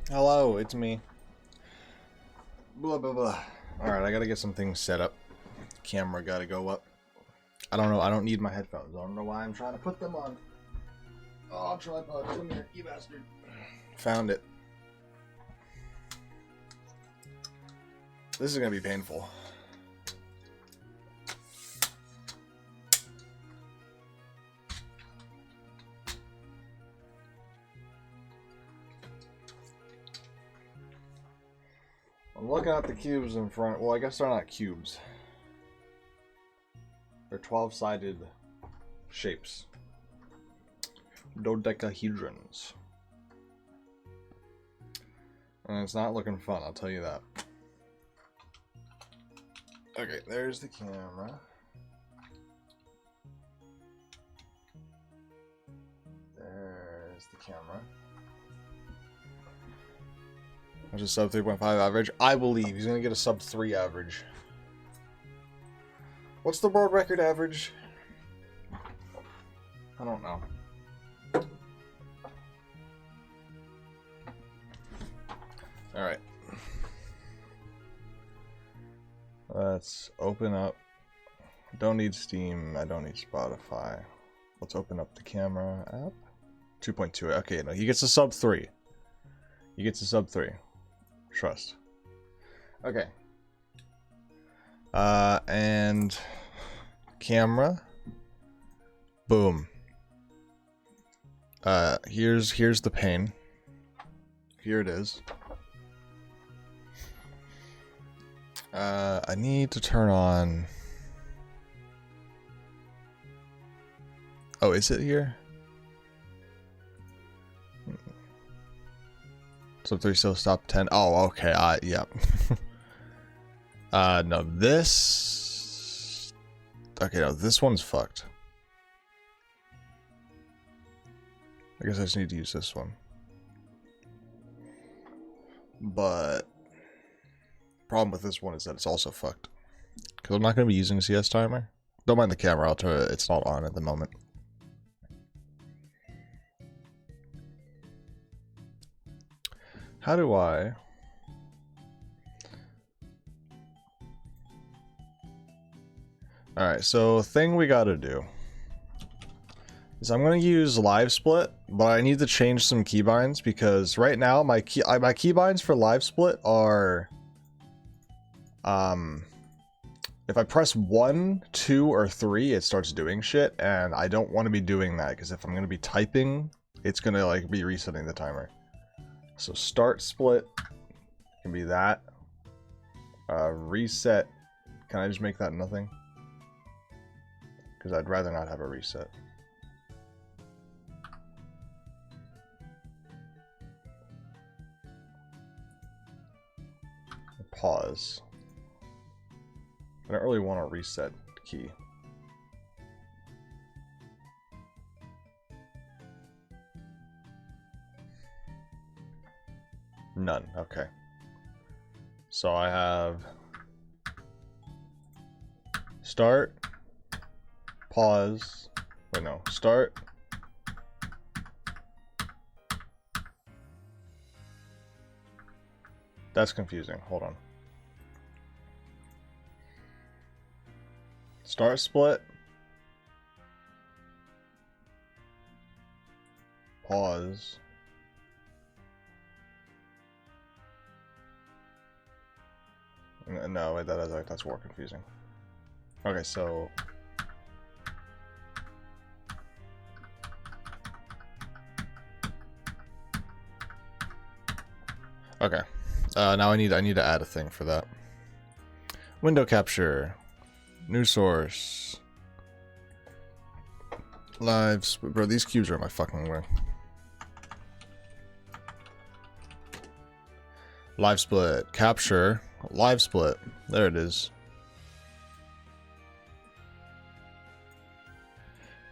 Hello, it's me. Blah blah blah. Alright, I gotta get some things set up. Camera gotta go up. I don't know, I don't need my headphones. I don't know why I'm trying to put them on. Oh, tripod, come here, you bastard. Found it. This is gonna be painful. I'm looking at the cubes in front. Well, I guess they're not cubes. They're 12-sided shapes. Dodecahedrons. And it's not looking fun, I'll tell you that. Okay, there's the camera. There's the camera. There's a sub 3.5 average. I believe he's gonna get a sub 3 average. What's the world record average? I don't know. Alright. Let's open up. Don't need Steam. I don't need Spotify. Let's open up the camera app. 2.2. Okay, no, he gets a sub 3. He gets a sub 3. Trust. Okay. And camera. Boom. Here's the pane. Here it is. I need to turn on. Oh, is it here? Sub 3 still stop 10. Oh, okay. Yep. No, this. Okay, no, this one's fucked. I guess I just need to use this one. But problem with this one is that it's also fucked. Because I'm not going to be using a CS timer. Don't mind the camera, I'll turn it. It's not on at the moment. How do I... Alright, so thing we gotta do is I'm gonna use live split, but I need to change some keybinds because right now my keybinds for live split are if I press 1, 2, or 3, it starts doing shit, and I don't want to be doing that because if I'm gonna be typing, it's gonna like be resetting the timer. So start split can be that. Reset, can I just make that nothing? Because I'd rather not have a reset. Pause. I don't really want a reset key. None. Okay. So I have start, pause. Wait, no. Start. That's confusing. Hold on. Start split. Pause. No, wait, that's more confusing. Okay, so okay. Now I need to add a thing for that. Window capture. New source. Lives. Bro, these cubes are in my fucking way. Live split. Capture. Live split. There it is.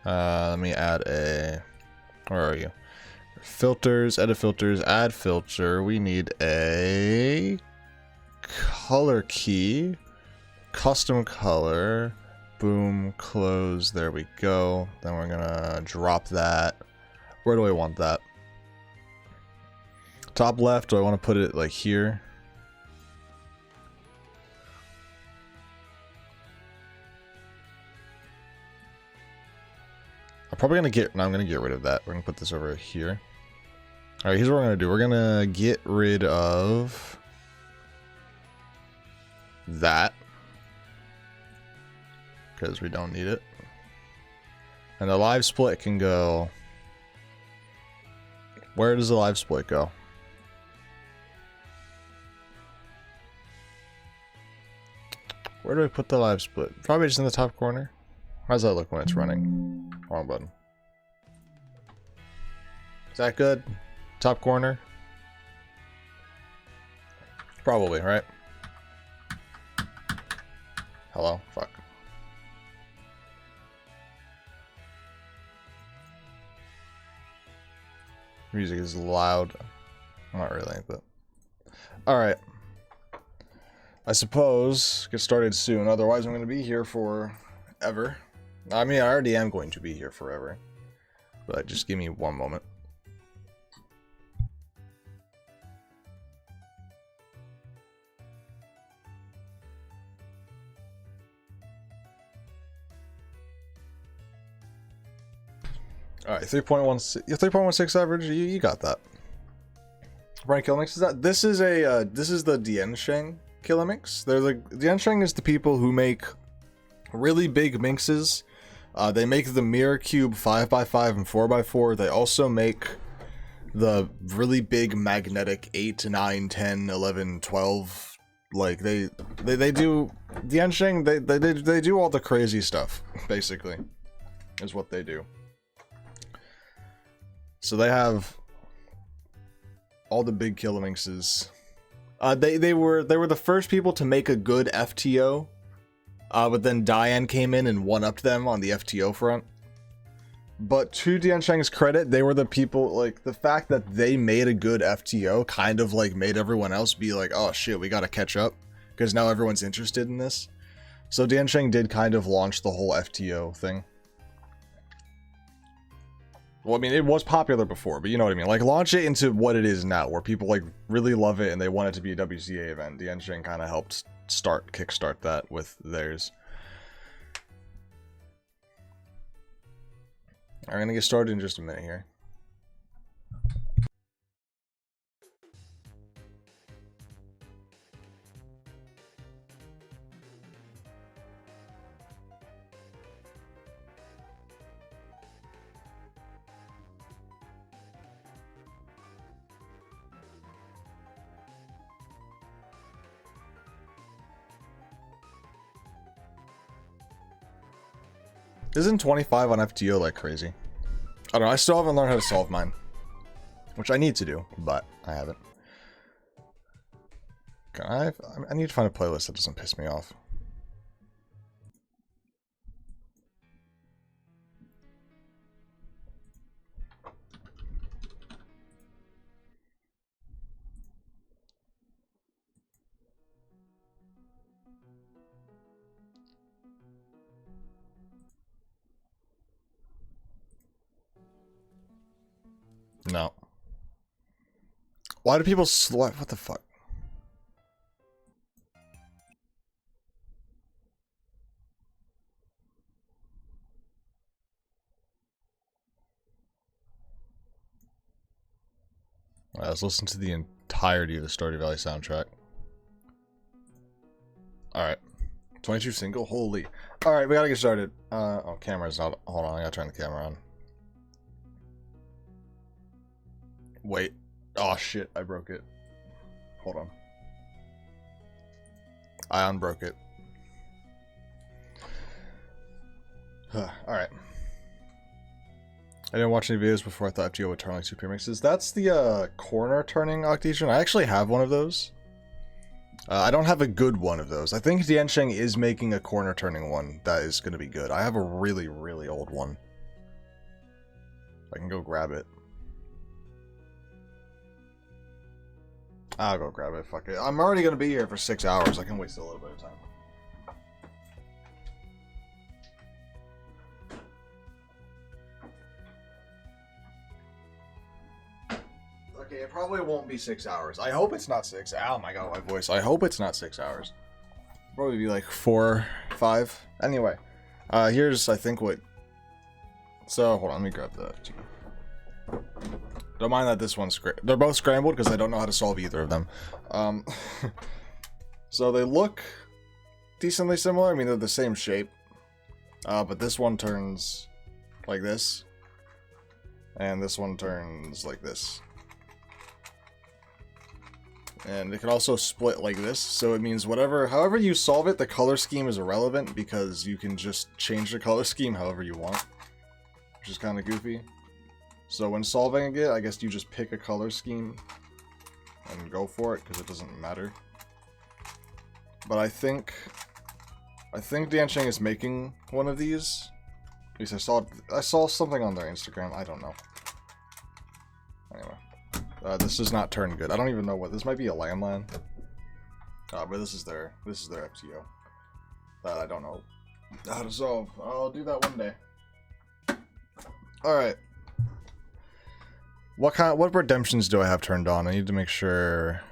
Let me add a... Where are you? Filters. Edit filters. Add filter. We need a... color key. Custom color. Boom. Close. There we go. Then we're gonna drop that. Where do I want that? Top left, do I want to put it like here? I'm probably gonna get, no, I'm gonna get rid of that. We're gonna put this over here. Alright, here's what we're gonna do. We're gonna get rid of that, because we don't need it. And the live split can go, where does the live split go? Where do I put the live split? Probably just in the top corner. How does that look when it's running? Wrong button. Is that good? Top corner? Probably, right? Hello? Fuck. Music is loud. Not really, but... Alright. I suppose get started soon, otherwise I'm going to be here forever. I mean, I already am going to be here forever. But just give me one moment. Alright, 3.16 average, you got that. Brian Kilmix, is that this is the Diansheng Kilmix. They're the Diansheng is the people who make really big minxes. They make the mirror cube 5x5 and 4x4. They also make the really big magnetic 8, 9, 10, 11, 12. Like they do Diansheng, they do all the crazy stuff, basically. Is what they do. So they have all the big Kilminxes. They were the first people to make a good FTO. But then Diane came in and one-upped them on the FTO front. But to Diansheng's credit, they were the people, like, the fact that they made a good FTO kind of, like, made everyone else be like, oh shit, we gotta catch up. Because now everyone's interested in this. So Diansheng did kind of launch the whole FTO thing. Well, I mean, it was popular before, but you know what I mean. Like, launch it into what it is now, where people, like, really love it and they want it to be a WCA event. Diansheng kind of helped kickstart that with theirs. I'm gonna get started in just a minute here. Isn't 25 on FTO like crazy? I don't know, I still haven't learned how to solve mine. Which I need to do, but I haven't. Can I need to find a playlist that doesn't piss me off. No. Why do people what the fuck? Alright, let's listen to the entirety of the Stardew Valley soundtrack. Alright. 22 single? Holy. Alright, we gotta get started. Oh, camera's not. Hold on, I gotta turn the camera on. Wait. Oh shit, I broke it. Hold on. I unbroke it. Alright. I didn't watch any videos before I thought FGO would turn like super mixes. That's the corner turning Octesian. I actually have one of those. I don't have a good one of those. I think Diansheng is making a corner turning one that is going to be good. I have a really, really old one. I can go grab it. I'll go grab it, fuck it. I'm already going to be here for 6 hours. I can waste a little bit of time. Okay, it probably won't be 6 hours. I hope it's not 6. Oh my god, my voice. I hope it's not 6 hours. Probably be like 4, 5. Anyway, here's I think what. So hold on, let me grab the. Don't mind that this one's they're both scrambled because I don't know how to solve either of them. So they look decently similar. I mean, they're the same shape, but this one turns like this, and this one turns like this. And it can also split like this, so it means however you solve it, the color scheme is irrelevant because you can just change the color scheme however you want, which is kind of goofy. So when solving it, I guess you just pick a color scheme and go for it because it doesn't matter. But I think Dancheng is making one of these. At least I saw something on their Instagram. I don't know. Anyway. This does not turn good. I don't even know what this might be, a landline. But this is their FTO. That I don't know how to solve. I'll do that one day. Alright. What redemptions do I have turned on? I need to make sure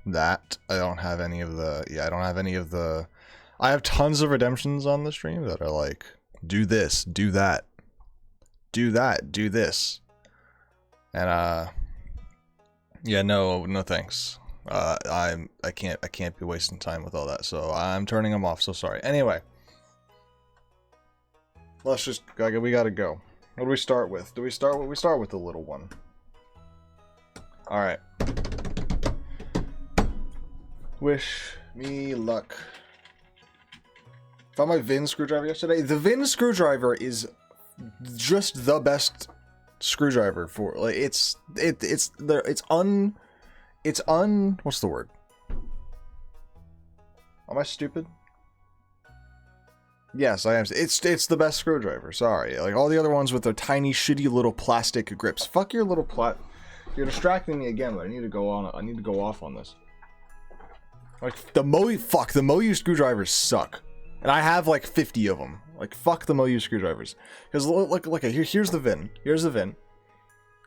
that I don't have any of the I don't have any of the I have tons of redemptions on the stream that are like, do this, do that. Do that, do this. And yeah, no thanks. I can't be wasting time with all that, so I'm turning them off. So sorry. Anyway, we gotta go. What do we start with? We start with the little one. All right. Wish me luck. Found my VIN screwdriver yesterday. The VIN screwdriver is just the best screwdriver for like it's what's the word? Am I stupid? Yes, I am. It's the best screwdriver. Sorry, like all the other ones with their tiny, shitty little plastic grips. Fuck your little You're distracting me again. But I need to go on. I need to go off on this. Like the Moyu screwdrivers suck, and I have like 50 of them. Like fuck the Moyu screwdrivers. Because look, here's the VIN. Here's the VIN.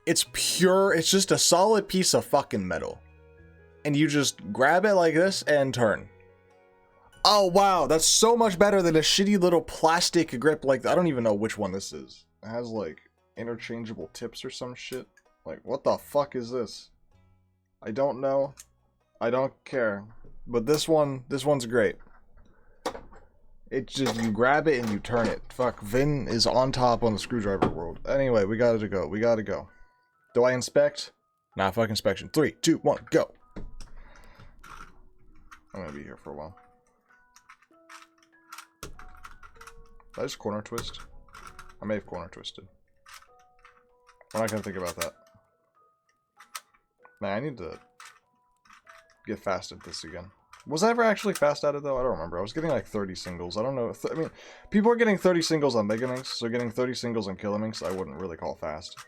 It's pure. It's just a solid piece of fucking metal, and you just grab it like this and turn. Oh wow, that's so much better than a shitty little plastic grip like I don't even know which one this is. It has like interchangeable tips or some shit. Like what the fuck is this? I don't know. I don't care. But this one's great. It's just you grab it and you turn it. Fuck, Vin is on top on the screwdriver world. Anyway, we gotta go. We gotta go. Do I inspect? Nah, fuck inspection. 3, 2, 1, go. I'm gonna be here for a while. Did I just corner twist? I may have corner twisted. I'm not gonna think about that. Man, I need to get fast at this again. Was I ever actually fast at it though? I don't remember. I was getting like 30 singles. I don't know. I mean, people are getting 30 singles on Mega Minx, so getting 30 singles on Killer Minx, I wouldn't really call fast.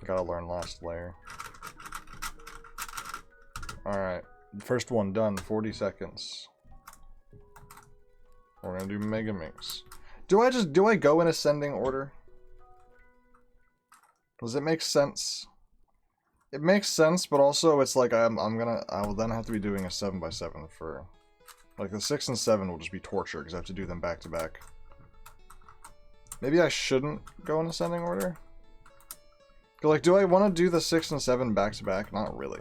Gotta learn last layer. Alright. First one done. 40 seconds. We're gonna do Mega Minx. Do I go in ascending order? Does it make sense? It makes sense, but also it's like I will then have to be doing a 7x7 for like the 6 and 7 will just be torture because I have to do them back to back. Maybe I shouldn't go in ascending order? Like, do I want to do the 6 and 7 back to back? Not really.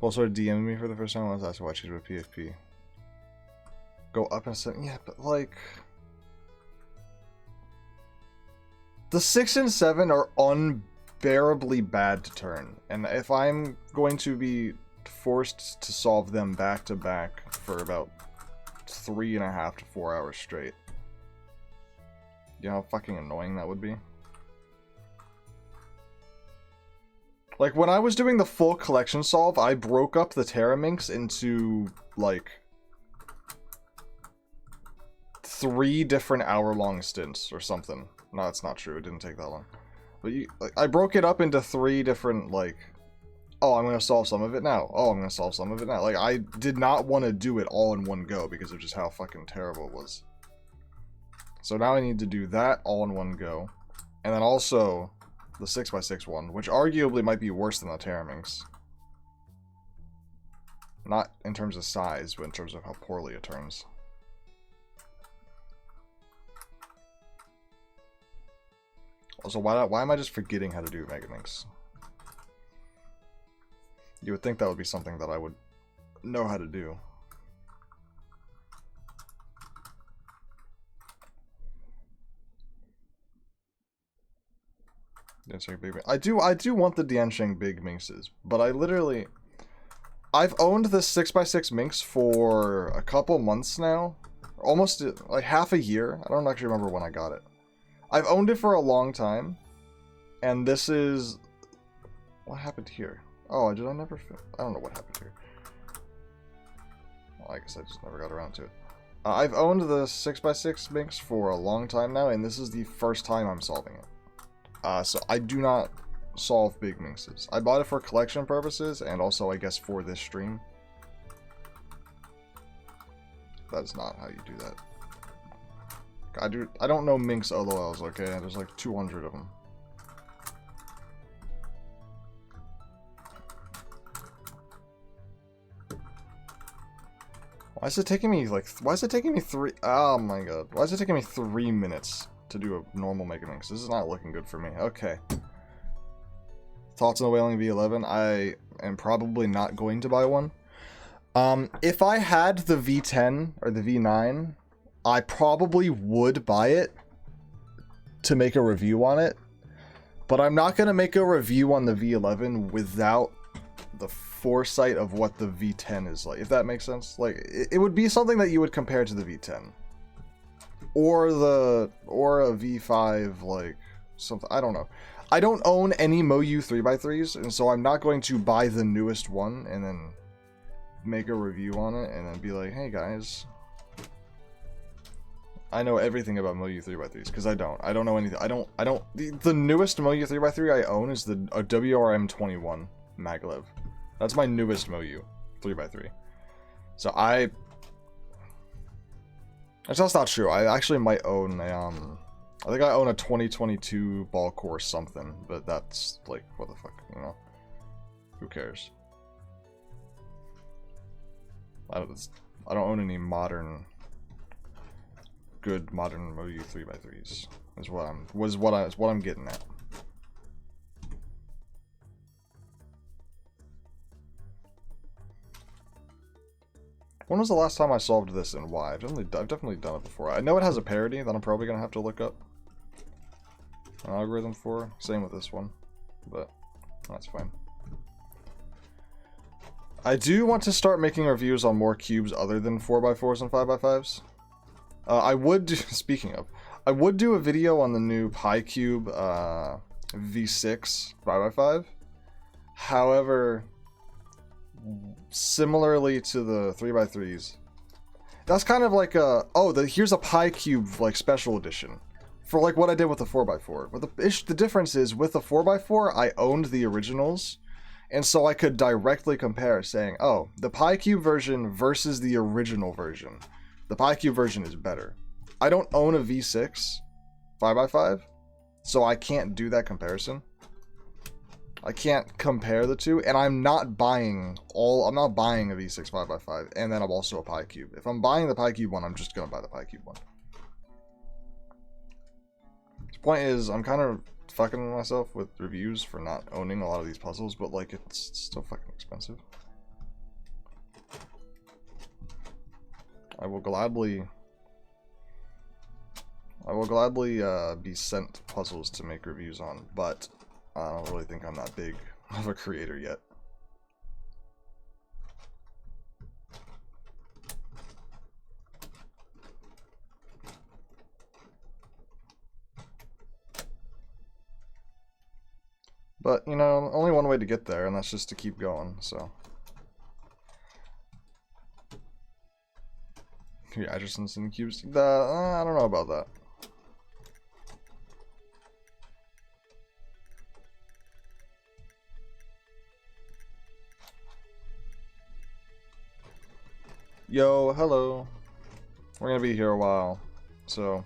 Also DM'd me for the first time. I was asked why she's with PFP. Go up and 7. Yeah, but like the 6 and 7 are unbearably bad to turn, and if I'm going to be forced to solve them back to back for about 3.5 to 4 hours straight. You know how fucking annoying that would be? Like, when I was doing the full collection solve, I broke up the Terra Minx into, like, 3 different hour-long stints or something. No, that's not true. It didn't take that long. But I broke it up into 3 different, like, oh, I'm going to solve some of it now. Oh, I'm going to solve some of it now. Like, I did not want to do it all in one go because of just how fucking terrible it was. So now I need to do that all in one go. And then also the 6x6 one, which arguably might be worse than the Terra Minx. Not in terms of size, but in terms of how poorly it turns. Also, why am I just forgetting how to do Mega Minx? You would think that would be something that I would know how to do. I do want the Diansheng Big Minxes, but I've owned this 6x6 Minx for a couple months now. Almost like half a year. I don't actually remember when I got it. I've owned it for a long time. And this is... What happened here? Oh, did I never... I don't know what happened here. Well, I guess I just never got around to it. I've owned the 6x6 Minx for a long time now, and this is the first time I'm solving it. So I do not solve big Minxes. I bought it for collection purposes, and also, I guess, for this stream. That's not how you do that. I don't know Minx LOLs, okay? There's like 200 of them. Why is it taking me oh my god. Why is it taking me 3 minutes to do a normal Mega Minx? This is not looking good for me. Okay. Thoughts on the Wailing V11? I am probably not going to buy one. If I had the V10 or the V9, I probably would buy it to make a review on it. But I'm not going to make a review on the V11 without the foresight of what the V10 is like, if that makes sense. Like, it would be something that you would compare to the V10. Or a V5, like, something, I don't know. I don't own any MoU 3x3s, and so I'm not going to buy the newest one and then make a review on it and then be like, hey guys, I know everything about MoU 3x3s, because I don't know anything. The newest MoU 3x3 I own is the WRM21 Maglev. That's my newest MoU 3x3. So that's not true. I actually might own a, I think I own a 2022 ball core something, but that's like, what the fuck, you know? Who cares? I don't own any good modern MoU 3x3s. Is what I'm getting at. When was the last time I solved this and why? I've definitely done it before. I know it has a parity that I'm probably gonna have to look up an algorithm for. Same with this one, but that's fine. I do want to start making reviews on more cubes other than 4x4s and 5x5s. I would do, speaking of, I would do a video on the new PyCube V6 5x5. However, similarly to the 3x3s, that's kind of like a, here's a PyCube like special edition for like what I did with the 4x4. But the difference is, with the 4x4 I owned the originals, and so I could directly compare, saying, oh, the PyCube version versus the original version, the PyCube version is better. I don't own a V6 5x5, so I can't do that comparison. I can't compare the two, and I'm not buying a V6 5x5, and then I'm also a PyCube. If I'm buying the PyCube one, I'm just gonna buy the PyCube one. The point is, I'm kind of fucking myself with reviews for not owning a lot of these puzzles, but like, it's still fucking expensive. I will gladly be sent puzzles to make reviews on, but I don't really think I'm that big of a creator yet. But, you know, only one way to get there, and that's just to keep going, so. Yeah, Atchison's in cubes. I don't know about that. Yo, hello. We're gonna be here a while, so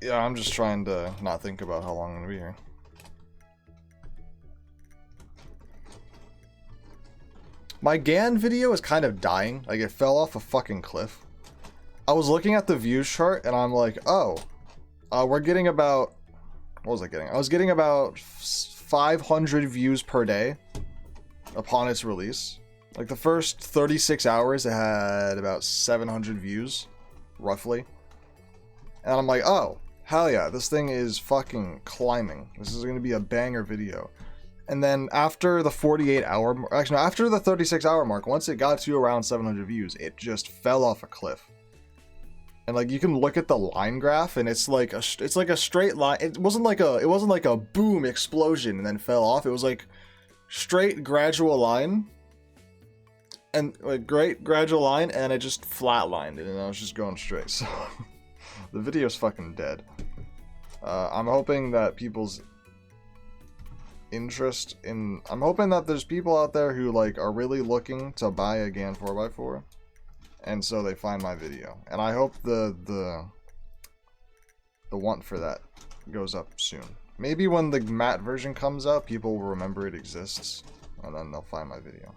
yeah, I'm just trying to not think about how long I'm gonna be here. My GAN video is kind of dying. Like, it fell off a fucking cliff. I was looking at the views chart and I'm like, oh, we're getting about, what was I getting? I was getting about 500 views per day upon its release. Like, the first 36 hours, it had about 700 views, roughly. And I'm like, oh, hell yeah, this thing is fucking climbing. This is going to be a banger video. And then after the 48-hour, actually, no, after the 36-hour mark, once it got to around 700 views, it just fell off a cliff. And like, you can look at the line graph, and it's like a straight line. It wasn't like a boom explosion and then fell off. It was like straight gradual line, and like great gradual line, and it just flatlined, and I was just going straight. So the video's fucking dead. I'm hoping that people's interest in, I'm hoping that there's people out there who like are really looking to buy a GAN 4x4, and so they find my video, and I hope the want for that goes up soon. Maybe when the matte version comes out, people will remember it exists, and then they'll find my video.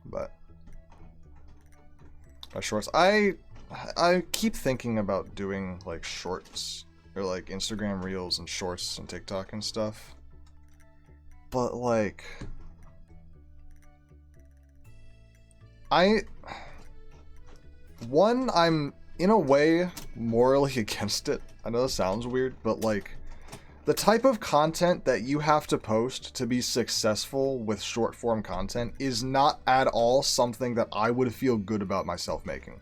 But my shorts, I keep thinking about doing like shorts or like Instagram reels and shorts and TikTok and stuff. But like, I'm in a way morally against it. I know this sounds weird, but like, the type of content that you have to post to be successful with short form content is not at all something that I would feel good about myself making.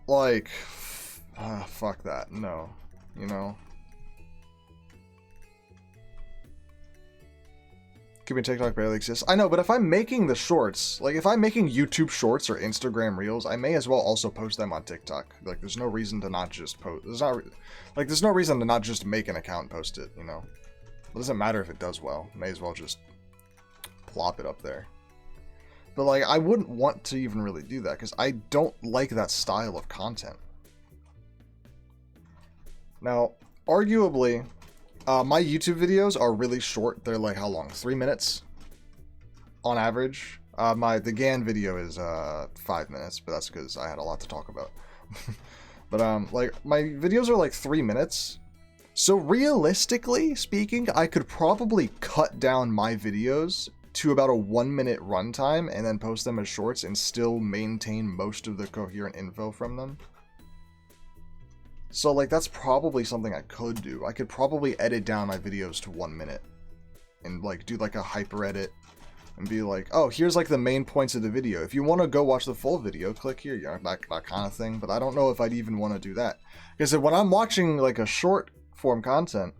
Like, fuck that. No, you know. Keeping TikTok barely exists. I know, but if I'm making the shorts, like if I'm making YouTube shorts or Instagram reels, I may as well also post them on TikTok. Like, there's no reason to not just post. There's no reason to not just make an account and post it, you know? It doesn't matter if it does well. May as well just plop it up there. But like, I wouldn't want to even really do that because I don't like that style of content. Now, arguably, my YouTube videos are really short. They're like, how long? 3 minutes on average. The GAN video is 5 minutes, but that's because I had a lot to talk about. But like, my videos are like 3 minutes. So realistically speaking, I could probably cut down my videos to about a 1 minute runtime and then post them as shorts and still maintain most of the coherent info from them. So like, that's probably something I could do. I could probably edit down my videos to 1 minute and like do like a hyper edit and be like, oh, here's like the main points of the video. If you want to go watch the full video, click here, you know, that kind of thing. But I don't know if I'd even want to do that. Because when I'm watching like a short form content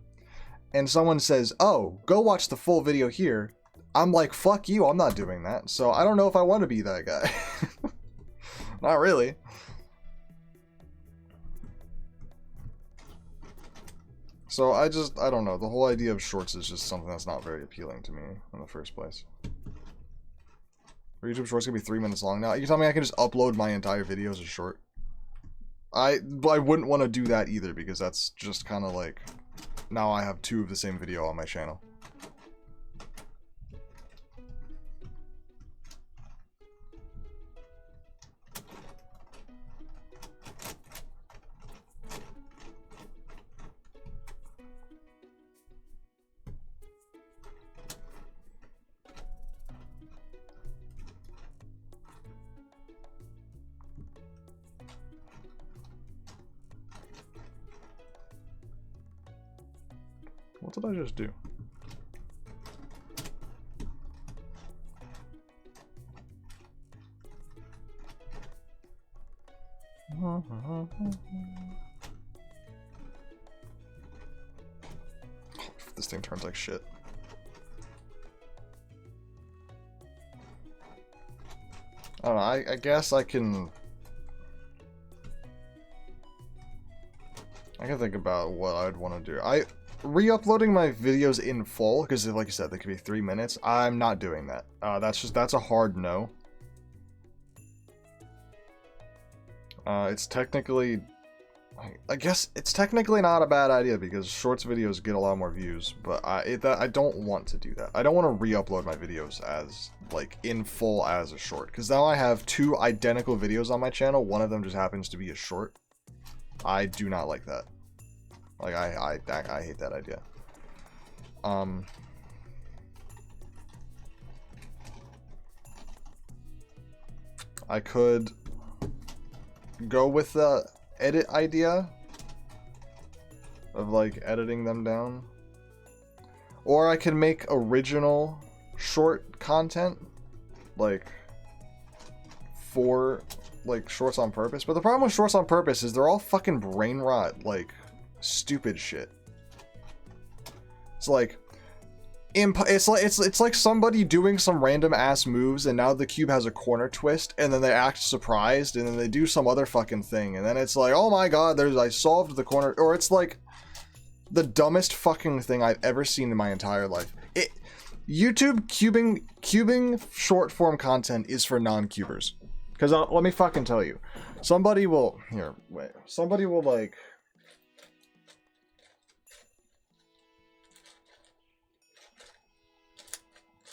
and someone says, oh, go watch the full video here, I'm like, fuck you, I'm not doing that. So I don't know if I want to be that guy. Not really. So I don't know. The whole idea of shorts is just something that's not very appealing to me in the first place. Are YouTube shorts gonna be 3 minutes long now? You tell me I can just upload my entire video as a short? I wouldn't want to do that either, because that's just kind of like, now I have 2 of the same video on my channel. What did I just do? This thing turns like shit. I don't know, I guess I can think about what I'd want to do. re-uploading my videos in full, because like you said, they could be 3 minutes. I'm not doing that. That's a hard no. It's technically, I guess it's technically not a bad idea because shorts videos get a lot more views, but I don't want to do that. I don't want to re-upload my videos as like in full as a short, because now I have 2 identical videos on my channel. One of them just happens to be a short. I do not like that. Like I hate that idea. I could go with the edit idea of like editing them down, or I can make original short content like for like shorts on purpose. But the problem with shorts on purpose is they're all fucking brain rot, like stupid shit. It's like it's like somebody doing some random ass moves, and now the cube has a corner twist, and then they act surprised, and then they do some other fucking thing, and then it's like, oh my god, I solved the corner. Or it's like the dumbest fucking thing I've ever seen in my entire life. YouTube cubing short form content is for non-cubers, because let me fucking tell you, somebody will like,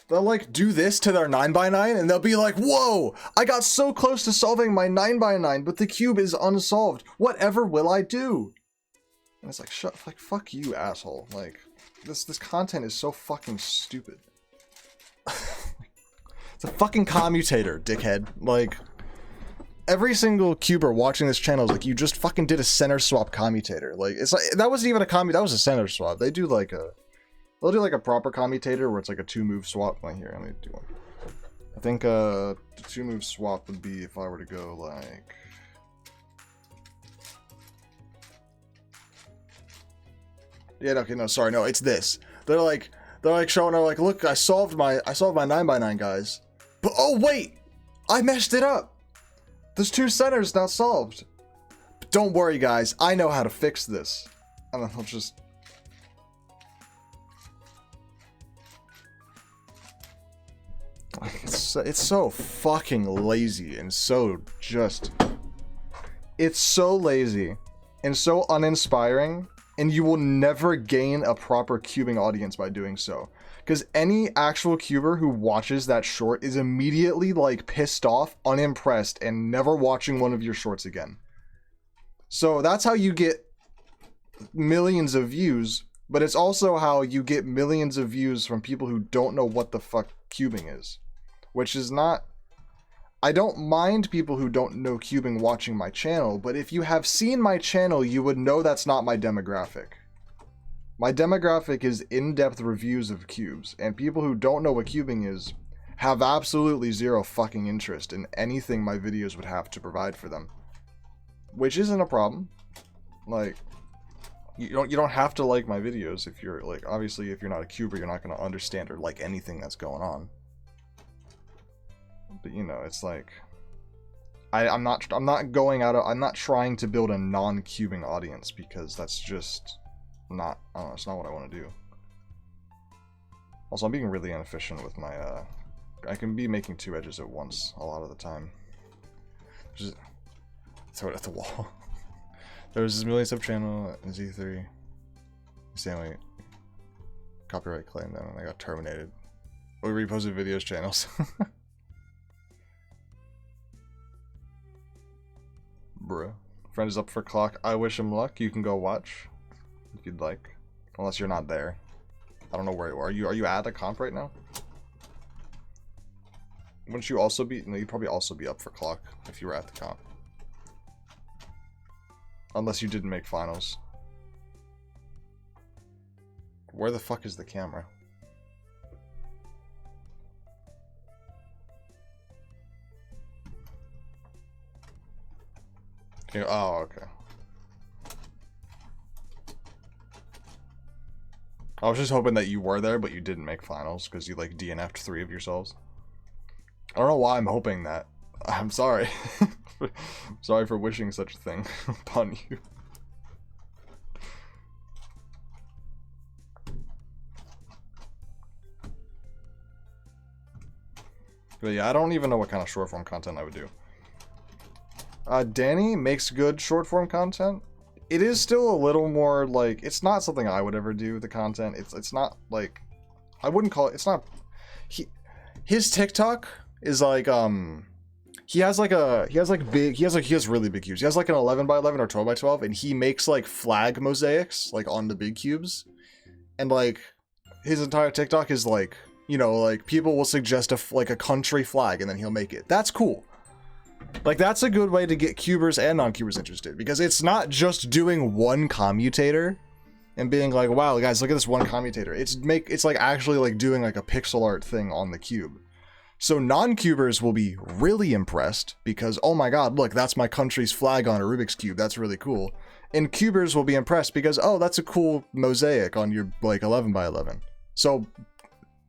they'll like do this to their 9x9 and they'll be like, whoa, I got so close to solving my 9x9, but the cube is unsolved. Whatever will I do? And it's like, fuck you, asshole. Like, this content is so fucking stupid. It's a fucking commutator, dickhead. Like, every single cuber watching this channel is like, you just fucking did a center swap commutator. Like, it's like, that wasn't even a that was a center swap. They'll do like a proper commutator where it's like a 2-move swap. Like, here, let me do one. I think the 2-move swap would be if I were to go like, yeah, okay, no, sorry, no, it's this. They're like showing her like, look, I solved my 9x9, guys. But oh wait, I messed it up. There's 2 centers not solved. But don't worry, guys, I know how to fix this. And then I'll just, it's so fucking lazy and so just, it's so lazy and so uninspiring, and you will never gain a proper cubing audience by doing so, because any actual cuber who watches that short is immediately like pissed off, unimpressed, and never watching one of your shorts again. So that's how you get millions of views, but it's also how you get millions of views from people who don't know what the fuck cubing is. Which is not, I don't mind people who don't know cubing watching my channel, but if you have seen my channel, you would know that's not my demographic. My demographic is in-depth reviews of cubes, and people who don't know what cubing is have absolutely zero fucking interest in anything my videos would have to provide for them. Which isn't a problem. Like, you don't have to like my videos if you're, like, obviously if you're not a cuber, you're not going to understand or like anything that's going on. But you know, it's like, I'm not trying to build a non-cubing audience, because that's just not, I don't know, it's not what I want to do. Also, I'm being really inefficient with my, I can be making 2 edges at once a lot of the time. Just throw it at the wall. There was this million sub channel in Z3. Stanley copyright claimed them and they got terminated. We reposted videos channels. Bruh. Friend is up for clock. I wish him luck. You can go watch if you'd like. Unless you're not there. I don't know where you are. Are you at a comp right now? Wouldn't you also be? No, you'd probably also be up for clock if you were at the comp. Unless you didn't make finals. Where the fuck is the camera? Oh, okay. I was just hoping that you were there, but you didn't make finals because you like DNF'd 3 of yourselves. I don't know why I'm hoping that. I'm sorry. Sorry for wishing such a thing upon you. But yeah, I don't even know what kind of short form content I would do. Danny makes good short form content. It is still a little more like, it's not something I would ever do, the content. It's not like, I wouldn't call it, it's not, his TikTok is like, he has really big cubes. He has like an 11 by 11 or 12 by 12, and he makes like flag mosaics like on the big cubes. And like his entire TikTok is like, you know, like people will suggest like a country flag and then he'll make it. That's cool. Like that's a good way to get cubers and non-cubers interested, because it's not just doing one commutator and being like, wow, guys, look at this one commutator. It's like actually like doing like a pixel art thing on the cube. So non-cubers will be really impressed because, oh my god, look, that's my country's flag on a Rubik's Cube. That's really cool. And cubers will be impressed because, oh, that's a cool mosaic on your like 11 by 11. So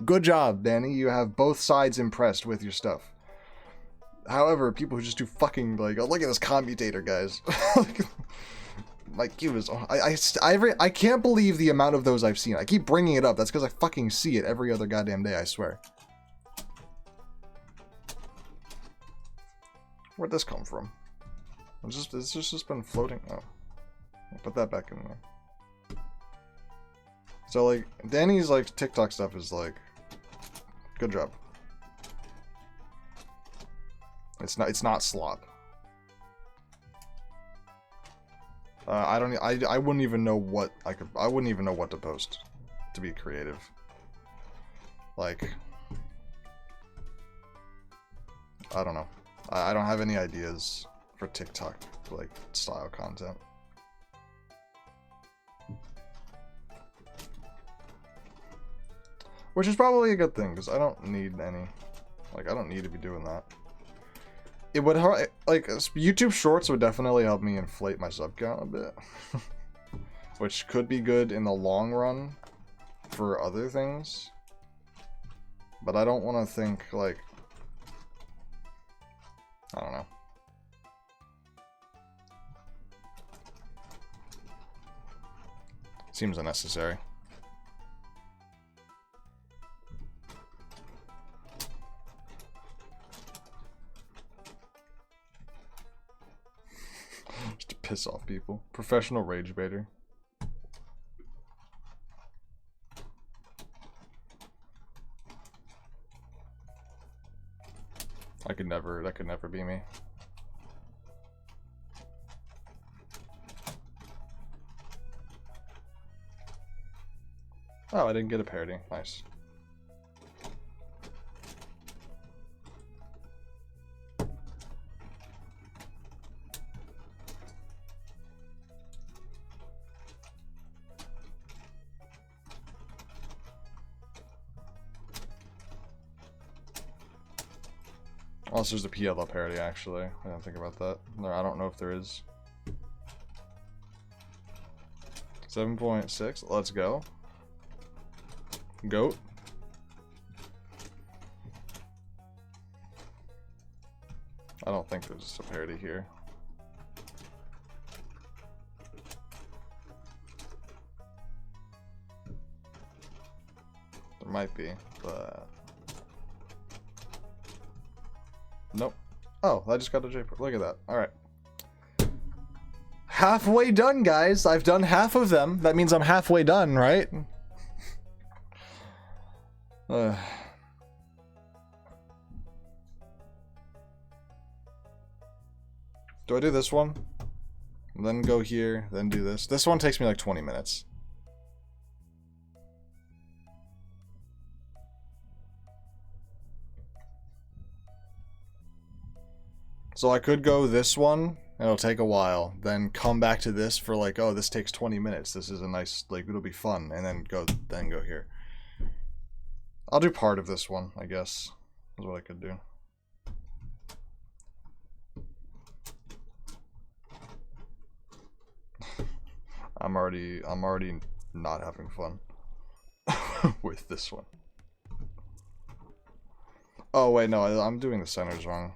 good job, Danny. You have both sides impressed with your stuff. However, people who just do fucking like, oh, look at this commutator, guys. My cube is, I can't believe the amount of those I've seen. I keep bringing it up. That's because I fucking see it every other goddamn day, I swear. Where'd this come from? It's just been floating. Oh, I'll put that back in there. So like, Danny's like TikTok stuff is like, good job. It's not slop. I wouldn't even know what I wouldn't even know what to post to be creative. Like, I don't know. I don't have any ideas for TikTok like style content. Which is probably a good thing, because I don't need any, like, I don't need to be doing that. It would, like, YouTube Shorts would definitely help me inflate my sub count a bit. Which could be good in the long run for other things. But I don't want to think, like, I don't know. Seems unnecessary. Just to piss off people. Professional rage baiter. That could never be me. Oh, I didn't get a parody. Nice. Unless there's a PLL parody, actually. I didn't think about that. No, I don't know if there is. 7.6. Let's go. Goat. I don't think there's a parody here. There might be, but... Nope. Oh, I just got a JPEG. Look at that. Alright. Halfway done, guys. I've done half of them. That means I'm halfway done, right? Do I do this one? Then go here, then do this. This one takes me like 20 minutes. So I could go this one, and it'll take a while. Then come back to this for like, oh, this takes 20 minutes. This is a nice, like, it'll be fun. And then go here. I'll do part of this one, I guess. Is what I could do. I'm already not having fun with this one. Oh wait, no, I'm doing the centers wrong.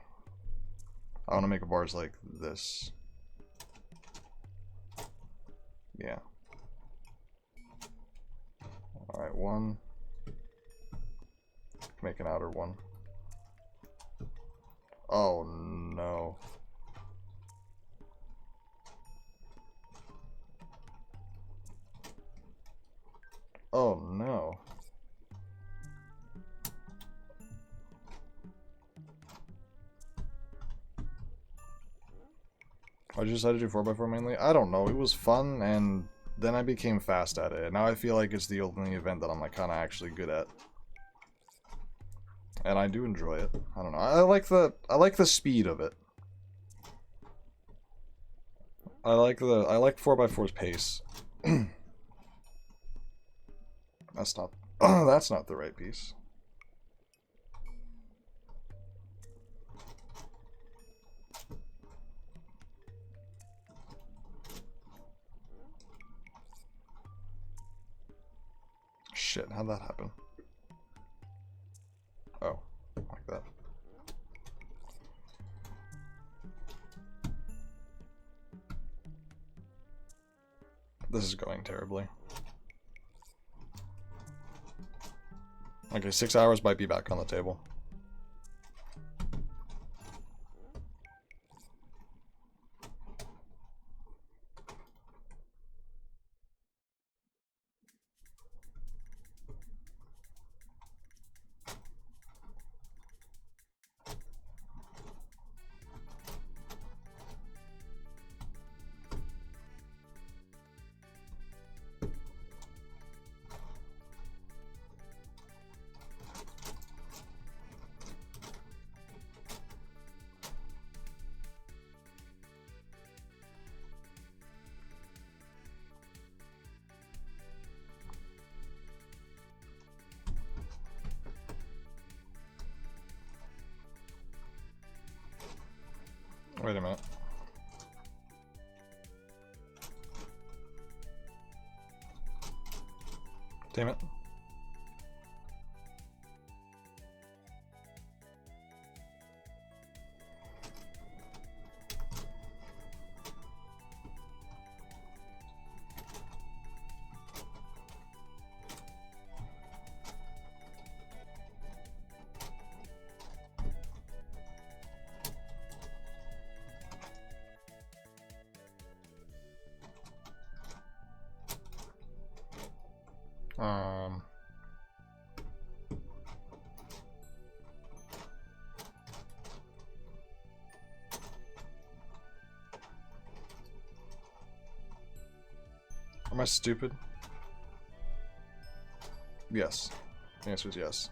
I want to make bars like this. Yeah. Alright, one. Make an outer one. Oh no. Oh no. I just decided to do 4x4 mainly? I don't know. It was fun, and then I became fast at it. Now I feel like it's the only event that I'm like kind of actually good at. And I do enjoy it. I don't know. I like the speed of it. I like 4x4's pace. That's not that's not the right piece. Shit, how'd that happen? Oh, like that. This is going terribly. Okay, 6 hours might be back on the table. Wait a minute. Damn it. Am I stupid? Yes. The answer is yes.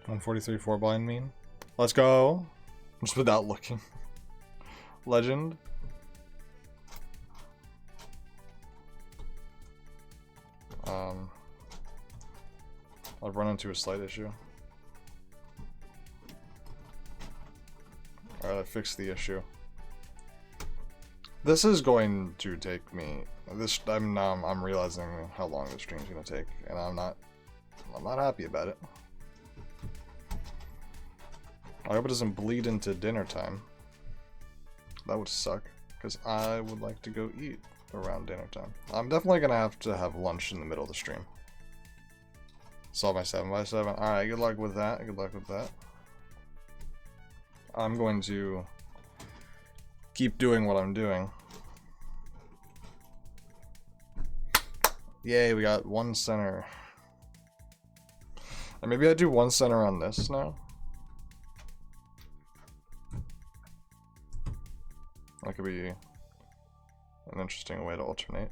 $143 4 blind mean? Let's go. Just without looking. Legend. I've run into a slight issue. Alright, I fixed the issue. This is going to take me. I'm realizing how long this stream's gonna take, and I'm not happy about it. I hope it doesn't bleed into dinner time. That would suck, because I would like to go eat around dinner time. I'm definitely gonna have to have lunch in the middle of the stream. Solve my 7x7. Alright, good luck with that. Good luck with that. I'm going to keep doing what I'm doing. Yay, we got one center. And maybe I do one center on this now. That could be an interesting way to alternate.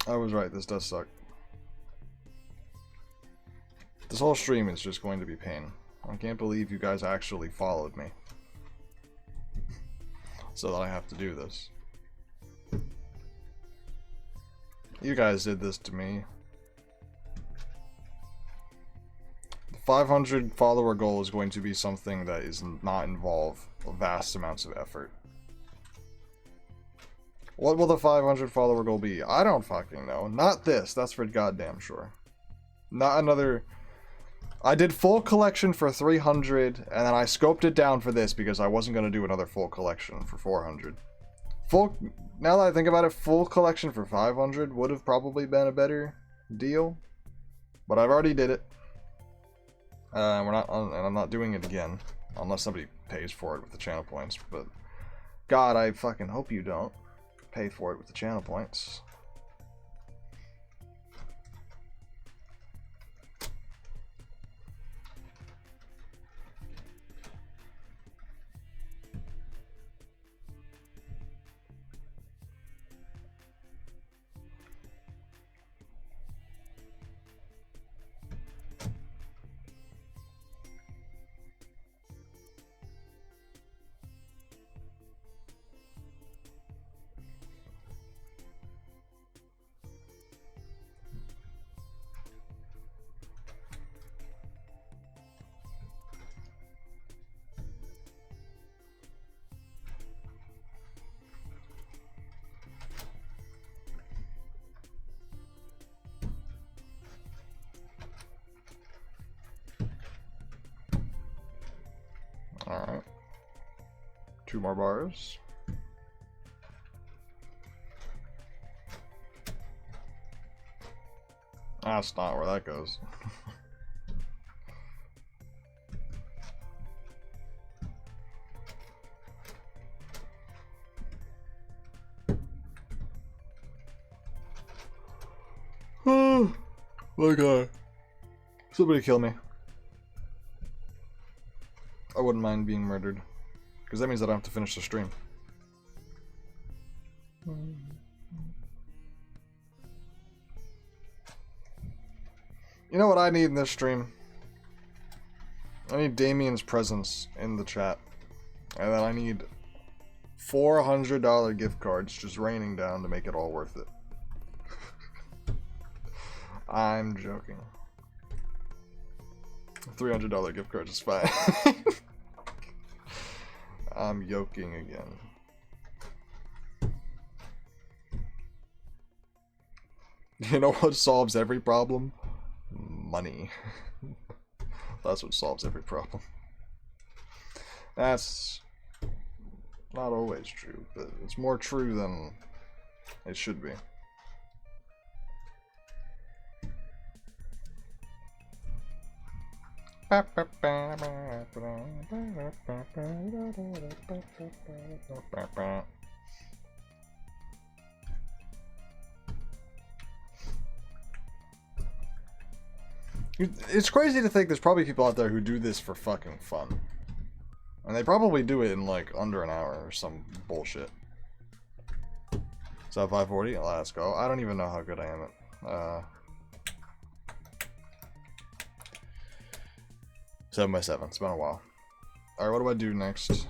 I was right, this does suck. This whole stream is just going to be pain. I can't believe you guys actually followed me. So that I have to do this. You guys did this to me. The 500 follower goal is going to be something that is not involve vast amounts of effort. What will the 500 follower goal be? I don't fucking know. Not this, that's for goddamn sure. Not another... I did full collection for 300, and then I scoped it down for this because I wasn't going to do another full collection for 400. Now that I think about it, full collection for 500 would have probably been a better deal. But I've already did it. And I'm not doing it again. Unless somebody pays for it with the channel points. But God, I fucking hope you don't pay for it with the channel points. Alright. 2 more bars. That's not where that goes. Oh my god. Somebody kill me. I wouldn't mind being murdered. Because that means I don't have to finish the stream. You know what I need in this stream? I need Damien's presence in the chat. And then I need $400 gift cards just raining down to make it all worth it. I'm joking. $300 gift cards is fine. I'm yoking again. You know what solves every problem? Money. That's what solves every problem. That's not always true, but it's more true than it should be. It's crazy to think there's probably people out there who do this for fucking fun. And they probably do it in like under an hour or some bullshit. Is that 540? Let's go. I don't even know how good I am at 7x7. It's been a while. Alright, what do I do next?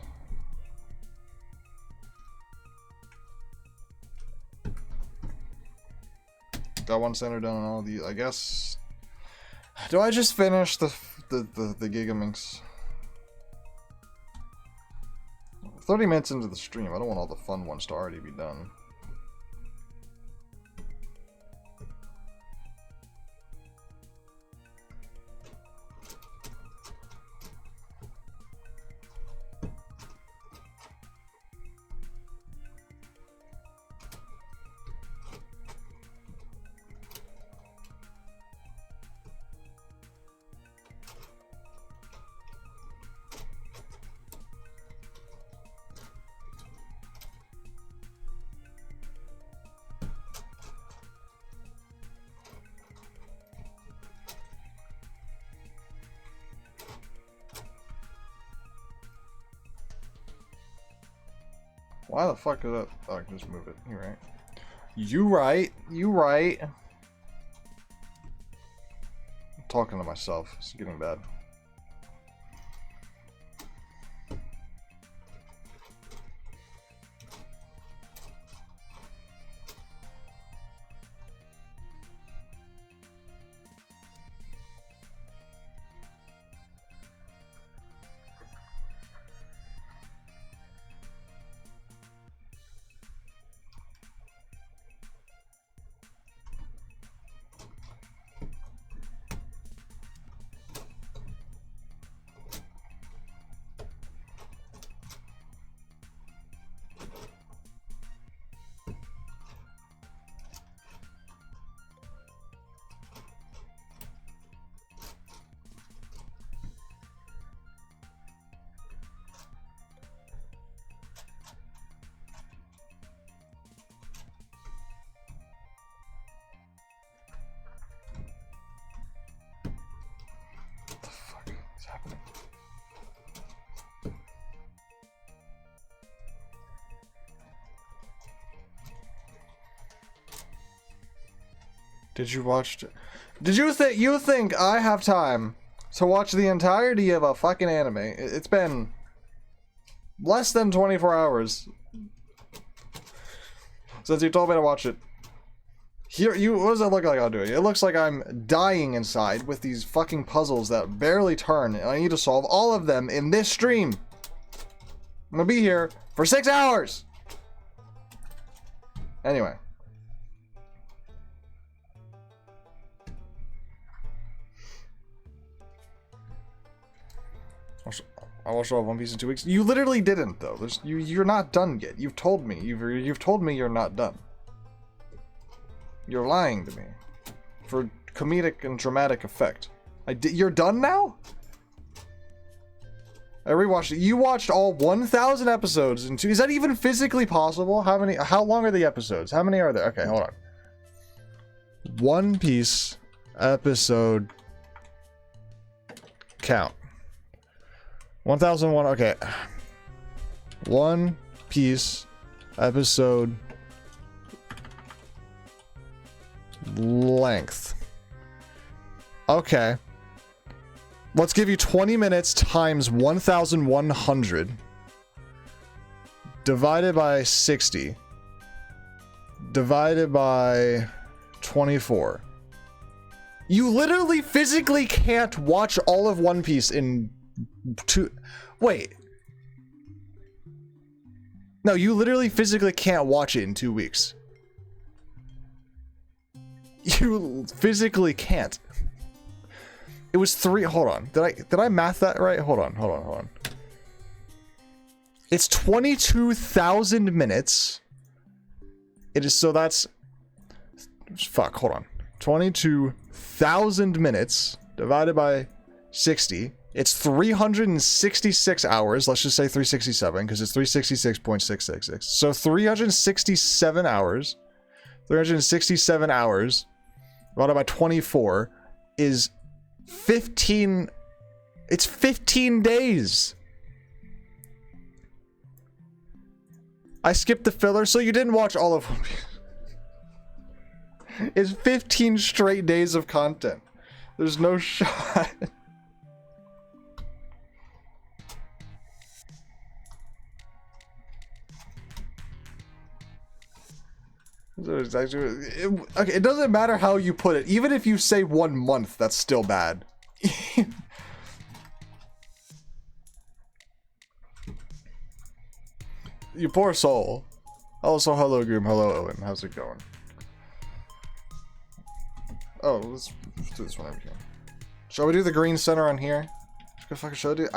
Got one center done on all these. I guess. Do I just finish the Giga Minx? 30 minutes into the stream. I don't want all the fun ones to already be done. Why the fuck is that? Oh, I can just move it. You're right. You right. You right. I'm talking to myself. It's getting bad. Did you watch? Did you think I have time to watch the entirety of a fucking anime? It's been less than 24 hours since you told me to watch it. Here, what does it look like I'm doing? It looks like I'm dying inside with these fucking puzzles that barely turn, and I need to solve all of them in this stream. I'm gonna be here for 6 hours. Anyway. I watched all of One Piece in 2 weeks. You literally didn't, though. You're not done yet. You've told me. You've told me you're not done. You're lying to me for comedic and dramatic effect. You're done now? I rewatched it. You watched all 1,000 episodes in 2. Is that even physically possible? How long are the episodes? How many are there? Okay, hold on. One Piece episode count. 1001, okay. One Piece episode length. Okay. Let's give you 20 minutes times 1,100 divided by 60 divided by 24. You literally physically can't watch all of One Piece in wait. No, you literally physically can't watch it in 2 weeks. You physically can't. It was 3. Hold on. Did I math that right? Hold on. It's 22,000 minutes. It is, so that's fuck, hold on. 22,000 minutes divided by 60. It's 366 hours. Let's just say 367 because it's 366.666. So 367 hours. 367 hours divided by 24 is 15. It's 15 days. I skipped the filler, so you didn't watch all of One Piece. It's 15 straight days of content. There's no shot. Okay, it doesn't matter how you put it. Even if you say 1 month, that's still bad. You poor soul. Also, hello Groom, hello Owen. How's it going? Oh, let's do this one over here. Shall we do the green center on here? Good fucking show, dude.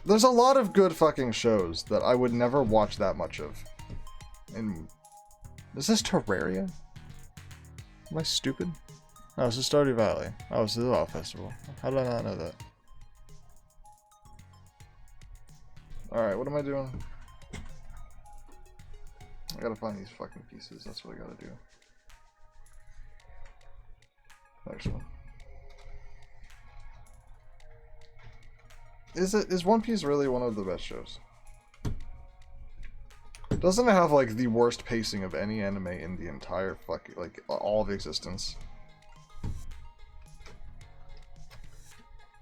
There's a lot of good fucking shows that I would never watch that much of. And is this Terraria? Am I stupid? Oh, this is Stardew Valley. Oh, this is the Wild Festival. How did I not know that? Alright, what am I doing? I gotta find these fucking pieces. That's what I gotta do. Next one. Is One Piece really one of the best shows? Doesn't it have, like, the worst pacing of any anime in the entire fucking, like, all of existence?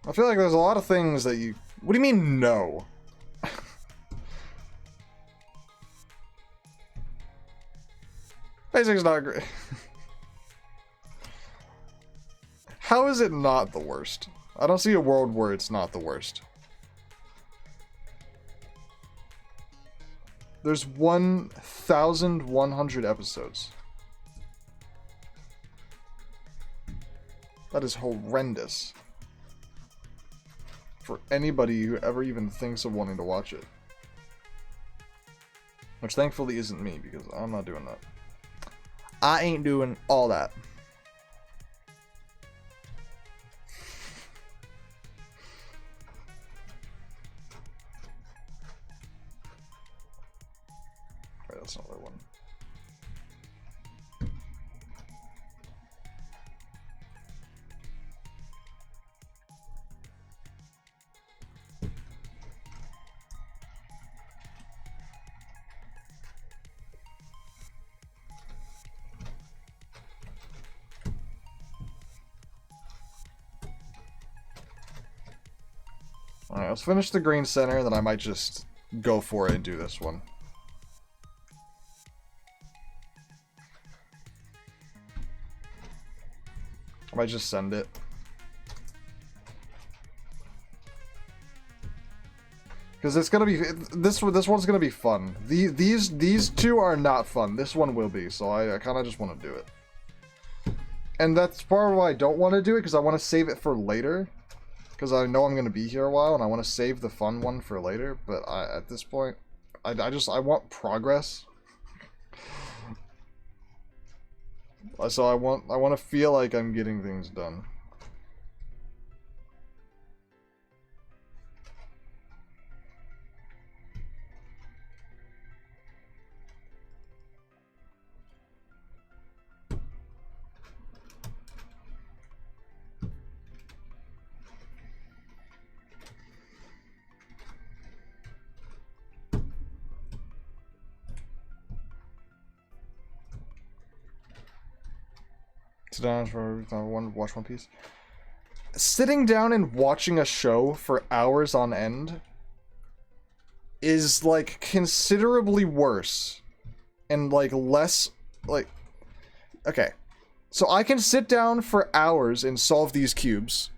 I feel like there's a lot of things that you... What do you mean, no? Pacing's not great. How is it not the worst? I don't see a world where it's not the worst. There's 1,100 episodes. That is horrendous. For anybody who ever even thinks of wanting to watch it. Which thankfully isn't me, because I'm not doing that. I ain't doing all that. Alright, that's another one. Alright, let's finish the green center, then I might just go for it and do this one. I might just send it. Because it's gonna be... This one's gonna be fun. These two are not fun. This one will be, so I kind of just want to do it. And that's part of why I don't want to do it, because I want to save it for later. Because I know I'm going to be here a while, and I want to save the fun one for later. But at this point, I want progress. So I want to feel like I'm getting things done. Sit down for watch One Piece. Sitting down and watching a show for hours on end is like considerably worse and like less like okay. So I can sit down for hours and solve these cubes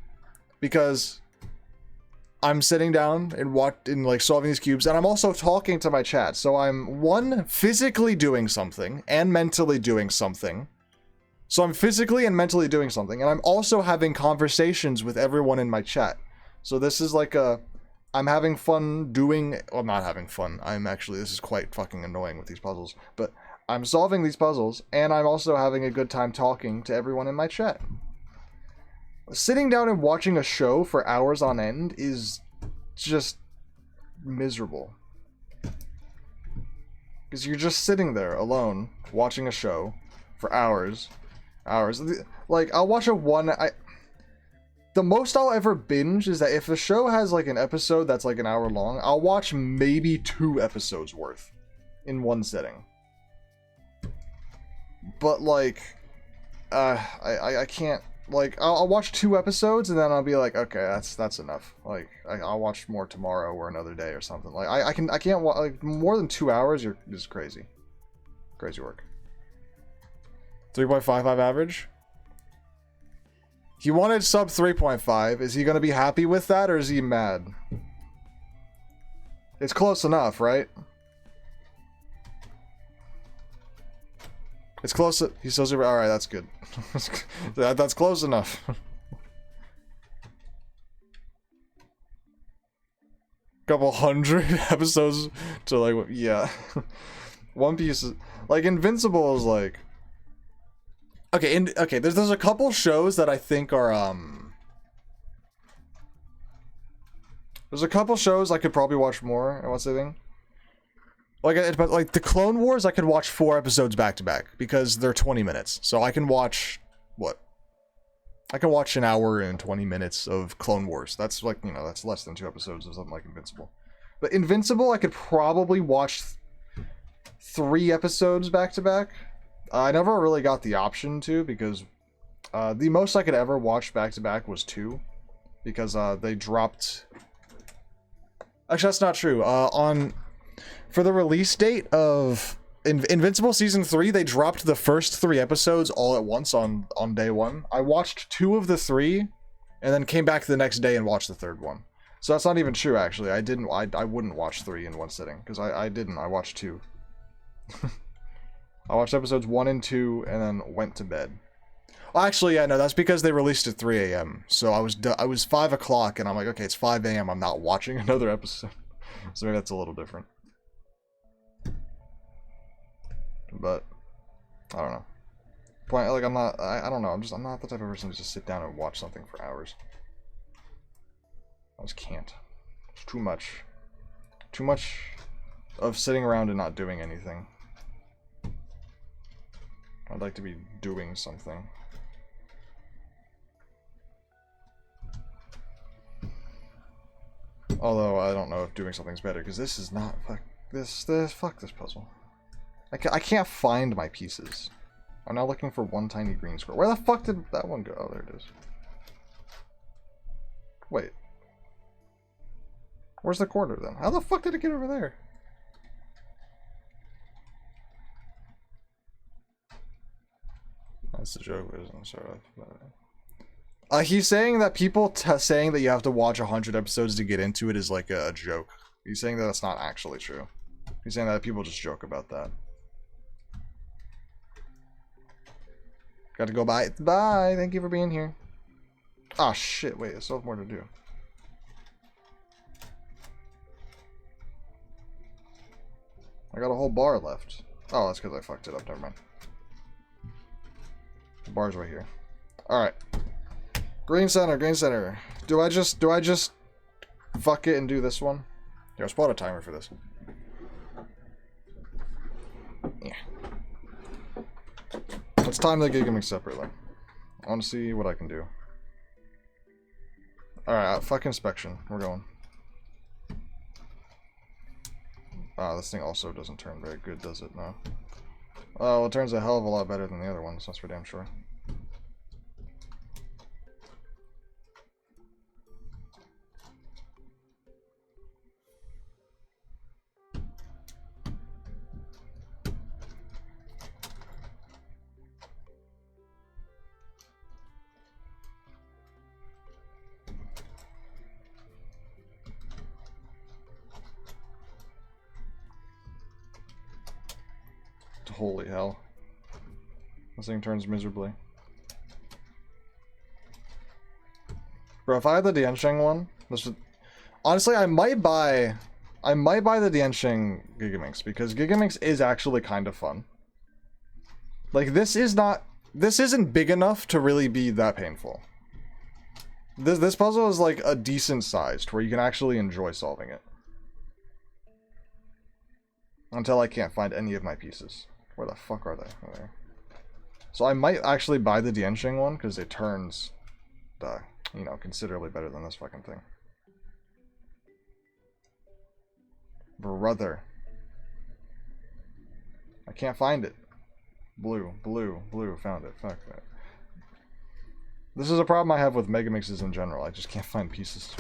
because I'm sitting down and like solving these cubes, and I'm also talking to my chat. So I'm one, physically doing something and mentally doing something. So I'm physically and mentally doing something, and I'm also having conversations with everyone in my chat. So this is like I'm having fun doing, well, not having fun. This is quite fucking annoying with these puzzles, but I'm solving these puzzles, and I'm also having a good time talking to everyone in my chat. Sitting down and watching a show for hours on end is just miserable. Because you're just sitting there alone, watching a show for hours. Like, I'll watch the most I'll ever binge is that if the show has like an episode that's like an hour long, I'll watch maybe 2 episodes worth in one sitting. But like I can't, like, I'll watch 2 episodes and then I'll be like, okay, that's enough. Like I'll watch more tomorrow or another day or something. Like I can't watch like more than 2 hours. Is crazy work. 3.55 average. He wanted sub 3.5. Is he going to be happy with that, or is he mad? It's close enough, right? It's close. He's so super. All right, that's good. That's close enough. Couple hundred episodes to like, yeah. One Piece is like Invincible is like. Okay, okay. There's a couple shows that I think are There's a couple shows I could probably watch more. And what's the thing? But like the Clone Wars, I could watch 4 episodes back to back because they're 20 minutes. So I can watch what? I can watch an hour and 20 minutes of Clone Wars. That's like, you know, that's less than 2 episodes of something like Invincible. But Invincible, I could probably watch 3 episodes back to back. I never really got the option to because the most I could ever watch back to back was 2 because they dropped. Actually, that's not true. For the release date of Invincible Season 3, they dropped the first 3 episodes all at once on day 1. I watched 2 of the 3, and then came back the next day and watched the 3rd one. So that's not even true, actually. I wouldn't watch 3 in one sitting, because I didn't. I watched 2. I watched episodes 1 and 2, and then went to bed. Well, actually, yeah, no, that's because they released at 3 a.m. So I was 5 o'clock, and I'm like, okay, it's 5 a.m. I'm not watching another episode. So maybe that's a little different. But I don't know. Like I don't know. I'm not the type of person to just sit down and watch something for hours. I just can't. It's too much. Too much of sitting around and not doing anything. I'd like to be doing something. Although I don't know if doing something's better because this is not fuck this puzzle. I can't find my pieces. I'm now looking for one tiny green square. Where the fuck did that one go? Oh, there it is. Wait. Where's the quarter then? How the fuck did it get over there? That's the joke, isn't it? Sort of. He's saying that people saying that you have to watch 100 episodes to get into it is like a joke. He's saying that that's not actually true. He's saying that people just joke about that. Got to go bye. Bye. Thank you for being here. Ah, shit. Wait, I still have more to do. I got a whole bar left. Oh, that's because I fucked it up. Never mind. The bar's right here. Alright. Green center, green center. Do I just fuck it and do this one? Yeah, I spot a timer for this. Yeah. Let's time the Gigamix separately. I want to see what I can do. Alright, fuck inspection. We're going. This thing also doesn't turn very good, does it? No. Oh, well, it turns a hell of a lot better than the other ones, that's for damn sure. Holy hell. This thing turns miserably. Bro, if I had the Diansheng one, this would... Honestly, I might buy the Diansheng Gigaminx, because Gigaminx is actually kind of fun. Like, this isn't big enough to really be that painful. This puzzle is like a decent sized, where you can actually enjoy solving it. Until I can't find any of my pieces. Where the fuck are they? Oh, there. So I might actually buy the Diansheng one, because it turns, you know, considerably better than this fucking thing. Brother. I can't find it. Blue, blue, blue, found it. Fuck that. This is a problem I have with Megamixes in general. I just can't find pieces.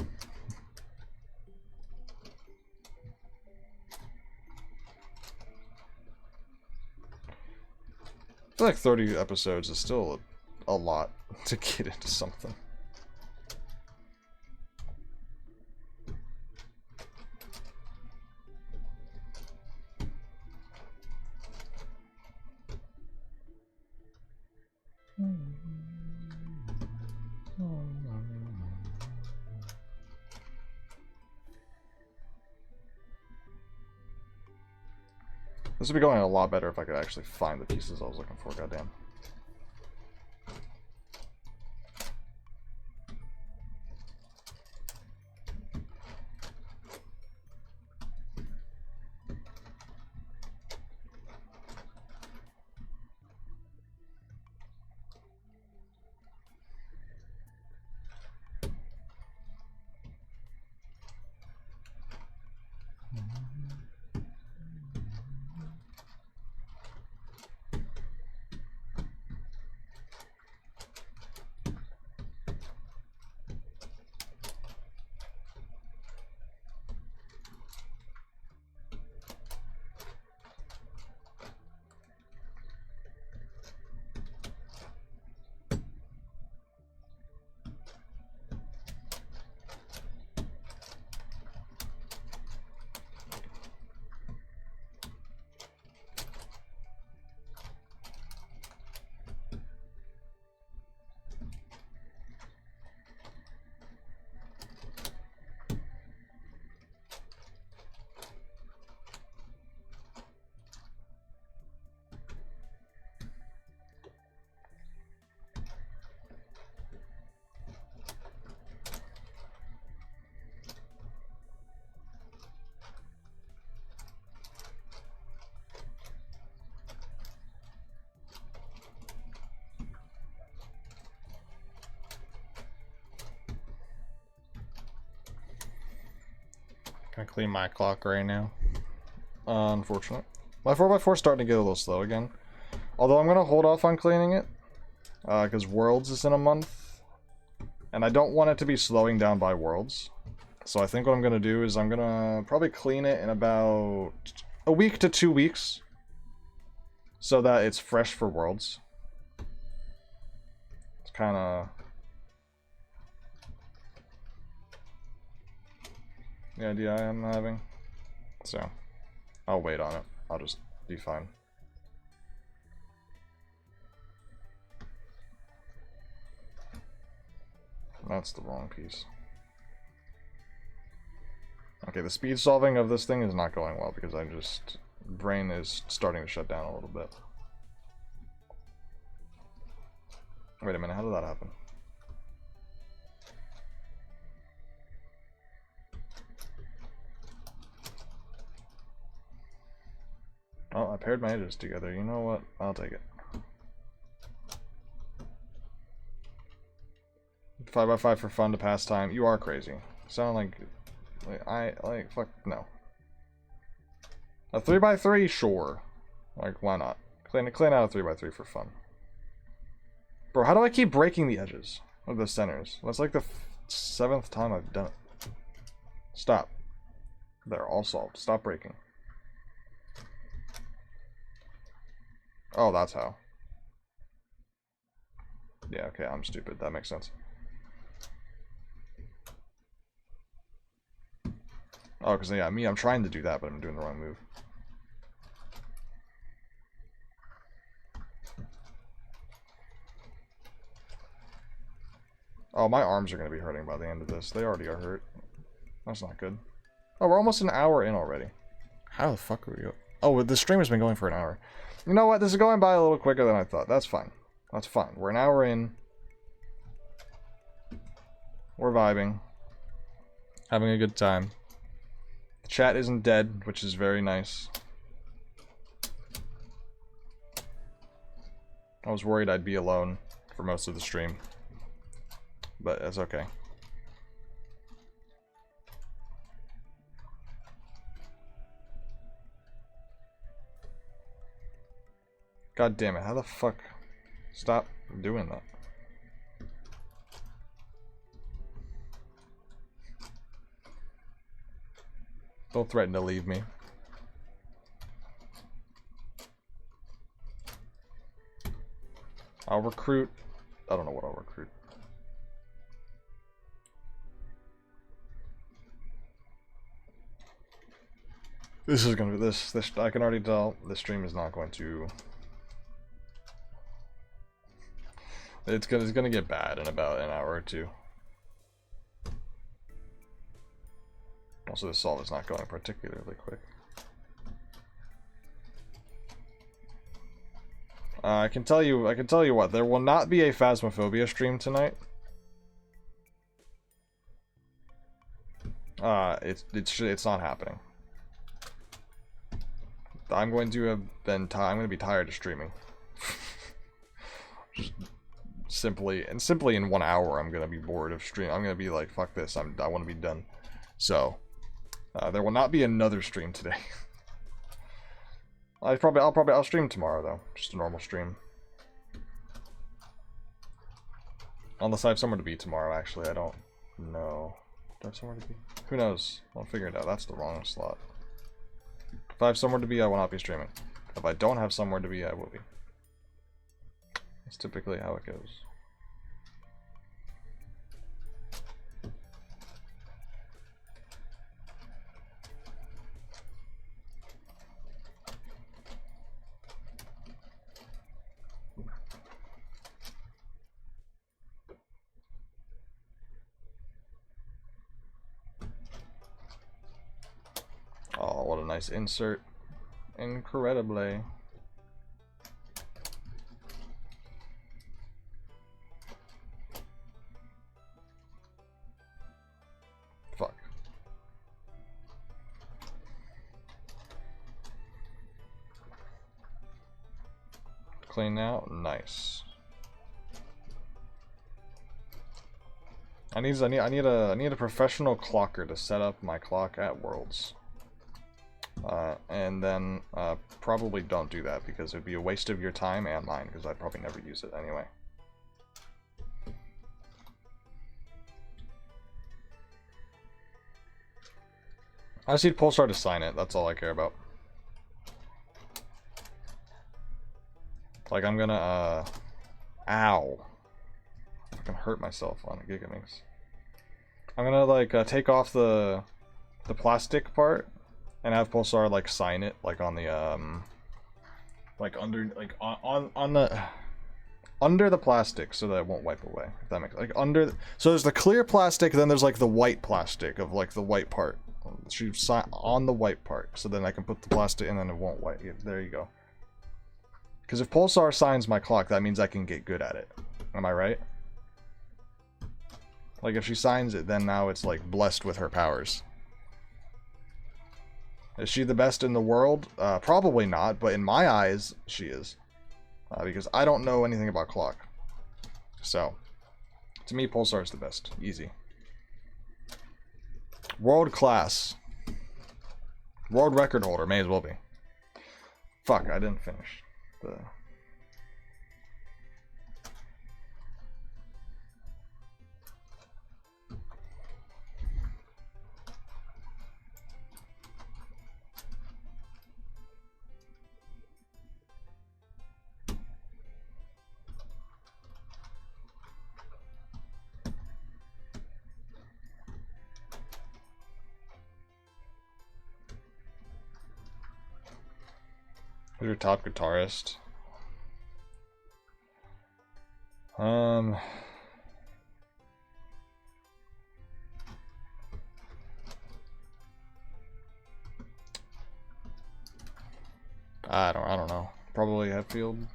I feel like 30 episodes is still a lot to get into something. This would be going a lot better if I could actually find the pieces I was looking for, goddamn. Can I clean my clock right now? Unfortunate. My 4x4 is starting to get a little slow again. Although I'm going to hold off on cleaning it. Because Worlds is in a month. And I don't want it to be slowing down by Worlds. So I think what I'm going to do is I'm going to probably clean it in about a week to 2 weeks. So that it's fresh for Worlds. It's kind of... the idea I am having. So, I'll wait on it. I'll just be fine. That's the wrong piece. Okay, the speed solving of this thing is not going well because I just... brain is starting to shut down a little bit. Wait a minute, how did that happen? Oh, I paired my edges together. You know what? I'll take it. 5x5 for fun to pass time. You are crazy. Sound like fuck no. A 3x3, sure. Like, why not? Clean out a 3x3 for fun. Bro, how do I keep breaking the edges of the centers? That's like the 7th time I've done it. Stop. They're all solved. Stop breaking. Oh, that's how. Yeah, okay, I'm stupid. That makes sense. Oh, because, yeah, I'm trying to do that, but I'm doing the wrong move. Oh, my arms are going to be hurting by the end of this. They already are hurt. That's not good. Oh, we're almost an hour in already. How the fuck are we going? Oh, the stream has been going for an hour. You know what? This is going by a little quicker than I thought. That's fine. That's fine. We're an hour in. We're vibing. Having a good time. The chat isn't dead, which is very nice. I was worried I'd be alone for most of the stream. But that's okay. God damn it, how the fuck? Stop doing that. Don't threaten to leave me. I'll recruit. I don't know what I'll recruit. This is gonna be this. I can already tell this stream is not going to. It's gonna get bad in about an hour or two. Also, the solve is not going particularly quick. I can tell you what. There will not be a Phasmophobia stream tonight. It's not happening. I'm going to be tired of streaming. Just simply in 1 hour, I'm gonna be bored of stream. I'm gonna be like, fuck this. I want to be done. So, there will not be another stream today. I'll stream tomorrow though, just a normal stream. Unless I have somewhere to be tomorrow. Actually, I don't know. Do I have somewhere to be? Who knows? I'll figure it out. That's the wrong slot. If I have somewhere to be, I will not be streaming. If I don't have somewhere to be, I will be. That's typically how it goes. Oh, what a nice insert. Incredibly. Fuck. Clean now. Nice. I need a professional clocker to set up my clock at Worlds. And then probably don't do that because it'd be a waste of your time and mine because I'd probably never use it anyway. I just need Pulsar to sign it. That's all I care about. Like I'm gonna ow. I can hurt myself on a Giga Minx. I'm gonna like take off the plastic part and have Pulsar like sign it like on the like under like on the under the plastic so that it won't wipe away. If that makes like under so there's the clear plastic, then there's like the white plastic of like the white part. She sign on the white part so then I can put the plastic and then it won't wipe. There you go. Because if Pulsar signs my clock, that means I can get good at it. Am I right? Like if she signs it, then now it's like blessed with her powers. Is she the best in the world? Probably not, but in my eyes, she is. Because I don't know anything about clock. So, to me, Pulsar is the best. Easy. World class. World record holder, may as well be. Fuck, I didn't finish the... Who's your top guitarist? I don't know. Probably Hetfield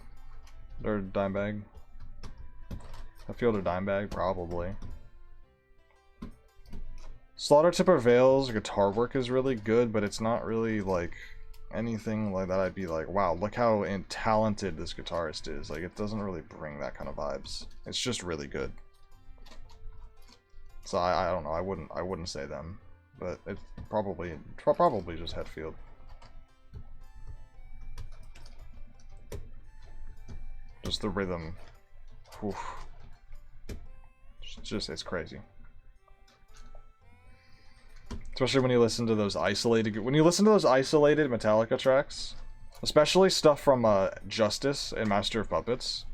or Dimebag. Hetfield or Dimebag, probably. Slaughter to Prevail's guitar work is really good, but it's not really like anything like that I'd be like, wow, look how talented this guitarist is. Like, it doesn't really bring that kind of vibes. It's just really good. So I don't know. I wouldn't say them, but it's probably just Hetfield. Just the rhythm. Oof. It's crazy. Especially when you listen to those isolated Metallica tracks, especially stuff from Justice and Master of Puppets.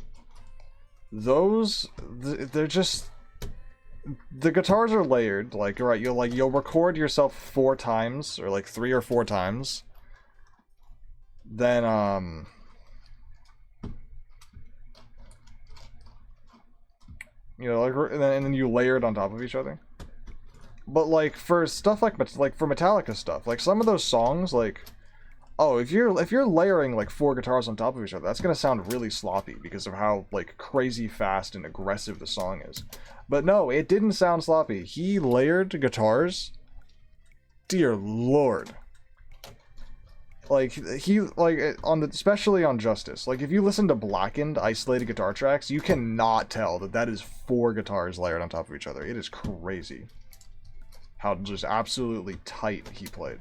Those, they're just, the guitars are layered. Like, right, you'll record yourself 4 times or like 3 or 4 times. Then you know, like, and then you layer it on top of each other. But like for stuff like for Metallica stuff, like some of those songs, like, oh, if you're layering like 4 guitars on top of each other, that's gonna sound really sloppy because of how like crazy fast and aggressive the song is. But no, it didn't sound sloppy. He layered guitars. Dear Lord. Like he especially on Justice. Like if you listen to blackened isolated guitar tracks, you cannot tell that is 4 guitars layered on top of each other. It is crazy how just absolutely tight he played.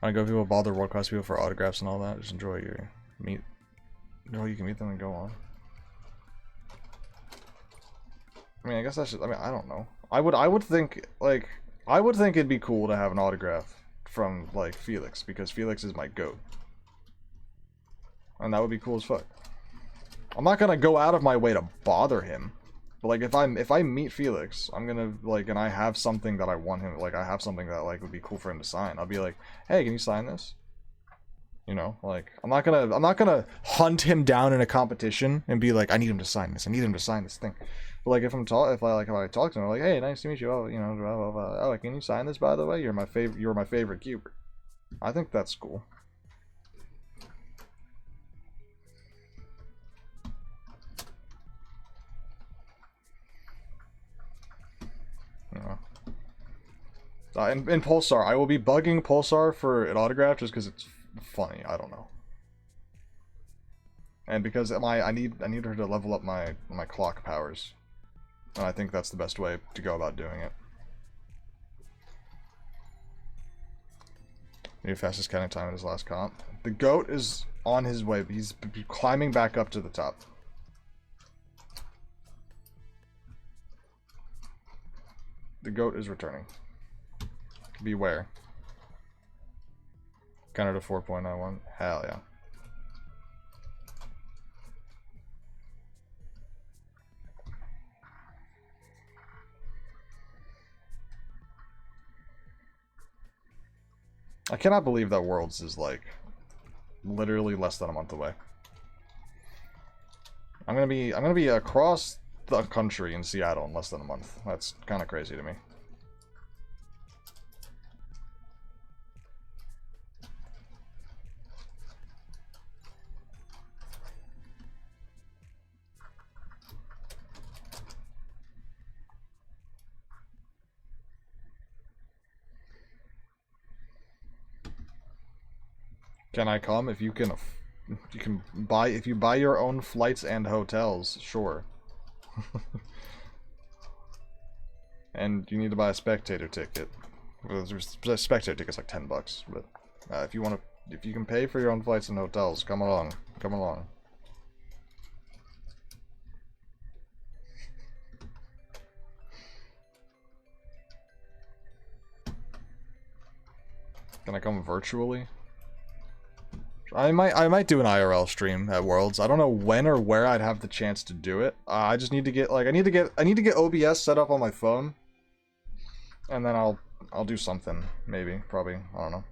I go people bother world class people for autographs and all that. Just enjoy your meet. No, you can meet them and go on. I mean, I guess that's just, I mean, I don't know. I would think it'd be cool to have an autograph from like Felix because Felix is my goat. And that would be cool as fuck. I'm not gonna go out of my way to bother him, but like if I meet Felix, I'm gonna like, and I have something that I want him, like I have something that like would be cool for him to sign. I'll be like, hey, can you sign this? You know, like I'm not gonna hunt him down in a competition and be like, I need him to sign this. I need him to sign this thing. But like if I talk to him, I'm like, hey, nice to meet you. Oh, you know, blah, blah, blah. Oh, can you sign this by the way? You're my favorite cuber. I think that's cool. In Pulsar, I will be bugging Pulsar for an autograph just because it's funny. I don't know. And because I need her to level up my clock powers. And I think that's the best way to go about doing it. New fastest counting time in his last comp. The goat is on his way. He's climbing back up to the top. The goat is returning. Beware. Counter to 4.91. Hell yeah. I cannot believe that Worlds is like literally less than a month away. I'm gonna be across the country in Seattle in less than a month. That's kind of crazy to me. Can I come? If you can buy, if you buy your own flights and hotels, sure. And you need to buy a spectator ticket. A spectator ticket's like $10, but if you want to, if you can pay for your own flights and hotels, come along, come along. Can I come virtually? I might do an IRL stream at Worlds. I don't know when or where I'd have the chance to do it. I just need to get like I need to get OBS set up on my phone, and then I'll do something maybe probably I don't know.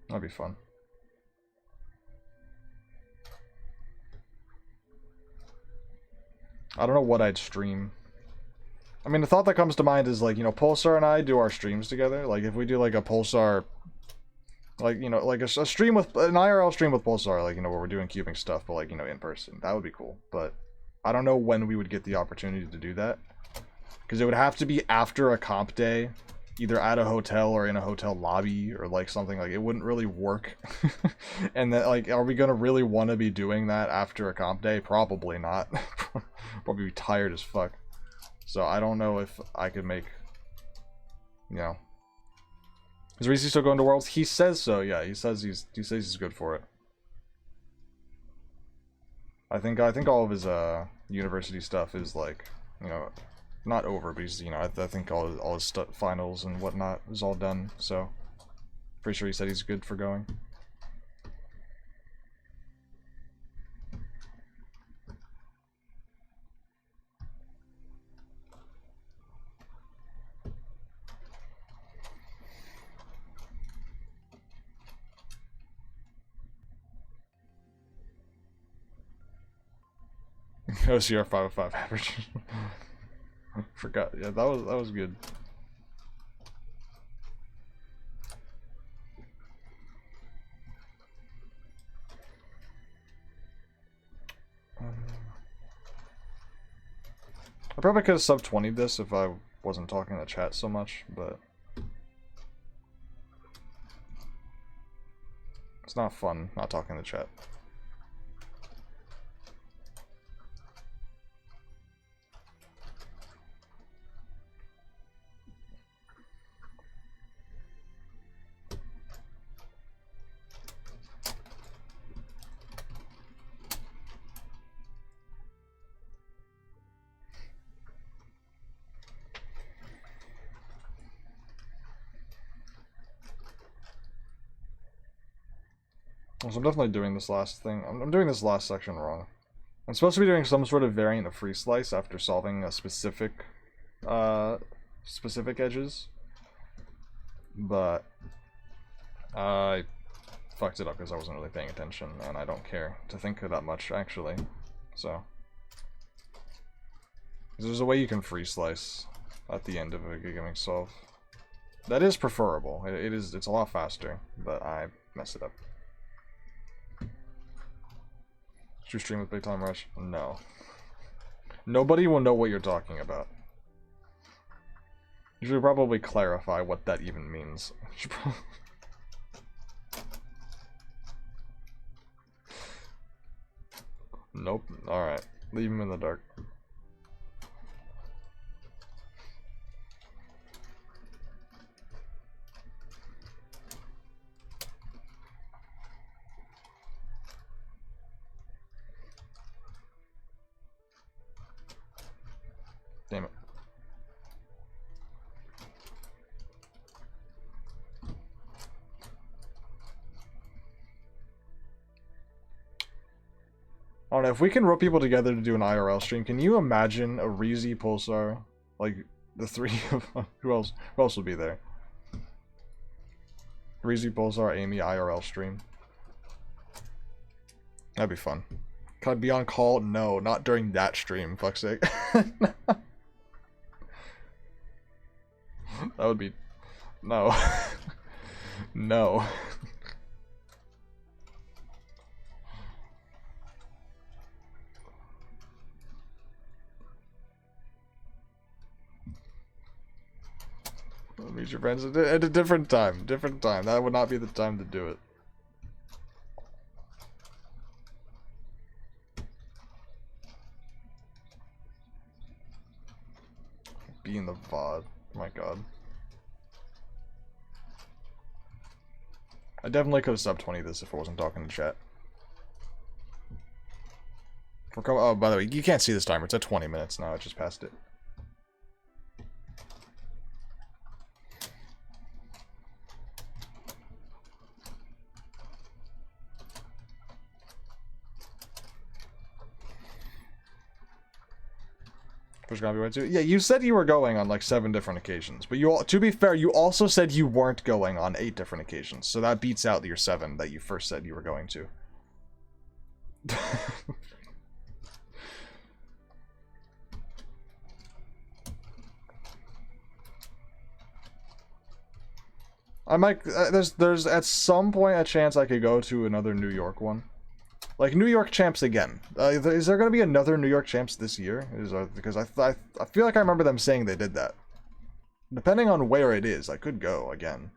That'd be fun. I don't know what I'd stream. I mean, the thought that comes to mind is, like, you know, Pulsar and I do our streams together. Like, if we do, like, a Pulsar... Like, you know, like a stream with... An IRL stream with Pulsar, like, you know, where we're doing cubing stuff, but, like, you know, in person. That would be cool. But I don't know when we would get the opportunity to do that. Because it would have to be after a comp day. Either at a hotel or in a hotel lobby or, like, something. Like, it wouldn't really work. And then, like, are we going to really want to be doing that after a comp day? Probably not. Probably be tired as fuck. So I don't know if I could make, you know. Is Reese still going to Worlds? He says so. Yeah, he says he's good for it. I think all of his university stuff is, like, you know, not over, but he's, you know, I think all his finals and whatnot is all done. So pretty sure he said he's good for going. OCR 505 average. Forgot. Yeah, that was good. I probably could have sub 20'd this if I wasn't talking in the chat so much, but it's not fun not talking in the chat. So I'm definitely doing this last thing. I'm doing this last section wrong. I'm supposed to be doing some sort of variant of free slice after solving a specific edges, but I fucked it up because I wasn't really paying attention, and I don't care to think that much actually. So there's a way you can free slice at the end of a gigaming solve. That is preferable. It's a lot faster, but I messed it up. Did you stream with Big Time Rush? No. Nobody will know what you're talking about. You should probably clarify what that even means. Nope. Alright. Leave him in the dark. Damn it. I don't know, if we can rope people together to do an IRL stream, can you imagine a Reezy Pulsar? Like, the three of who else would be there? Reezy Pulsar, Amy, IRL stream. That'd be fun. Can I be on call? No, not during that stream, fuck's sake. That would be... No. No. Meet your friends at a different time. Different time. That would not be the time to do it. Be in the VOD. Oh my god. I definitely could have sub 20 this if I wasn't talking to chat. Oh, by the way, you can't see this timer. It's at 20 minutes now. I just passed it. There's gonna be way too. Yeah, you said you were going on like 7 different occasions, but you, to be fair, you also said you weren't going on 8 different occasions, so that beats out your 7 that you first said you were going to. I might. There's at some point a chance I could go to another New York one. Like, New York Champs again. Is there going to be another New York Champs this year? Because I feel like I remember them saying they did that. Depending on where it is, I could go again.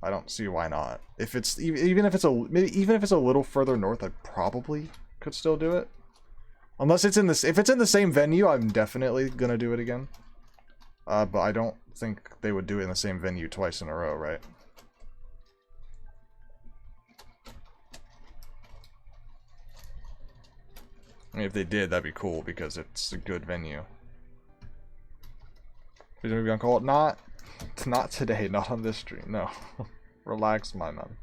I don't see why not. If it's even if it's a little further north, I probably could still do it. Unless it's in this, if it's in the same venue, I'm definitely gonna do it again. But I don't think they would do it in the same venue twice in a row, right? I mean, if they did, that'd be cool because it's a good venue. Is it gonna call it? Not today. Not on this stream. No. Relax, my man.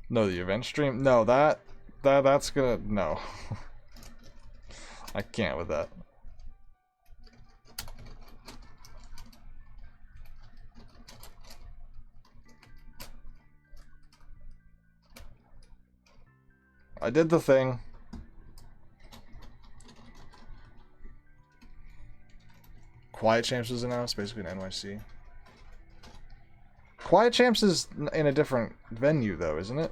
No, the event stream. No, that's gonna no. I can't with that. I did the thing. Quiet Champs was announced, basically an NYC. Quiet Champs is in a different venue, though, isn't it?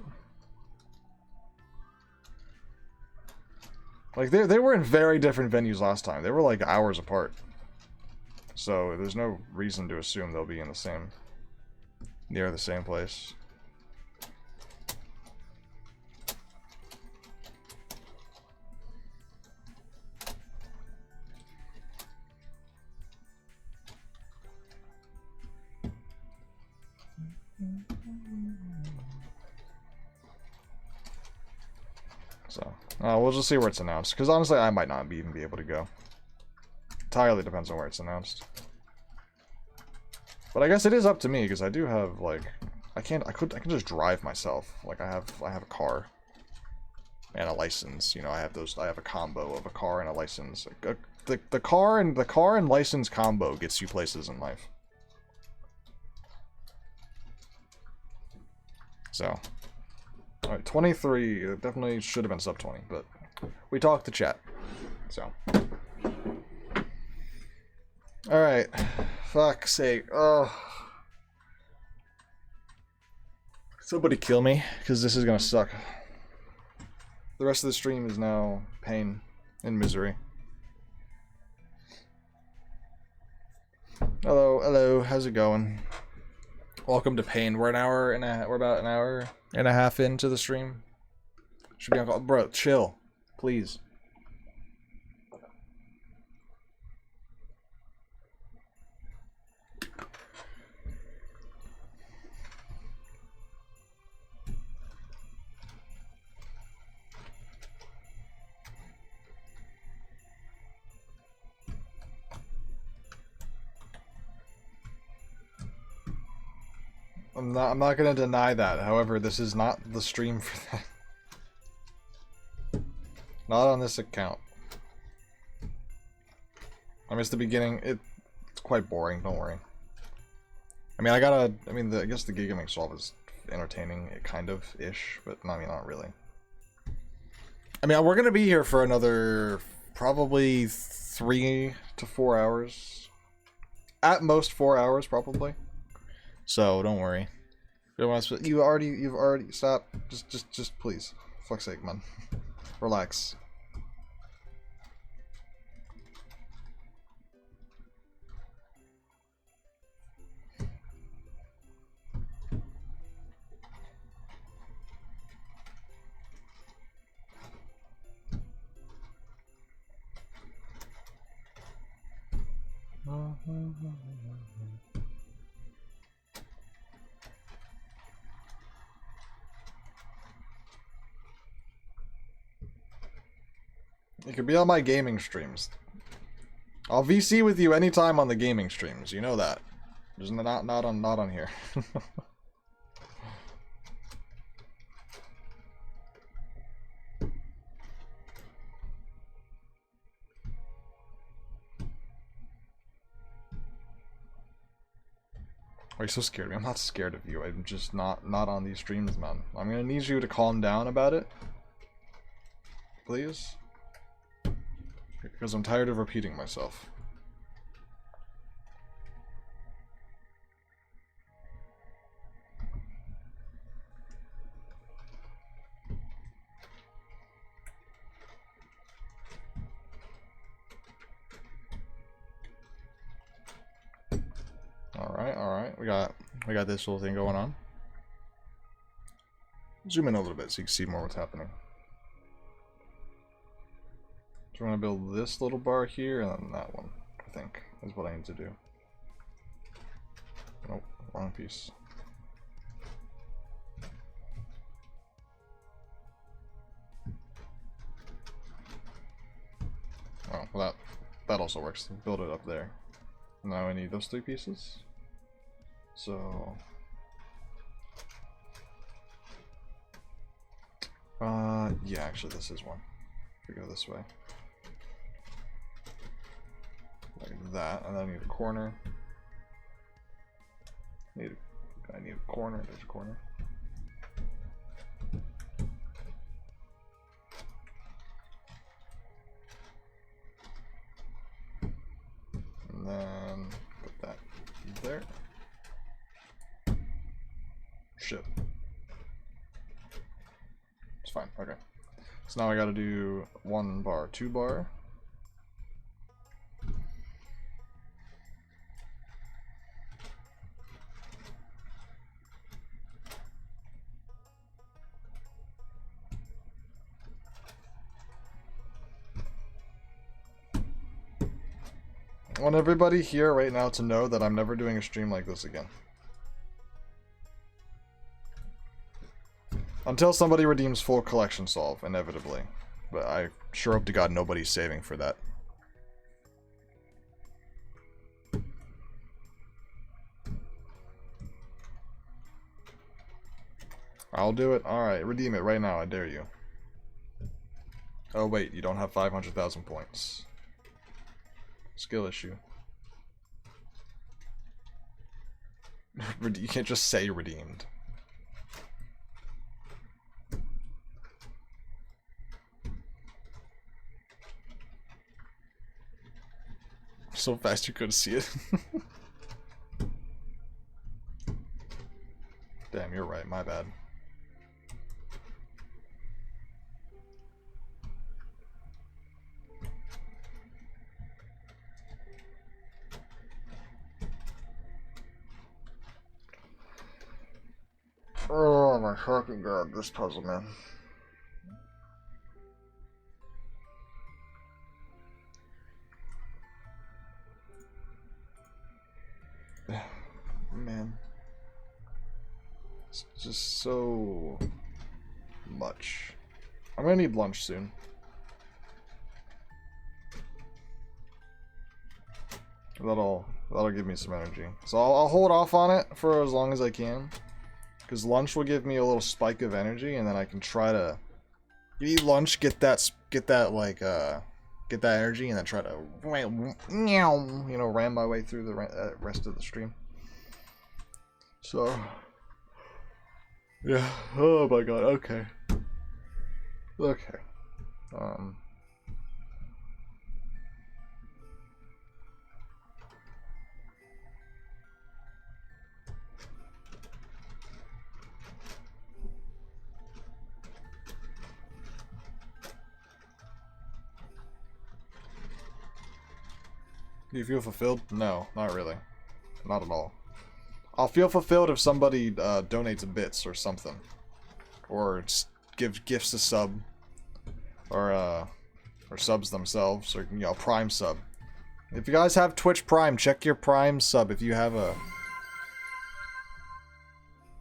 Like, they were in very different venues last time. They were, like, hours apart. So, there's no reason to assume they'll be in the same... near the same place. So, we'll just see where it's announced. Because honestly, I might not even be able to go. Entirely depends on where it's announced. But I guess it is up to me because I do have like, I can just drive myself. Like I have a car and a license. You know, I have a combo of a car and a license. The car and license combo gets you places in life. So. Alright, 23, it definitely should have been sub 20, but we talked to chat, so. Alright, fuck's sake, ugh. Somebody kill me, because this is gonna suck. The rest of the stream is now pain and misery. Hello, hello, how's it going? Welcome to pain. We're about an hour and a half into the stream. Should be on call. Bro, chill. Please. I'm not gonna deny that. However, this is not the stream for that. Not on this account. I missed the beginning. It's quite boring, don't worry. I mean, I guess the Giga Minx solve is entertaining, kind of-ish, but I mean, not really. I mean, we're gonna be here for another probably 3 to 4 hours. At most 4 hours, probably. So don't worry. You've already stop. Just please, fuck's sake, man. Relax. You could be on my gaming streams. I'll VC with you anytime on the gaming streams. You know that. Just not on here. Why are you so scared of me? I'm not scared of you. I'm just not on these streams, man. I'm gonna need you to calm down about it. Please? Because I'm tired of repeating myself. Alright. We got this little thing going on. Zoom in a little bit so you can see more what's happening. So we're gonna build this little bar here and then that one, I think, is what I need to do. Nope, wrong piece. Oh, well that also works. Build it up there. Now I need those 3 pieces. So yeah, actually this is one. If we go this way. Like that, and then I need a corner. I need a corner, there's a corner. And then put that there. Shit. It's fine, okay. So now I gotta do 1 bar, 2 bar. I want everybody here right now to know that I'm never doing a stream like this again. Until somebody redeems full collection solve, inevitably. But I sure hope to God nobody's saving for that. I'll do it. Alright, redeem it right now, I dare you. Oh wait, you don't have 500,000 points. Skill issue. You can't just say redeemed. So fast you couldn't see it. Damn, you're right, my bad. fucking god, this puzzle, man. Man. It's just so much. I'm gonna need lunch soon. That'll give me some energy. So I'll hold off on it for as long as I can. Because lunch will give me a little spike of energy, and then I can try to eat lunch, get that energy, and then try to, you know, ram my way through the rest of the stream. So, yeah. Oh my god. Okay. Okay. Do you feel fulfilled? No, not really. Not at all. I'll feel fulfilled if somebody donates bits or something. Or gives gifts a sub. Or subs themselves. Or, you know, Prime sub. If you guys have Twitch Prime, check your Prime sub if you have a...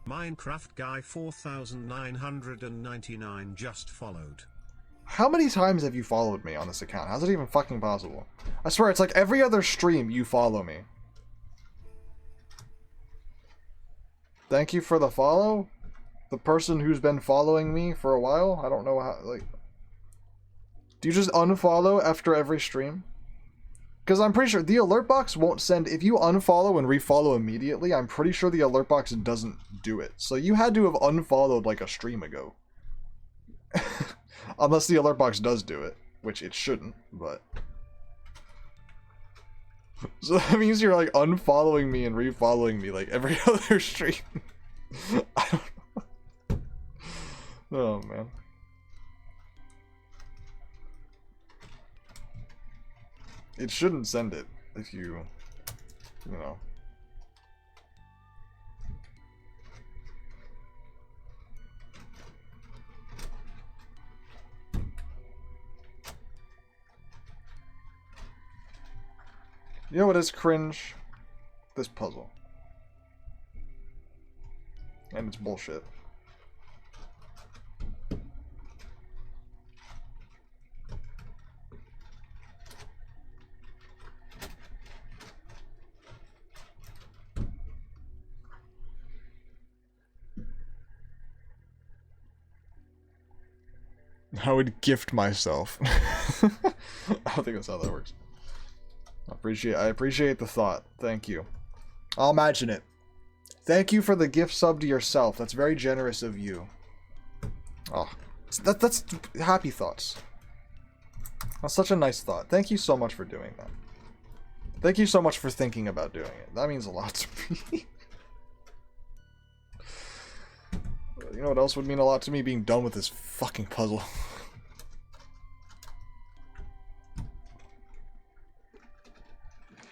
Minecraft Guy 4999 just followed. How many times have you followed me on this account? How's it even fucking possible? I swear, it's like every other stream you follow me. Thank you for the follow. The person who's been following me for a while. I don't know how, like... Do you just unfollow after every stream? Because I'm pretty sure the alert box won't send... If you unfollow and refollow immediately, I'm pretty sure the alert box doesn't do it. So you had to have unfollowed like a stream ago. Unless the alert box does do it. Which it shouldn't, but... So that means you're like unfollowing me and refollowing me like every other stream. I don't know. Oh man. It shouldn't send it if you know. You know what is cringe? This puzzle. And it's bullshit. I would gift myself. I don't think that's how that works. I appreciate the thought. Thank you. I'll imagine it. Thank you for the gift sub to yourself. That's very generous of you. Oh, that's happy thoughts. That's such a nice thought. Thank you so much for doing that. Thank you so much for thinking about doing it. That means a lot to me. You know what else would mean a lot to me? Being done with this fucking puzzle.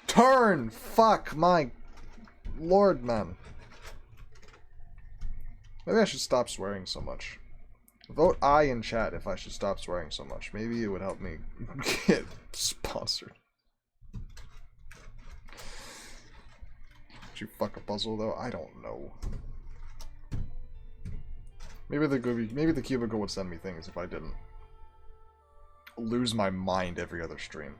Turn! Fuck my lord, man. Maybe I should stop swearing so much. Vote I in chat if I should stop swearing so much. Maybe it would help me get sponsored. Did you fuck a puzzle though? I don't know. Maybe the cubicle would send me things if I didn't lose my mind every other stream.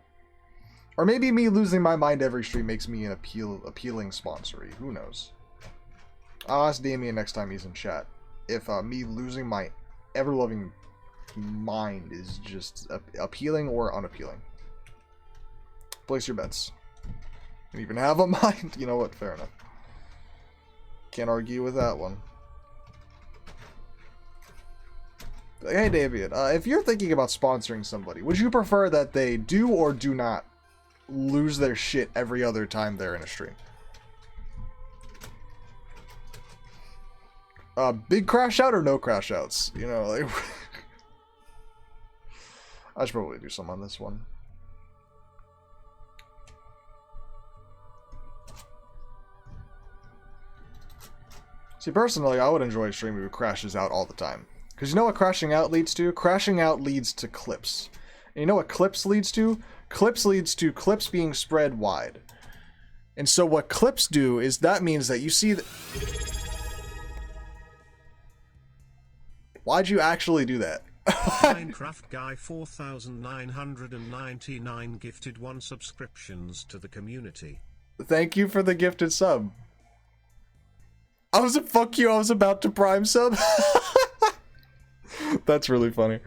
Or maybe me losing my mind every stream makes me an appealing sponsory. Who knows? I'll ask Damien next time he's in chat if me losing my ever-loving mind is just appealing or unappealing. Place your bets. You even have a mind? You know what? Fair enough. Can't argue with that one. Hey, David, if you're thinking about sponsoring somebody, would you prefer that they do or do not lose their shit every other time they're in a stream? Big crash out or no crash outs? You know, like... I should probably do some on this one. See, personally, I would enjoy a streamer who crashes out all the time. Because you know what crashing out leads to? Crashing out leads to clips. And you know what clips leads to? Clips leads to clips being spread wide. And so what clips do is that means that you see... Why'd you actually do that? Minecraft Guy 4999 gifted 1 subscriptions to the community. Thank you for the gifted sub. I was fuck you, I was about to prime sub. That's really funny.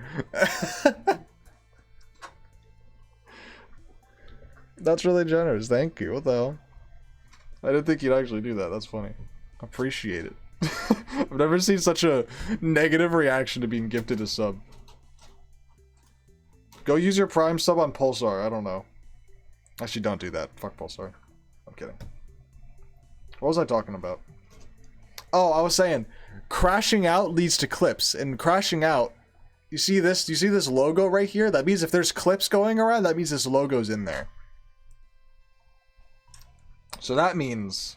That's really generous. Thank you. What the hell? I didn't think you'd actually do that. That's funny. Appreciate it. I've never seen such a negative reaction to being gifted a sub. Go use your prime sub on Pulsar. I don't know. Actually, don't do that. Fuck Pulsar. I'm kidding. What was I talking about? Oh, I was saying crashing out leads to clips, and crashing out, you see this logo right here? That means if there's clips going around, that means this logo's in there. So that means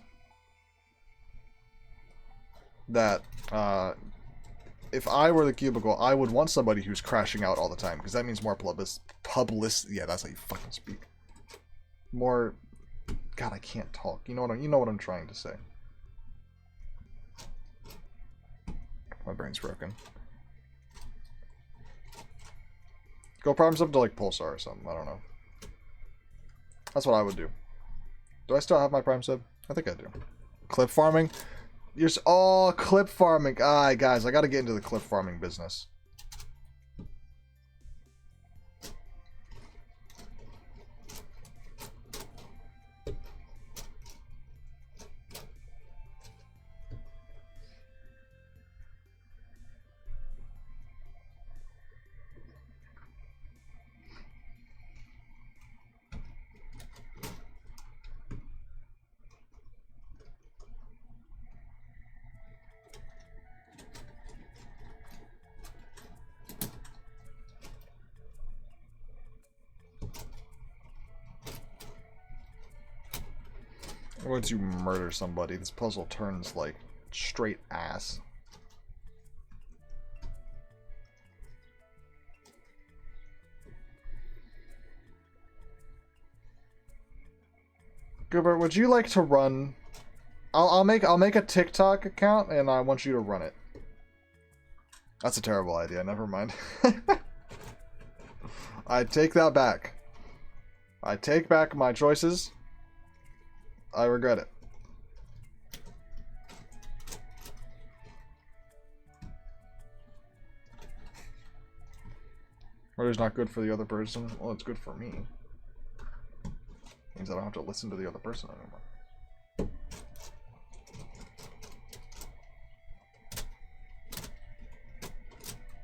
that if I were the cubicle, I would want somebody who's crashing out all the time, because that means more publicity. Yeah, that's how you fucking speak. More. God, I can't talk. You know what I'm trying to say. My brain's broken. Go prime sub to like Pulsar or something. I don't know. That's what I would do. Do I still have my prime sub? I think I do. Clip farming? Oh, clip farming. Ah, guys, I gotta get into the clip farming business. Once you murder somebody, this puzzle turns like straight ass. Gilbert, would you like to run? I'll make a TikTok account and I want you to run it. That's a terrible idea. Never mind. I take that back. I take back my choices. I regret it. Murder's not good for the other person. Well, it's good for me. Means I don't have to listen to the other person anymore.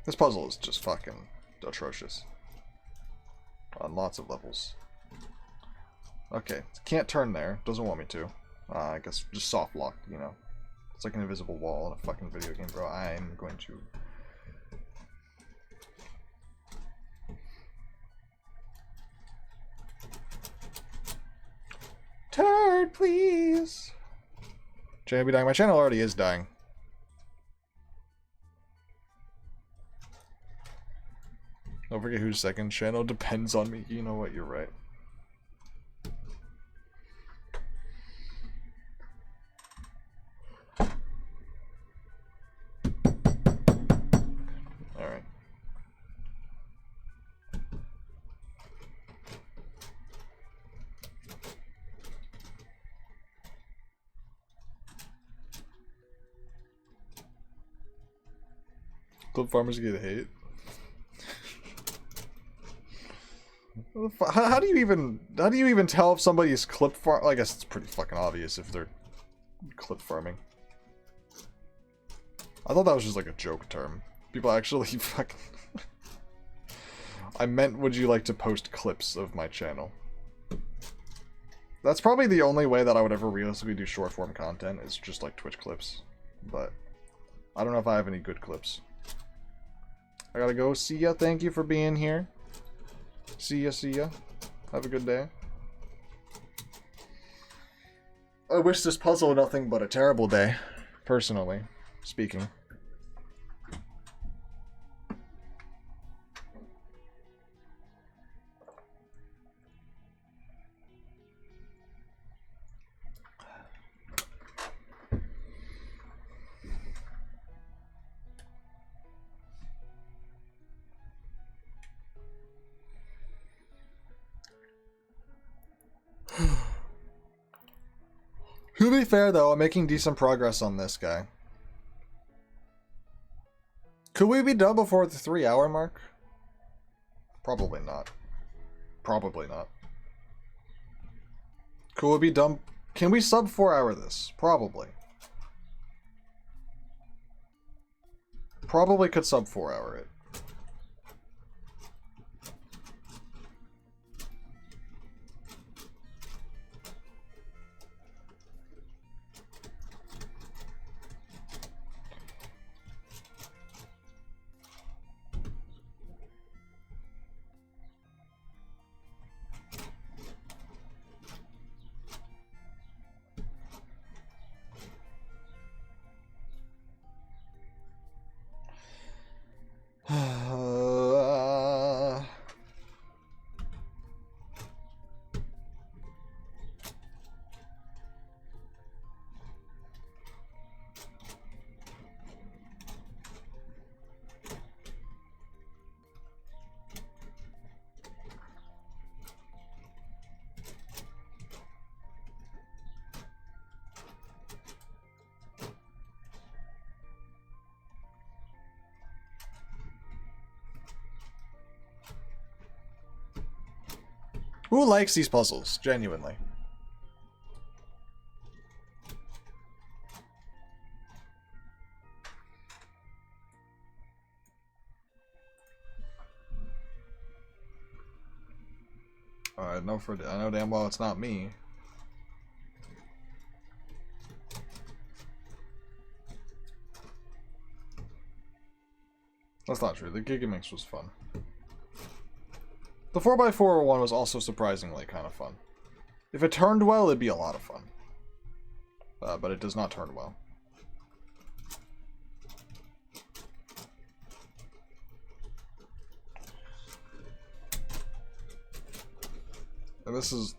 This puzzle is just fucking atrocious. On lots of levels. Okay, can't turn there. Doesn't want me to. I guess just soft lock, you know. It's like an invisible wall in a fucking video game, bro. I'm going to... Turd, please! Channel be dying. My channel already is dying. Don't forget whose second channel depends on me. You know what, you're right. Alright. Clip farmers get hate. How do you even tell if somebody is clip farm? I guess it's pretty fucking obvious if they're clip farming. I thought that was just like a joke term. People actually fucking... I meant, would you like to post clips of my channel? That's probably the only way that I would ever realistically do short form content, is just like Twitch clips. But I don't know if I have any good clips. I gotta go. See ya. Thank you for being here. See ya, see ya. Have a good day. I wish this puzzle nothing but a terrible day. personally speaking. To be fair, though, I'm making decent progress on this guy. Could we be done before the 3-hour mark? Probably not. Probably not. Could we be done? Can we sub 4-hour this? Probably. Probably could sub 4-hour it. Who likes these puzzles, genuinely? Alright, I know damn well it's not me. That's not true. The Giga Minx was fun. The 4x4 one was also surprisingly kind of fun. If it turned well, it'd be a lot of fun. But it does not turn well. And this is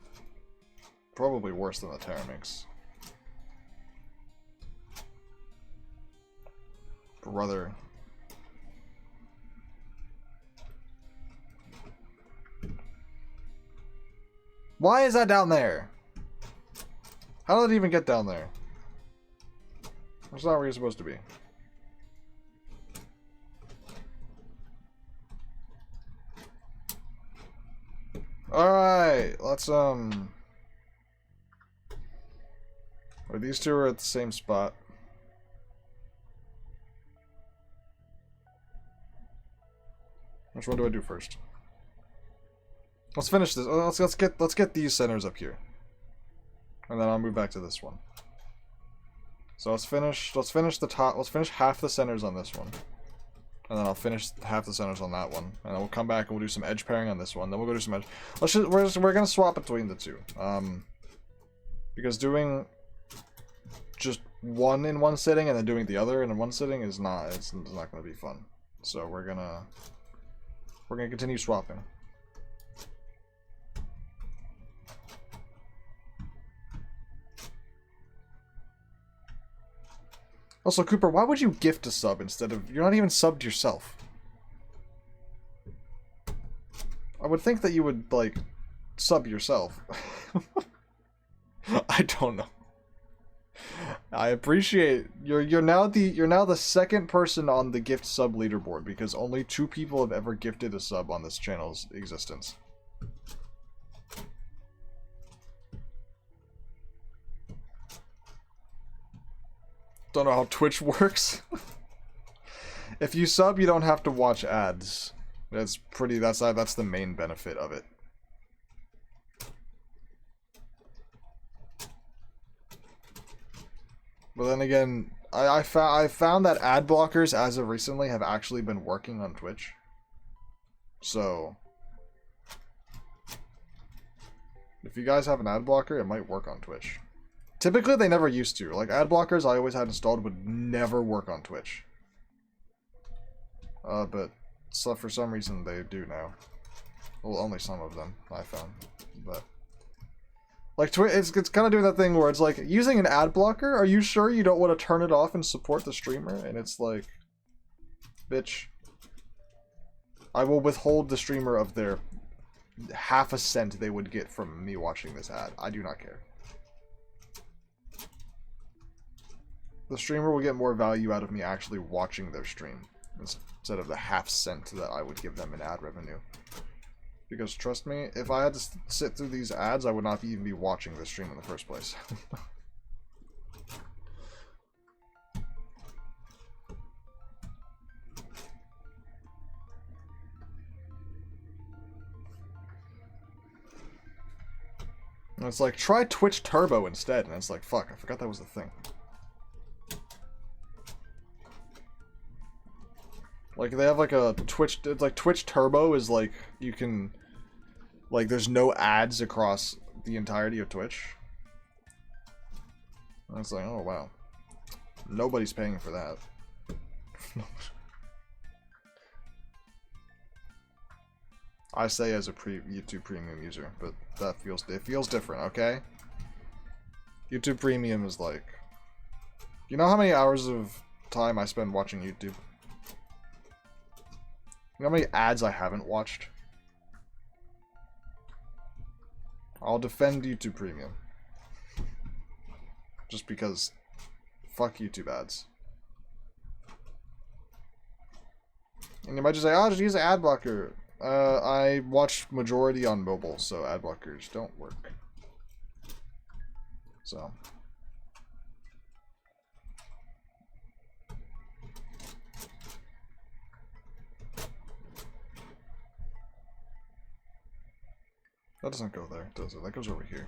probably worse than the Terramix. Brother. Why is that down there? How did it even get down there? That's not where you're supposed to be. Alright, let's, Or these two are at the same spot. Which one do I do first? Let's finish this. Let's get these centers up here, and then I'll move back to this one. So let's finish the top. Let's finish half the centers on this one, and then I'll finish half the centers on that one, and then we'll come back and we'll do some edge pairing on this one. Then we'll go do some edge. We're gonna swap between the two, because doing just one in one sitting and then doing the other in one sitting is not gonna be fun. So we're gonna continue swapping. Also, Cooper, why would you gift a sub instead of... You're not even subbed yourself. I would think that you would, like, sub yourself. I don't know. I appreciate... You're now the second person on the gift sub leaderboard because only 2 people have ever gifted a sub on this channel's existence. Don't know how Twitch works. If you sub, you don't have to watch ads. That's the main benefit of it. But then again, I found that ad blockers as of recently have actually been working on Twitch. So if you guys have an ad blocker, it might work on Twitch. Typically, they never used to. Like, ad blockers I always had installed would never work on Twitch. But so for some reason they do now. Well, only some of them, I found. But like, it's kind of doing that thing where it's like, using an ad blocker, are you sure you don't want to turn it off and support the streamer? And it's like, bitch, I will withhold the streamer of their half a cent they would get from me watching this ad. I do not care. The streamer will get more value out of me actually watching their stream instead of the half cent that I would give them in ad revenue. Because trust me, if I had to sit through these ads, I would not even be watching this stream in the first place. And it's like, try Twitch Turbo instead. And it's like, fuck, I forgot that was the thing. Like, they have like a Twitch, it's like Twitch Turbo is like, you can, like, there's no ads across the entirety of Twitch. And it's like, oh wow. Nobody's paying for that. I say as a YouTube Premium user, but it feels different, okay? YouTube Premium is like, you know how many hours of time I spend watching YouTube? You know how many ads I haven't watched? I'll defend YouTube Premium. Just because, fuck YouTube ads. And you might just say, oh, just use an ad blocker. I watch majority on mobile, so ad blockers don't work. So. That doesn't go there, does it? That goes over here.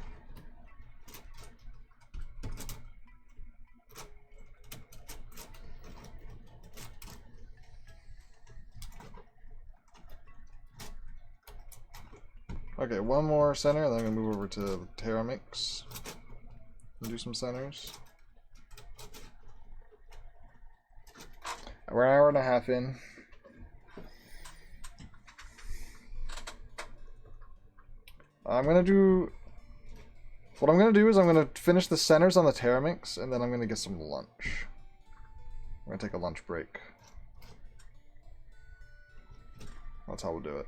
Okay, one more center, then I'm gonna move over to the Minx and do some centers. We're an hour and a half in. What I'm gonna do is I'm gonna finish the centers on the Minx, and then I'm gonna get some lunch. I'm gonna take a lunch break. That's how we'll do it.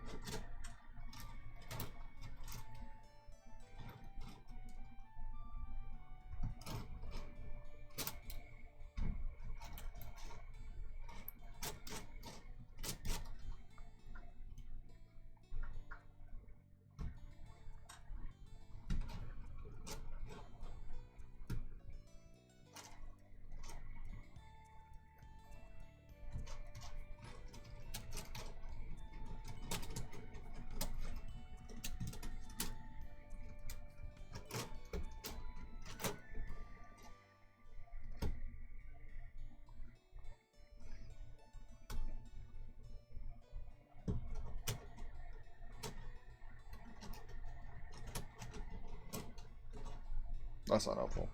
That's not helpful.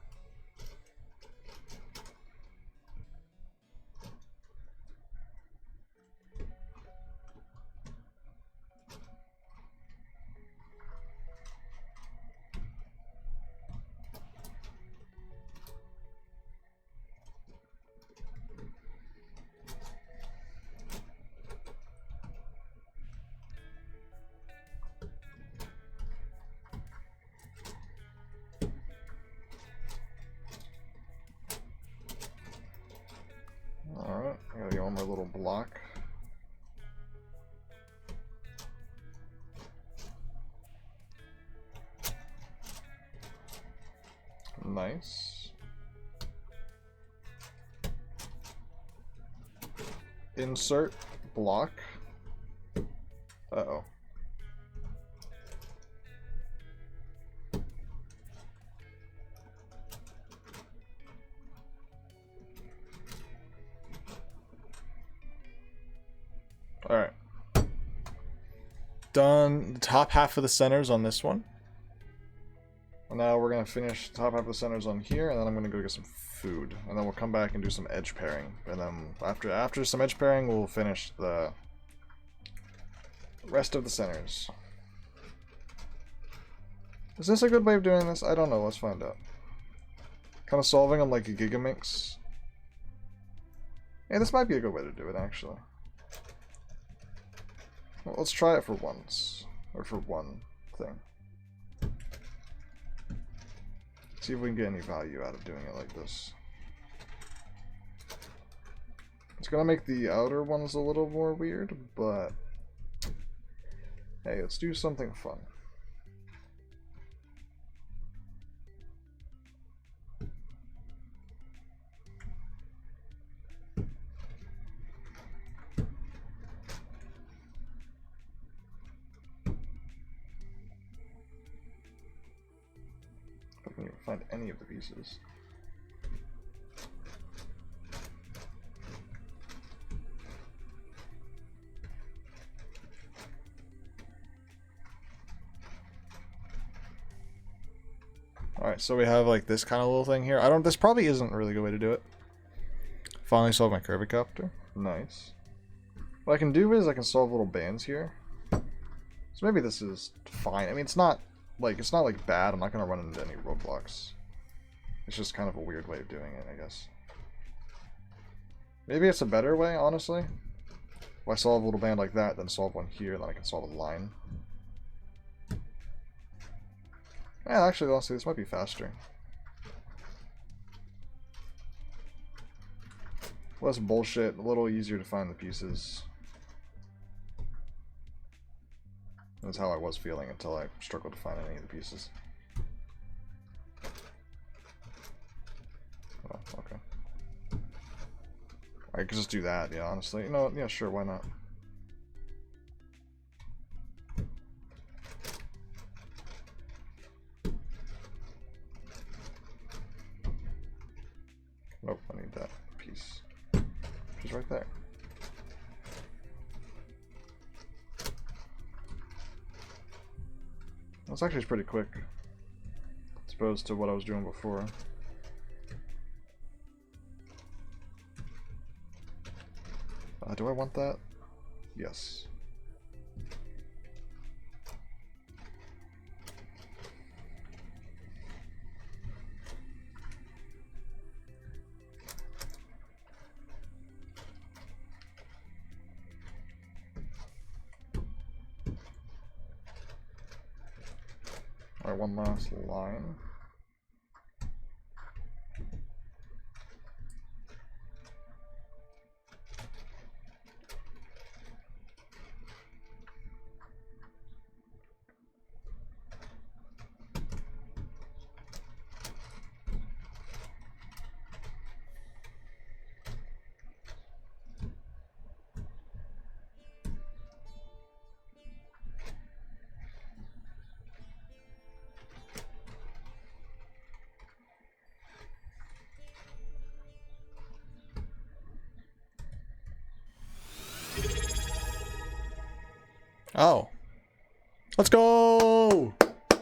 Alright, I gotta get on my little block. Nice. Insert block. Uh-oh. Alright. Done the top half of the centers on this one. On now we're gonna finish the top half of the centers on here, and then I'm gonna go get some food, and then we'll come back and do some edge pairing, and then after some edge pairing, we'll finish the rest of the centers. Is this a good way of doing this? I don't know. Let's find out. Kind of solving them like a Giga Minx. Yeah, this might be a good way to do it, actually. Well, let's try it for once, or for one thing. See if we can get any value out of doing it like this. It's gonna make the outer ones a little more weird, but hey, let's do something fun. I can't even find any of the pieces. Alright, so we have like this kind of little thing here. This probably isn't a really good way to do it. Finally solved my curvicopter. Nice. What I can do is I can solve little bands here. So maybe this is fine. I mean, it's not like bad. I'm not gonna run into any roadblocks. It's just kind of a weird way of doing it, I guess. Maybe it's a better way, honestly. If I solve a little band like that, then solve one here, then I can solve a line. Yeah, actually, honestly, this might be faster. Less bullshit, a little easier to find the pieces. That's how I was feeling until I struggled to find any of the pieces. Oh, okay. I could just do that, yeah, honestly. You know what? Yeah, sure, why not? Nope, I need that piece. She's right there. That's actually pretty quick, as opposed to what I was doing before. Do I want that? Yes. Alright, one last line. Oh. Let's go!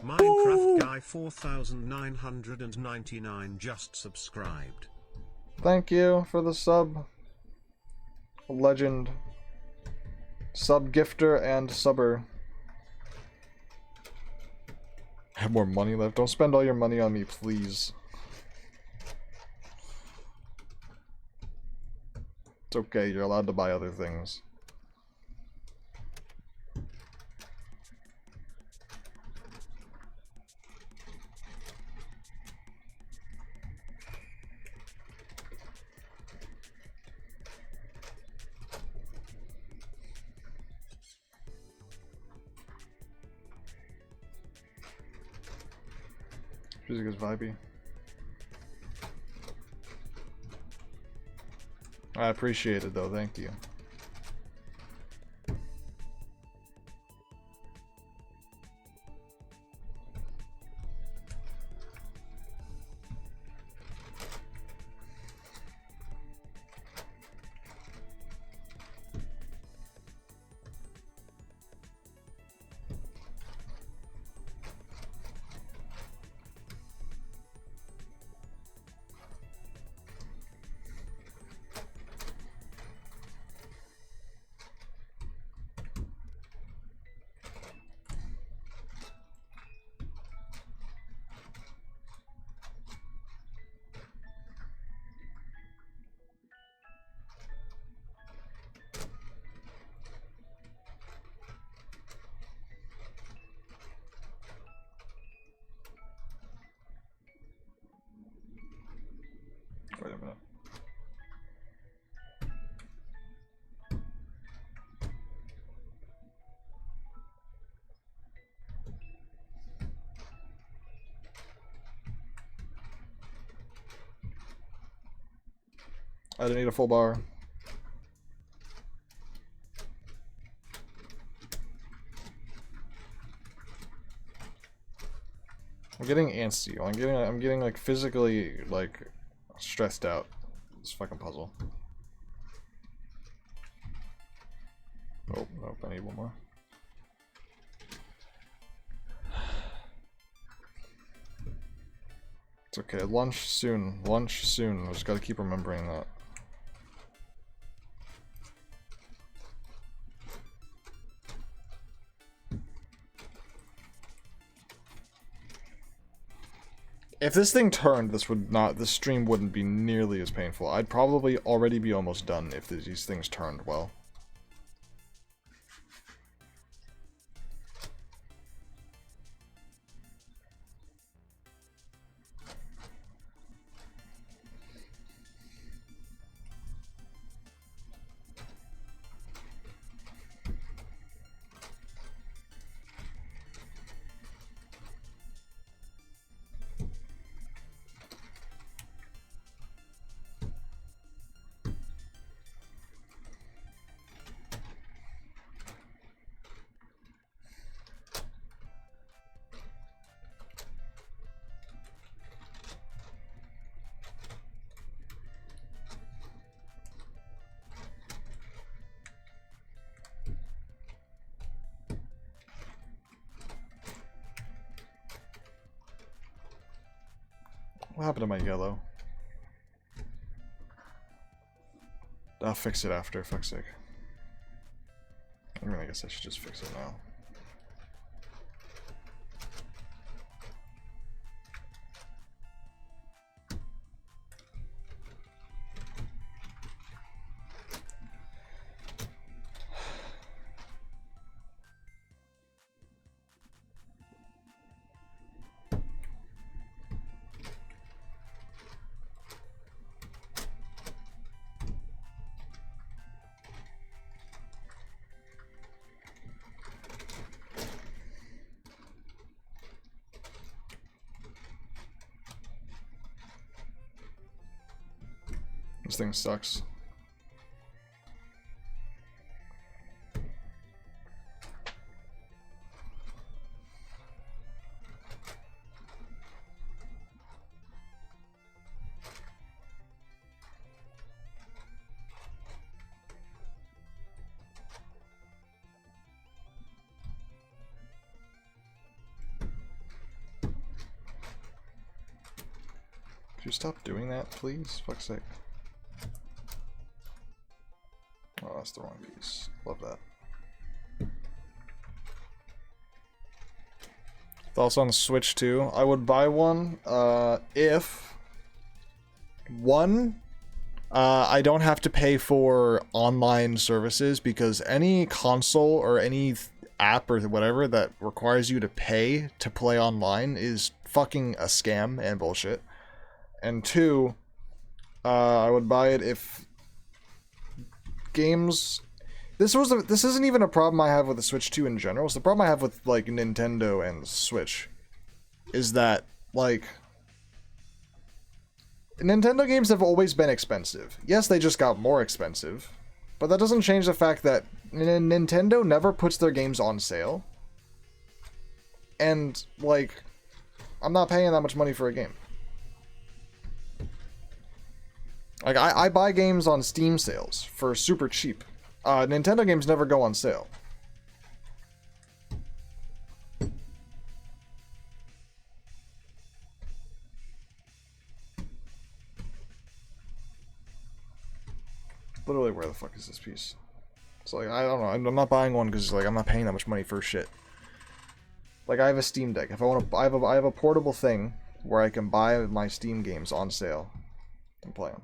Minecraft Guy 4999 just subscribed. Thank you for the sub. Legend. Sub gifter and subber. I have more money left. Don't spend all your money on me, please. It's okay, you're allowed to buy other things. Music is vibey. I appreciate it though, thank you. I didn't need a full bar. I'm getting antsy. I'm getting like physically like stressed out. This fucking puzzle. Nope, nope, I need one more. It's okay, lunch soon. Lunch soon. I just gotta keep remembering that. If this thing turned, this stream wouldn't be nearly as painful. I'd probably already be almost done if these things turned well. What happened to my yellow? I'll fix it after, fuck's sake. I mean, I guess I should just fix it now. This thing sucks. Could you stop doing that, please? Fuck's sake. Oh, that's the wrong piece. Love that. Thoughts on the Switch 2? I would buy one if one, I don't have to pay for online services, because any console or any app or whatever that requires you to pay to play online is fucking a scam and bullshit. And two, I would buy it if games... This isn't even a problem I have with the Switch 2 in general. It's the problem I have with, like, Nintendo and the Switch. Is that, like... Nintendo games have always been expensive. Yes, they just got more expensive. But that doesn't change the fact that Nintendo never puts their games on sale. And, like, I'm not paying that much money for a game. Like, I buy games on Steam sales for super cheap. Nintendo games never go on sale. Literally, where the fuck is this piece? It's like, I don't know. I'm not buying one because, like, I'm not paying that much money for shit. Like, I have a Steam Deck. If I want to, I have a portable thing where I can buy my Steam games on sale and play them.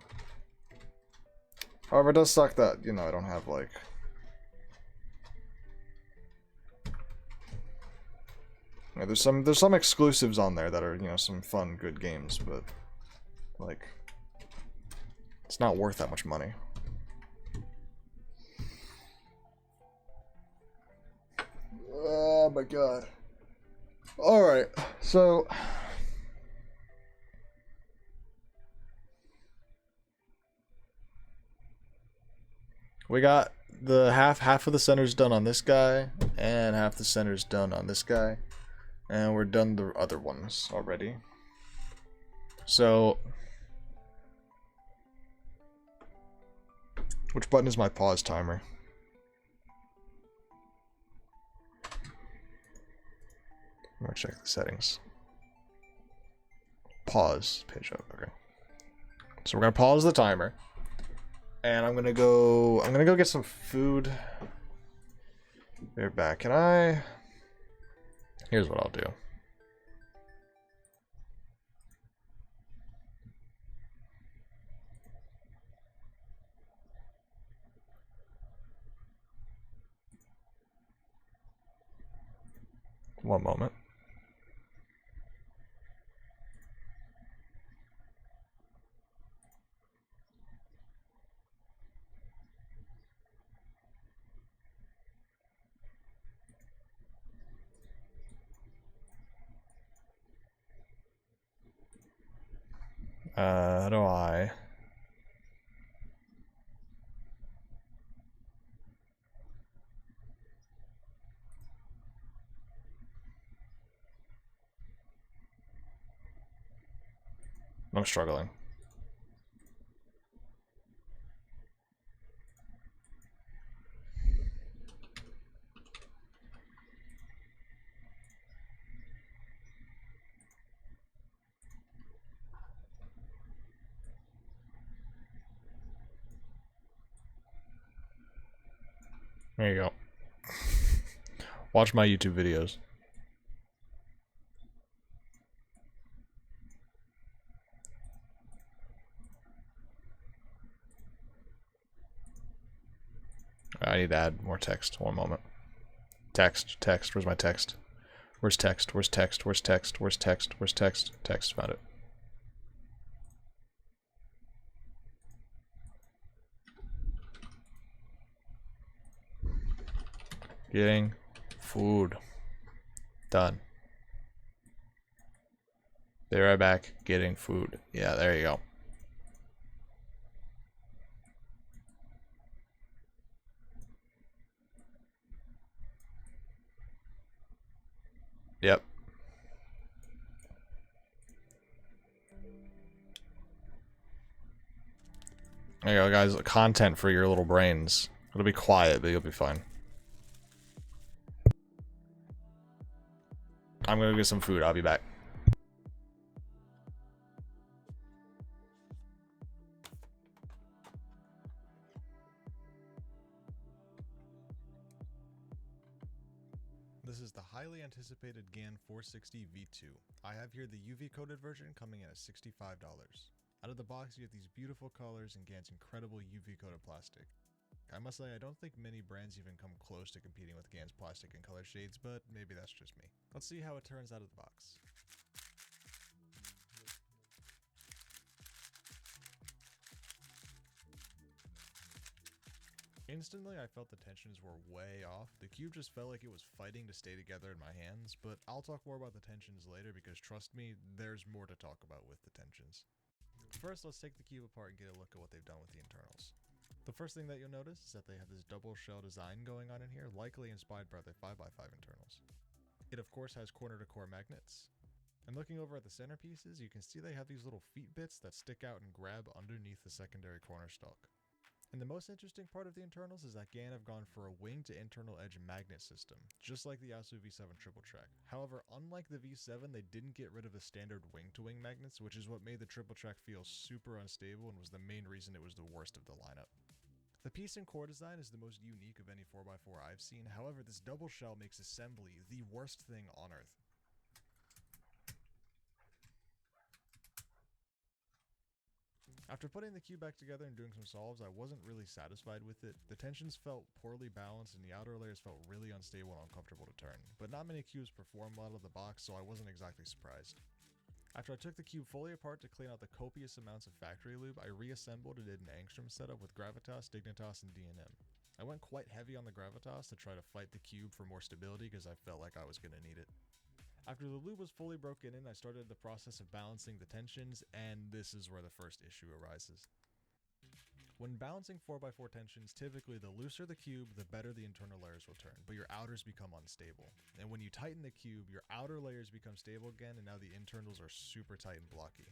However, it does suck that, you know, I don't have, like... Yeah, there's some exclusives on there that are, you know, some fun, good games, but, like, it's not worth that much money. Oh my god. Alright, so... we got the half of the center's done on this guy, and half the center's done on this guy, and we're done the other ones already. So, which button is my pause timer? I'm gonna check the settings. Pause page up. Okay. So we're gonna pause the timer, and I'm gonna go get some food. They're back. Can I? Here's what I'll do. One moment. How do I? I'm struggling. There you go. Watch my YouTube videos. I need to add more text. One moment. Text. Where's my text? Where's text? Where's text? Where's text? Where's text? Where's text? Text. Found it. Getting food. Done. Be right back. Getting food. Yeah, there you go. Yep. There you go, guys. Content for your little brains. It'll be quiet, but you'll be fine. I'm gonna get some food. I'll be back. This is the highly anticipated GAN 460 V2. I have here the UV coated version coming in at $65. Out of the box, you get these beautiful colors and GAN's incredible UV coated plastic. I must say, I don't think many brands even come close to competing with GAN's plastic and color shades, but maybe that's just me. Let's see how it turns out of the box. Instantly, I felt the tensions were way off. The cube just felt like it was fighting to stay together in my hands, but I'll talk more about the tensions later because trust me, there's more to talk about with the tensions. First, let's take the cube apart and get a look at what they've done with the internals. The first thing that you'll notice is that they have this double shell design going on in here, likely inspired by their 5x5 internals. It of course has corner to core magnets. And looking over at the centerpieces, you can see they have these little feet bits that stick out and grab underneath the secondary corner stalk. And the most interesting part of the internals is that GAN have gone for a wing to internal edge magnet system, just like the Yasu V7 triple track. However, unlike the V7, they didn't get rid of the standard wing-to-wing magnets, which is what made the triple track feel super unstable and was the main reason it was the worst of the lineup. The piece and core design is the most unique of any 4x4 I've seen, however this double shell makes assembly the worst thing on earth. After putting the cube back together and doing some solves, I wasn't really satisfied with it. The tensions felt poorly balanced and the outer layers felt really unstable and uncomfortable to turn. But not many cubes perform well out of the box, so I wasn't exactly surprised. After I took the cube fully apart to clean out the copious amounts of factory lube, I reassembled and did an angstrom setup with Gravitas, Dignitas, and D&M. I went quite heavy on the Gravitas to try to fight the cube for more stability because I felt like I was going to need it. After the lube was fully broken in, I started the process of balancing the tensions, and this is where the first issue arises. When balancing 4x4 tensions, typically the looser the cube, the better the internal layers will turn, but your outers become unstable. And when you tighten the cube, your outer layers become stable again, and now the internals are super tight and blocky.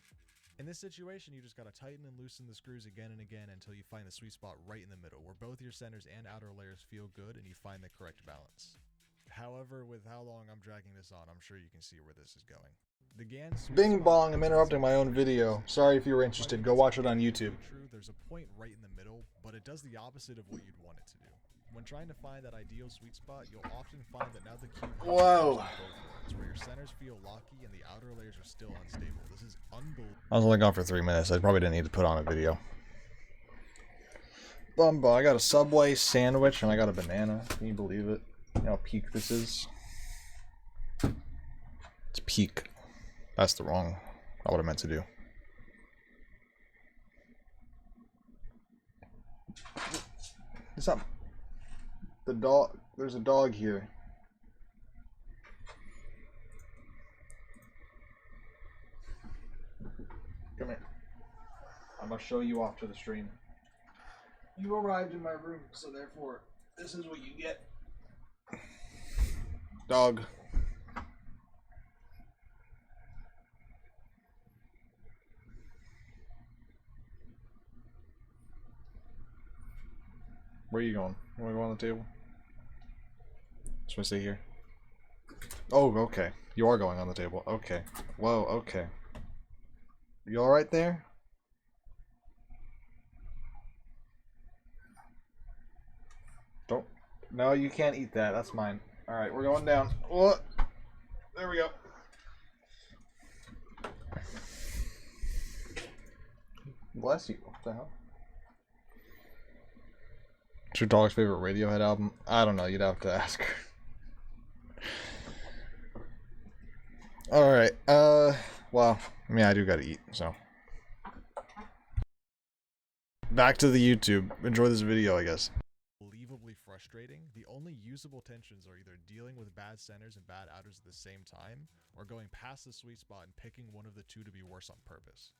In this situation, you just gotta tighten and loosen the screws again and again until you find the sweet spot right in the middle, where both your centers and outer layers feel good and you find the correct balance. However, with how long I'm dragging this on, I'm sure you can see where this is going. The GAN sweet Bing spot bong, I'm is interrupting my own video. Sorry if you were interested. Go watch it on YouTube. True, there's a point right in the middle, but it does the opposite of what you'd want it to do. When trying to find that ideal sweet spot, you'll often find that now the cube has Whoa. both ways, where your centers feel locky and the outer layers are still unstable. This is unbelievable. I was only gone for 3 minutes. I probably didn't need to put on a video. Bumbo, I got a Subway sandwich and I got a banana. Can you believe it? You know how peak this is? It's peak. That's the wrong. Not what I meant to do. What's up? The dog. There's a dog here. Come here. I'm gonna show you off to the stream. You arrived in my room, so therefore, this is what you get. Dog. Where are you going? You wanna go on the table? Just wanna stay here. Oh, okay. You are going on the table. Okay. Whoa, okay. You alright there? Don't. No, you can't eat that. That's mine. Alright, we're going down. Oh, there we go. Bless you. What the hell? What's your dog's favorite Radiohead album? I don't know. You'd have to ask her. Alright. Well, I mean, I do gotta eat, so. Back to the YouTube. Enjoy this video, I guess. Unbelievably frustrating. The only usable tensions are either dealing with bad centers and bad outers at the same time, or going past the sweet spot and picking one of the two to be worse on purpose.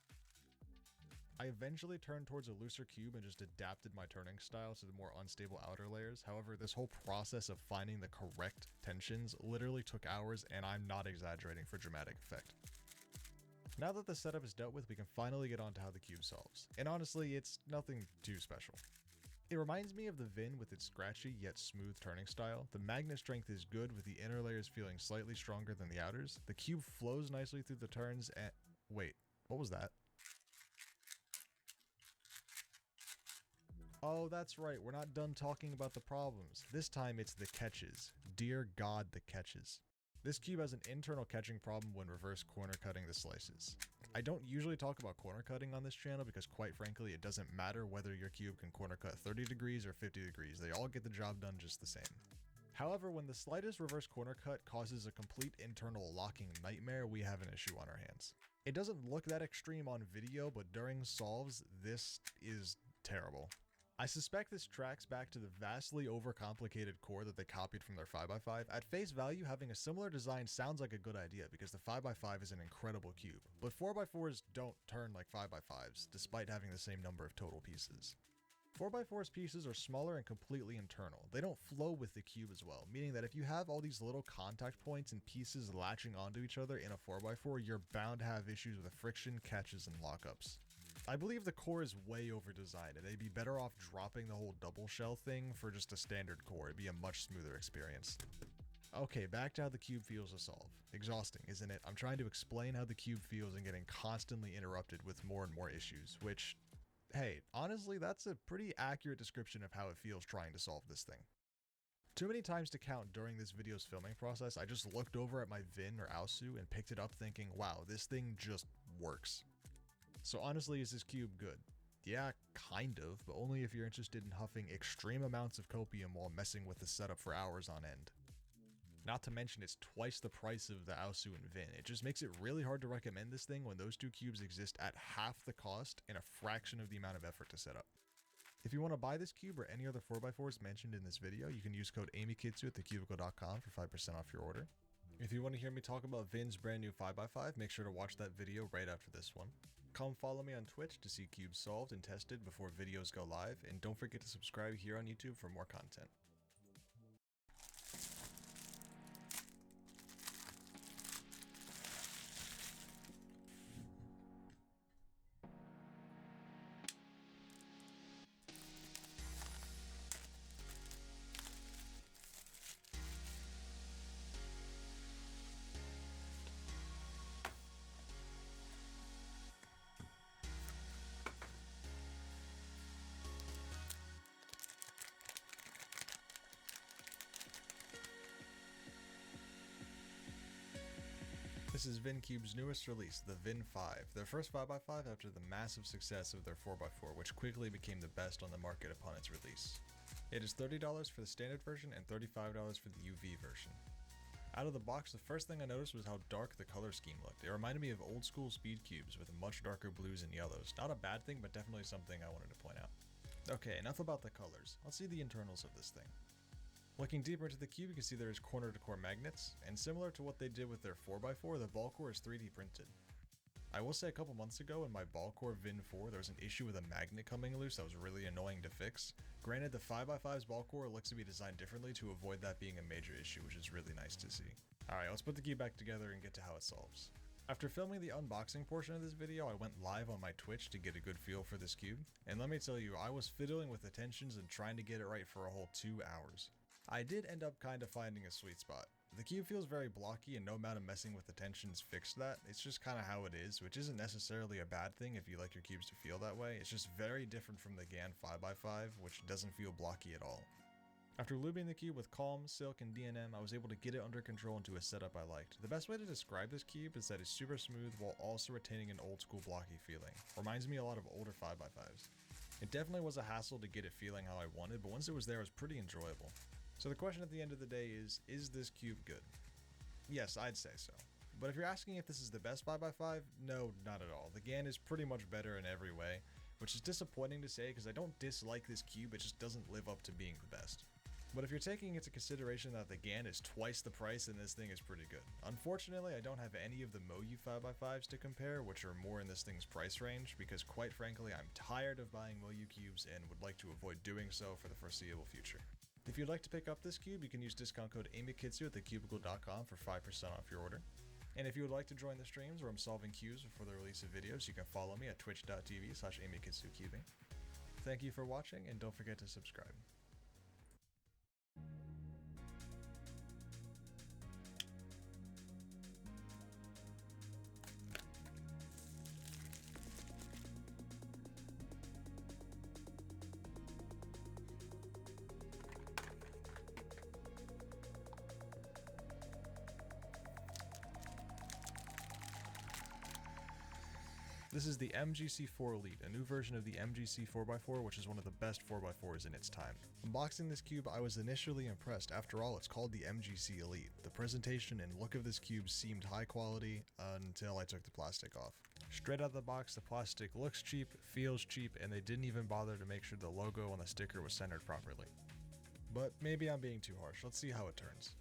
I eventually turned towards a looser cube and just adapted my turning style to the more unstable outer layers. However, this whole process of finding the correct tensions literally took hours, and I'm not exaggerating for dramatic effect. Now that the setup is dealt with, we can finally get on to how the cube solves. And honestly, it's nothing too special. It reminds me of the VIN with its scratchy yet smooth turning style. The magnet strength is good, with the inner layers feeling slightly stronger than the outers. The cube flows nicely through the turns and... Wait, what was that? Oh, that's right, we're not done talking about the problems. This time it's the catches. Dear God, the catches. This cube has an internal catching problem when reverse corner cutting the slices. I don't usually talk about corner cutting on this channel because quite frankly it doesn't matter whether your cube can corner cut 30 degrees or 50 degrees, they all get the job done just the same. However, when the slightest reverse corner cut causes a complete internal locking nightmare, we have an issue on our hands. It doesn't look that extreme on video, but during solves, this is terrible. I suspect this tracks back to the vastly overcomplicated core that they copied from their 5x5. At face value, having a similar design sounds like a good idea because the 5x5 is an incredible cube, but 4x4s don't turn like 5x5s, despite having the same number of total pieces. 4x4's pieces are smaller and completely internal. They don't flow with the cube as well, meaning that if you have all these little contact points and pieces latching onto each other in a 4x4, you're bound to have issues with friction, catches, and lockups. I believe the core is way over-designed, and they'd be better off dropping the whole double shell thing for just a standard core. It'd be a much smoother experience. Okay, back to how the cube feels to solve. Exhausting, isn't it? I'm trying to explain how the cube feels and getting constantly interrupted with more and more issues, which, hey, honestly, that's a pretty accurate description of how it feels trying to solve this thing. Too many times to count during this video's filming process, I just looked over at my VIN or Aosu and picked it up thinking, wow, this thing just works. So honestly, is this cube good? Yeah, kind of, but only if you're interested in huffing extreme amounts of copium while messing with the setup for hours on end. Not to mention it's twice the price of the Aosu and VIN. It just makes it really hard to recommend this thing when those two cubes exist at half the cost and a fraction of the amount of effort to set up. If you want to buy this cube or any other 4x4s mentioned in this video, you can use code AMYKITSU at thecubicle.com for 5% off your order. If you want to hear me talk about VIN's brand new 5x5, make sure to watch that video right after this one. Come follow me on Twitch to see cubes solved and tested before videos go live, and don't forget to subscribe here on YouTube for more content. This is VinCube's newest release, the Vin 5, their first 5x5 after the massive success of their 4x4, which quickly became the best on the market upon its release. It is $30 for the standard version and $35 for the UV version. Out of the box, the first thing I noticed was how dark the color scheme looked. It reminded me of old school speed cubes with much darker blues and yellows. Not a bad thing, but definitely something I wanted to point out. Okay, enough about the colors. Let's see the internals of this thing. Looking deeper into the cube, you can see there is corner-to-core magnets, and similar to what they did with their 4x4, the ball core is 3D printed. I will say a couple months ago in my ball core Vin 4, there was an issue with a magnet coming loose that was really annoying to fix. Granted, the 5x5's ball core looks to be designed differently to avoid that being a major issue, which is really nice to see. Alright, let's put the cube back together and get to how it solves. After filming the unboxing portion of this video, I went live on my Twitch to get a good feel for this cube, and let me tell you, I was fiddling with the tensions and trying to get it right for a whole 2 hours. I did end up kind of finding a sweet spot. The cube feels very blocky and no amount of messing with the tensions fixed that. It's just kind of how it is, which isn't necessarily a bad thing if you like your cubes to feel that way. It's just very different from the GAN 5x5, which doesn't feel blocky at all. After lubing the cube with Calm, Silk, and DNM, I was able to get it under control into a setup I liked. The best way to describe this cube is that it's super smooth while also retaining an old school blocky feeling. Reminds me a lot of older 5x5s. It definitely was a hassle to get it feeling how I wanted, but once it was there, it was pretty enjoyable. So the question at the end of the day is this cube good? Yes, I'd say so. But if you're asking if this is the best 5x5, no, not at all. The GAN is pretty much better in every way, which is disappointing to say because I don't dislike this cube, it just doesn't live up to being the best. But if you're taking into consideration that the GAN is twice the price, then this thing is pretty good. Unfortunately, I don't have any of the Moyu 5x5s to compare, which are more in this thing's price range, because quite frankly, I'm tired of buying Moyu cubes and would like to avoid doing so for the foreseeable future. If you'd like to pick up this cube, you can use discount code AMIKITSU at thecubicle.com for 5% off your order. And if you would like to join the streams where I'm solving cubes before the release of videos, you can follow me at twitch.tv/AMIKITSUcubing. Thank you for watching, and don't forget to subscribe. This is the MGC4 Elite, a new version of the MGC 4x4, which is one of the best 4x4s in its time. Unboxing this cube, I was initially impressed. After all, it's called the MGC Elite. The presentation and look of this cube seemed high quality until I took the plastic off. Straight out of the box, the plastic looks cheap, feels cheap, and they didn't even bother to make sure the logo on the sticker was centered properly. But maybe I'm being too harsh. Let's see how it turns.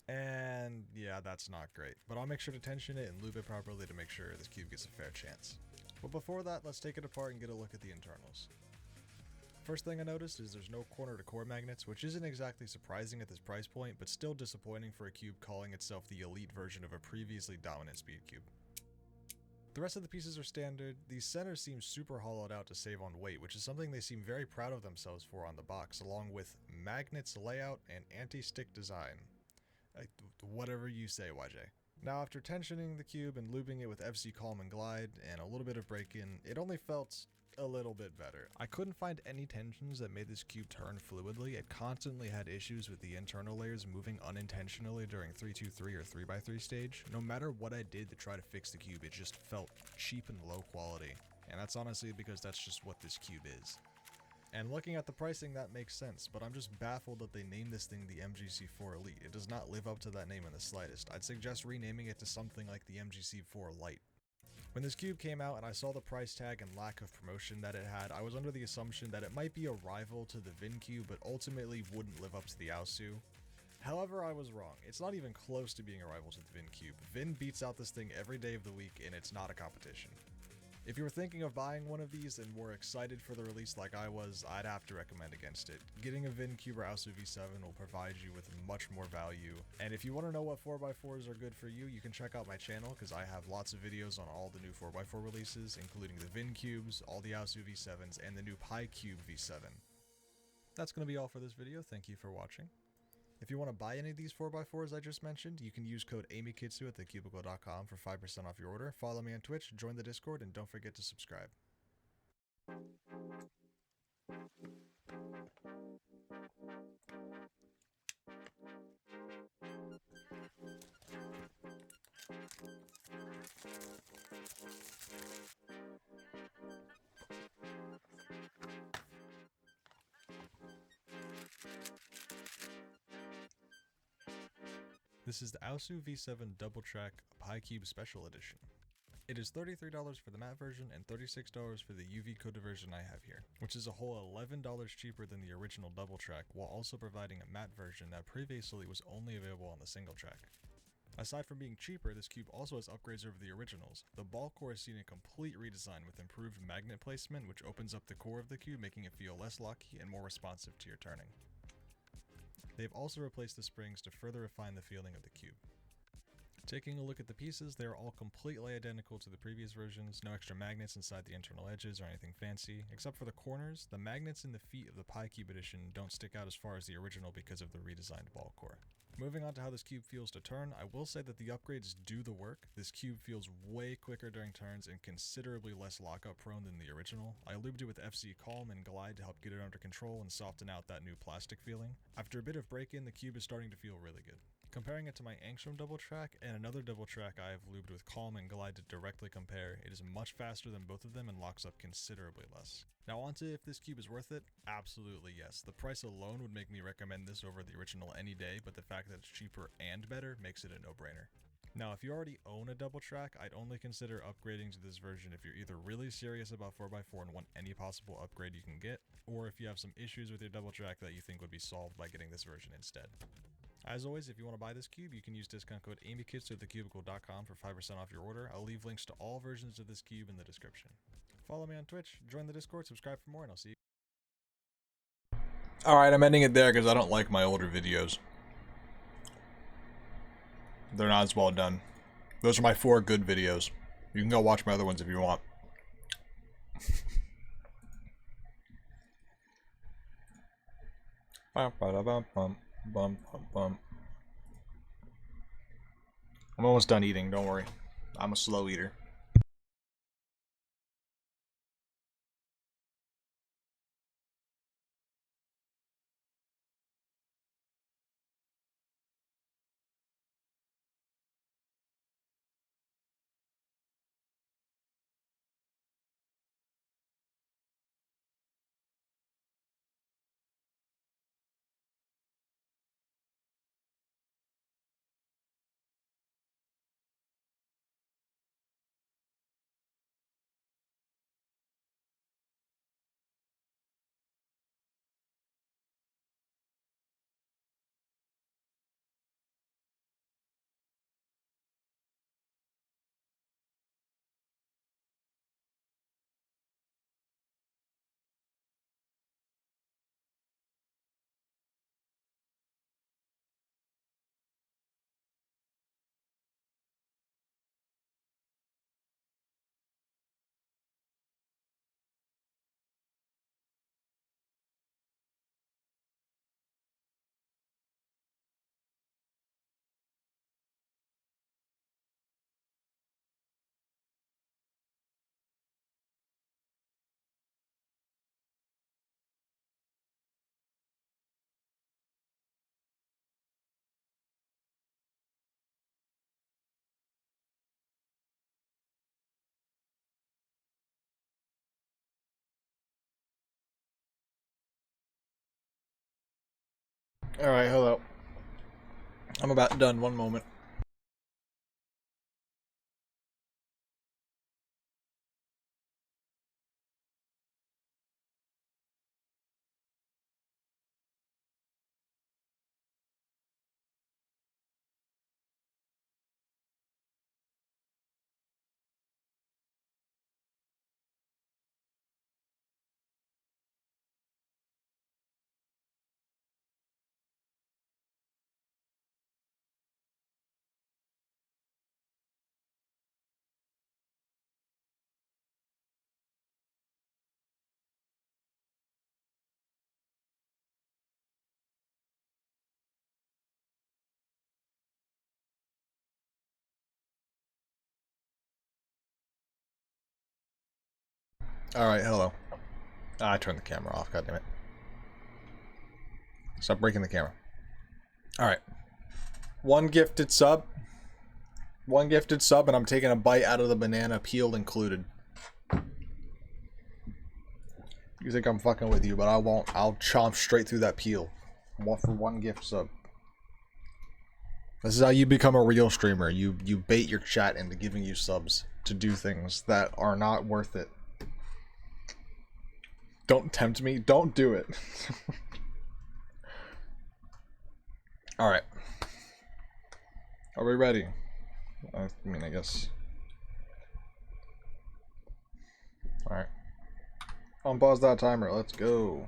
And yeah, that's not great, but I'll make sure to tension it and lube it properly to make sure this cube gets a fair chance. But before that, let's take it apart and get a look at the internals. First thing I noticed is there's no corner-to-core magnets, which isn't exactly surprising at this price point, but still disappointing for a cube calling itself the elite version of a previously dominant speed cube. The rest of the pieces are standard. The center seems super hollowed out to save on weight, which is something they seem very proud of themselves for on the box, along with magnets layout and anti-stick design. Whatever you say, YJ. Now, after tensioning the cube and lubing it with FC Calm and Glide and a little bit of break-in, it only felt a little bit better. I couldn't find any tensions that made this cube turn fluidly. It constantly had issues with the internal layers moving unintentionally during 323 or 3x3 stage. No matter what I did to try to fix the cube, it just felt cheap and low quality. And that's honestly because that's just what this cube is. And looking at the pricing, that makes sense, but I'm just baffled that they named this thing the MGC4 Elite. It does not live up to that name in the slightest. I'd suggest renaming it to something like the MGC4 Lite. When this cube came out and I saw the price tag and lack of promotion that it had, I was under the assumption that it might be a rival to the Vin cube, but ultimately wouldn't live up to the Aosu. However, I was wrong. It's not even close to being a rival to the Vin cube. Vin beats out this thing every day of the week, and it's not a competition. If you were thinking of buying one of these and were excited for the release like I was, I'd have to recommend against it. Getting a Vin Cube or Aosu V7 will provide you with much more value, and if you want to know what 4x4s are good for you, you can check out my channel because I have lots of videos on all the new 4x4 releases, including the Vin Cubes, all the Aosu V7s, and the new Pi Cube V7. That's going to be all for this video, thank you for watching. If you want to buy any of these 4x4s I just mentioned, you can use code AMYKITSU at thecubicle.com for 5% off your order. Follow me on Twitch, join the Discord, and don't forget to subscribe. This is the Aosu V7 Double Track Pi Cube Special Edition. It is $33 for the matte version and $36 for the UV coated version I have here, which is a whole $11 cheaper than the original double track, while also providing a matte version that previously was only available on the single track. Aside from being cheaper, this cube also has upgrades over the originals. The ball core has seen a complete redesign with improved magnet placement, which opens up the core of the cube, making it feel less locky and more responsive to your turning. They've also replaced the springs to further refine the feeling of the cube. Taking a look at the pieces, they are all completely identical to the previous versions, no extra magnets inside the internal edges or anything fancy, except for the corners. The magnets in the feet of the Pi Cube edition don't stick out as far as the original because of the redesigned ball core. Moving on to how this cube feels to turn, I will say that the upgrades do the work. This cube feels way quicker during turns and considerably less lockup prone than the original. I lubed it with FC Calm and Glide to help get it under control and soften out that new plastic feeling. After a bit of break-in, the cube is starting to feel really good. Comparing it to my Angstrom double track and another double track I have lubed with Calm and Glide to directly compare, it is much faster than both of them and locks up considerably less. Now onto if this cube is worth it, absolutely yes. The price alone would make me recommend this over the original any day, but the fact that it's cheaper and better makes it a no-brainer. Now if you already own a double track, I'd only consider upgrading to this version if you're either really serious about 4x4 and want any possible upgrade you can get, or if you have some issues with your double track that you think would be solved by getting this version instead. As always, if you want to buy this cube, you can use discount code AMYKITSU at thecubicle.com for 5% off your order. I'll leave links to all versions of this cube in the description. Follow me on Twitch, join the Discord, subscribe for more, and I'll see you. Alright, I'm ending it there because I don't like my older videos. They're not as well done. Those are my 4 good videos. You can go watch my other ones if you want. I'm almost done eating, don't worry. I'm a slow eater. Alright, hello. I'm about done, one moment. Alright, hello. I turned the camera off, goddammit. Stop breaking the camera. Alright. One gifted sub. One gifted sub, and I'm taking a bite out of the banana, peel included. You think I'm fucking with you, but I won't. I'll chomp straight through that peel. For one gift sub. This is how you become a real streamer. You bait your chat into giving you subs to do things that are not worth it. Don't tempt me. Don't do it. Alright. Are we ready? I mean, I guess. Alright. Unpause that timer. Let's go.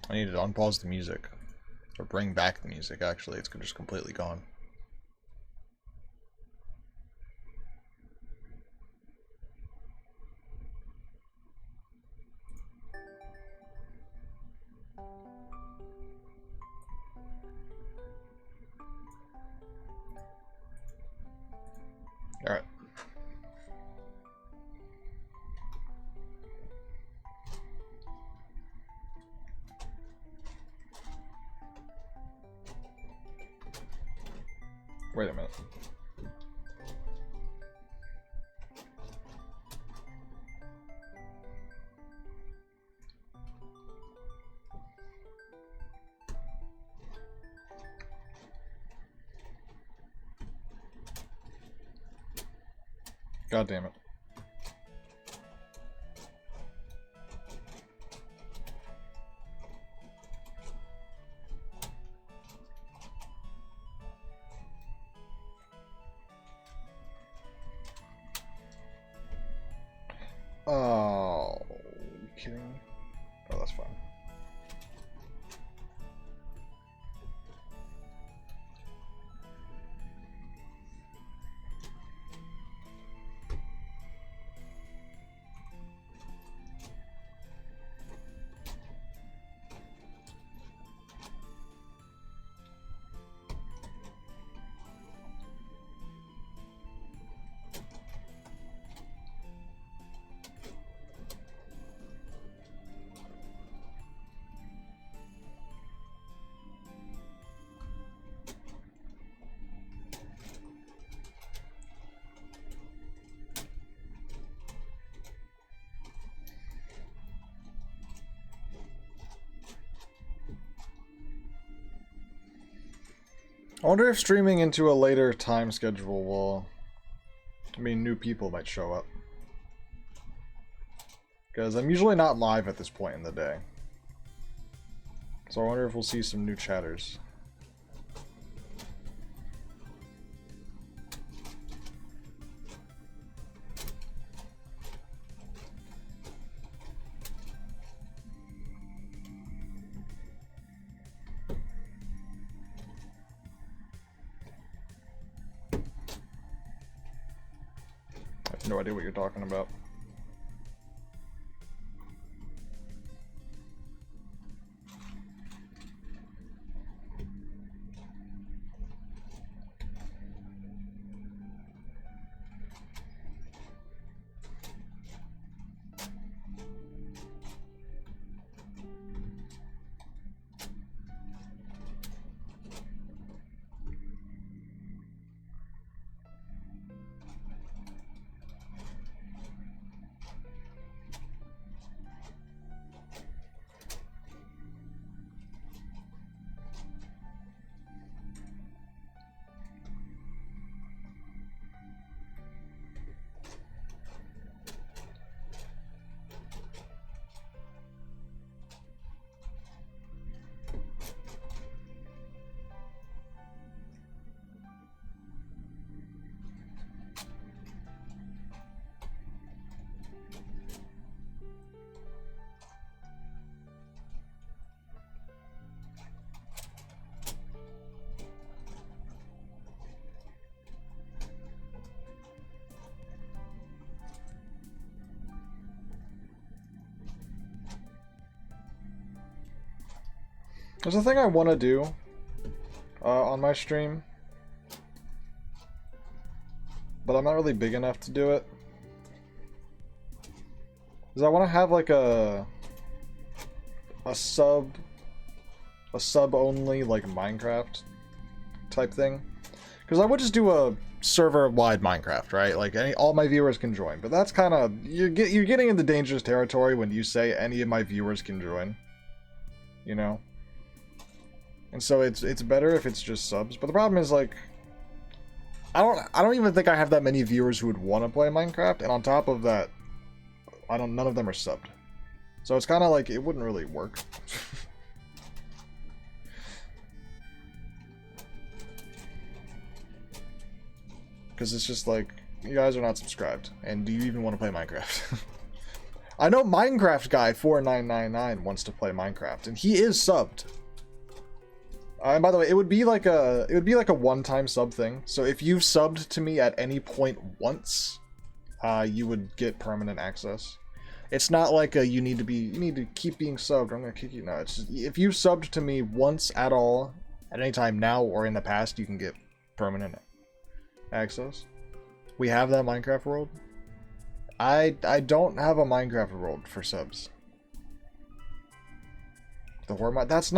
I need to unpause the music. Or bring back the music, actually. It's just completely gone. Alright. Wait a minute. God damn it. Oh, are you kidding me? Oh, that's fine. I wonder if streaming into a later time schedule will mean new people might show up. Because I'm usually not live at this point in the day. So I wonder if we'll see some new chatters. I have no idea what you're talking about. There's a thing I want to do on my stream, but I'm not really big enough to do it. Is I want to have like a sub only like Minecraft type thing, because I would just do a server-wide Minecraft, right? Like all my viewers can join, but that's kind of you're getting into dangerous territory when you say any of my viewers can join, you know. And so it's better if it's just subs. But the problem is, like, I don't even think I have that many viewers who would want to play Minecraft, and on top of that, none of them are subbed. So it's kind of like it wouldn't really work. Because it's just like, you guys are not subscribed, and do you even want to play Minecraft? I know Minecraft guy 4999 wants to play Minecraft, and he is subbed. And by the way, it would be like a one-time sub thing. So if you've subbed to me at any point once, you would get permanent access. It's not like you need to keep being subbed, or I'm gonna kick you. No, it's just, if you subbed to me once at all, at any time now or in the past, you can get permanent access. We have that Minecraft world. I don't have a Minecraft world for subs. The horror mod. That's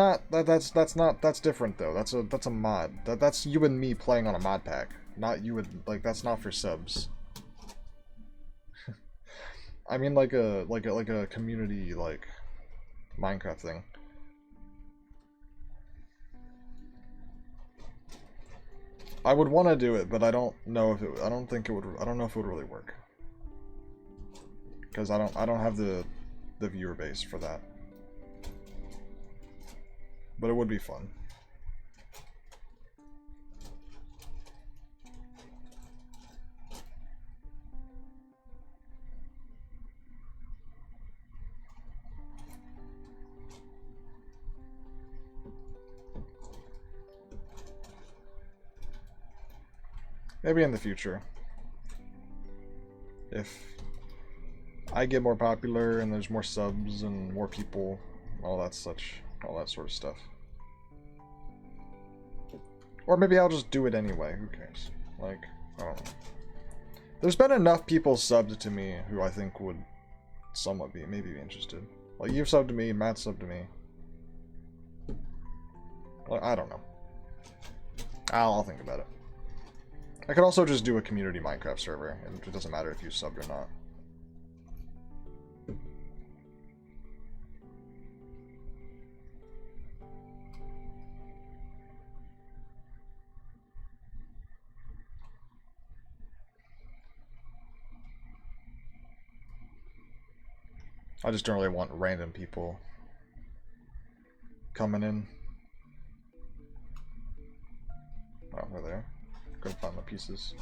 different though. That's a mod. That's you and me playing on a mod pack. Not you and like that's not for subs. I mean like a community like Minecraft thing. I would want to do it, but I don't know if it. I don't know if it would really work. Because I don't have the viewer base for that. But it would be fun. Maybe in the future. If I get more popular and there's more subs and more people, all that sort of stuff. Or maybe I'll just do it anyway, who cares? Like, I don't know. There's been enough people subbed to me who I think would somewhat be interested. Like, you've subbed to me, Matt subbed to me. Like, I don't know. I'll think about it. I could also just do a community Minecraft server, and it doesn't matter if you subbed or not. I just don't really want random people coming in. Oh, they're there. Go find the pieces.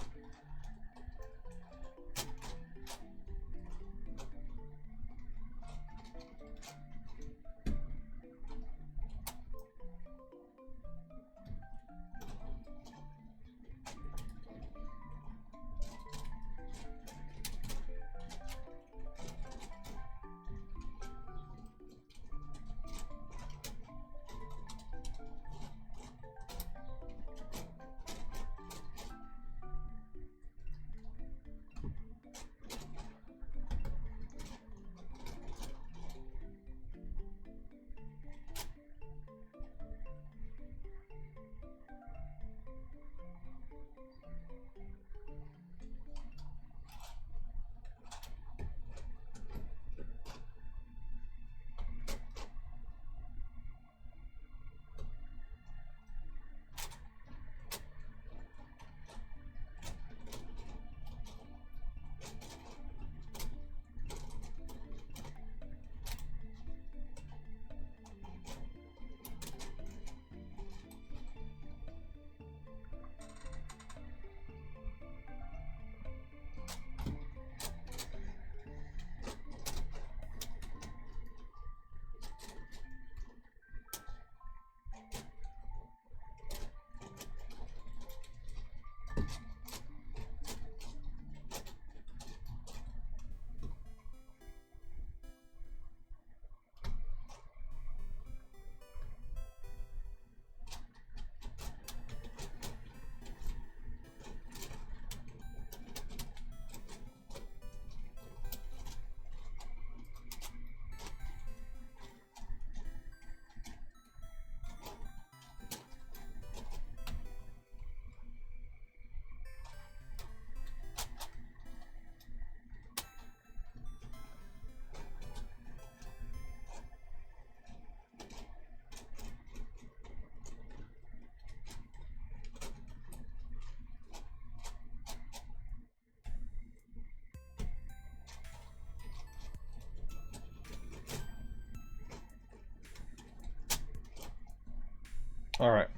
Alright.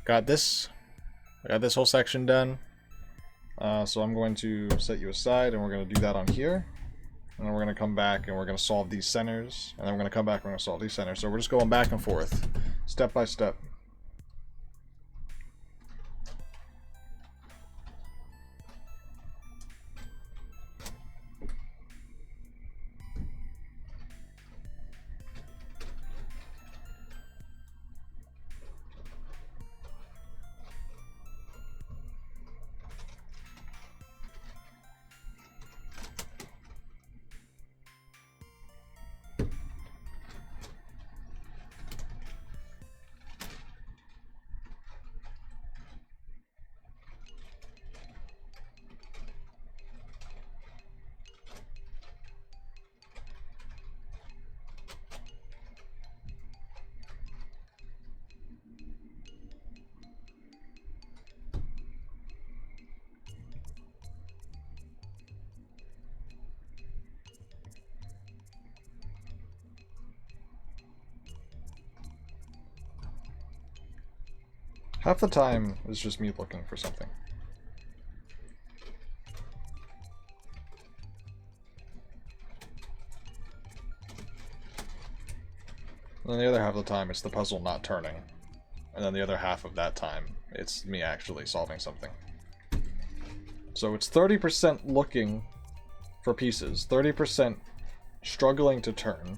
Got this. I got this whole section done. So I'm going to set you aside, and we're going to do that on here. And then we're going to come back, and we're going to solve these centers. And then we're going to come back, and we're going to solve these centers. So we're just going back and forth, step by step. Half the time is just me looking for something. And then the other half of the time, it's the puzzle not turning. And then the other half of that time, it's me actually solving something. So it's 30% looking for pieces, 30% struggling to turn,